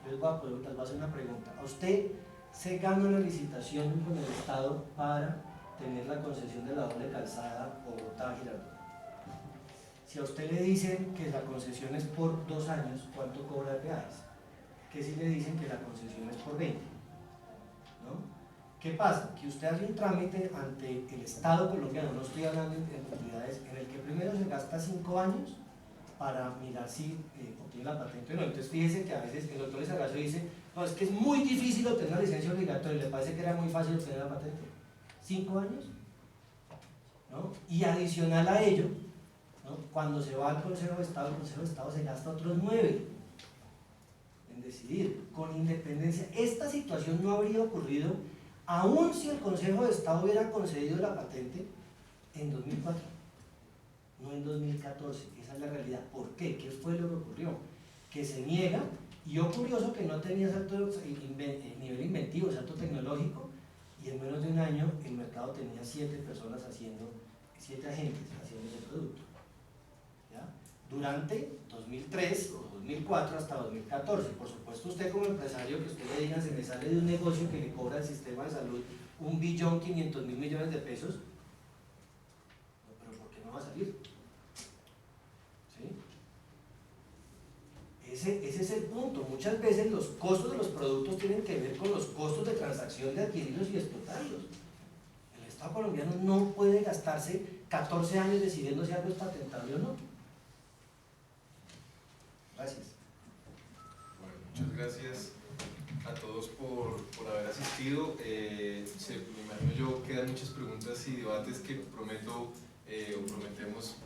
Yo les voy a hacer una pregunta. ¿A usted se gana una licitación con el Estado para tener la concesión de la doble calzada Bogotá-Girardot? Si a usted le dicen que la concesión es por 2 años, ¿cuánto cobra de peajes? ¿Qué si le dicen que la concesión es por 20? ¿No? ¿Qué pasa? Que usted hace un trámite ante el Estado colombiano, no estoy hablando en cantidades, en el que primero se gasta 5 años para mirar si obtiene la patente o no. Entonces fíjese que a veces el doctor Lizarazo dice, no, es que es muy difícil obtener la licencia obligatoria, ¿le parece que era muy fácil obtener la patente? 5 años, ¿no? Y adicional a ello, ¿no? Cuando se va al Consejo de Estado, el Consejo de Estado se gasta otros 9 en decidir, con independencia. Esta situación no habría ocurrido aun si el Consejo de Estado hubiera concedido la patente en 2004, no en 2014, esa es la realidad. ¿Por qué? ¿Qué fue lo que ocurrió? Que se niega, y yo curioso que no tenía salto nivel inventivo, salto tecnológico, y en menos de un año el mercado tenía 7 personas haciendo, 7 agentes haciendo ese producto. ¿Ya? Durante 2003 o 2004 hasta 2014. Por supuesto, usted como empresario, que usted le diga, se me sale de un negocio que le cobra al sistema de salud 1.500.000 millones de pesos, no, pero ¿por qué no va a salir? ¿Sí? Ese es el punto. Muchas veces los costos de los productos tienen que ver con los costos de transacción de adquirirlos y explotarlos. El Estado colombiano no puede gastarse 14 años decidiendo si algo es patentable o no. Gracias. Bueno, muchas gracias. a todos por haber asistido. Me imagino yo quedan muchas preguntas y debates que prometemos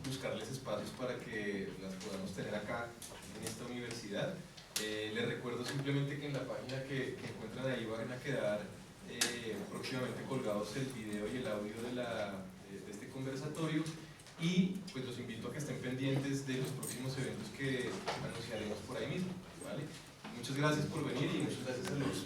buscarles espacios para que las podamos tener acá en esta universidad. Les recuerdo simplemente que en la página que encuentran ahí van a quedar próximamente colgados el video y el audio de este conversatorio, y pues los invito a que estén pendientes de los próximos eventos que anunciaremos por ahí mismo, ¿vale? Muchas gracias por venir y muchas gracias a los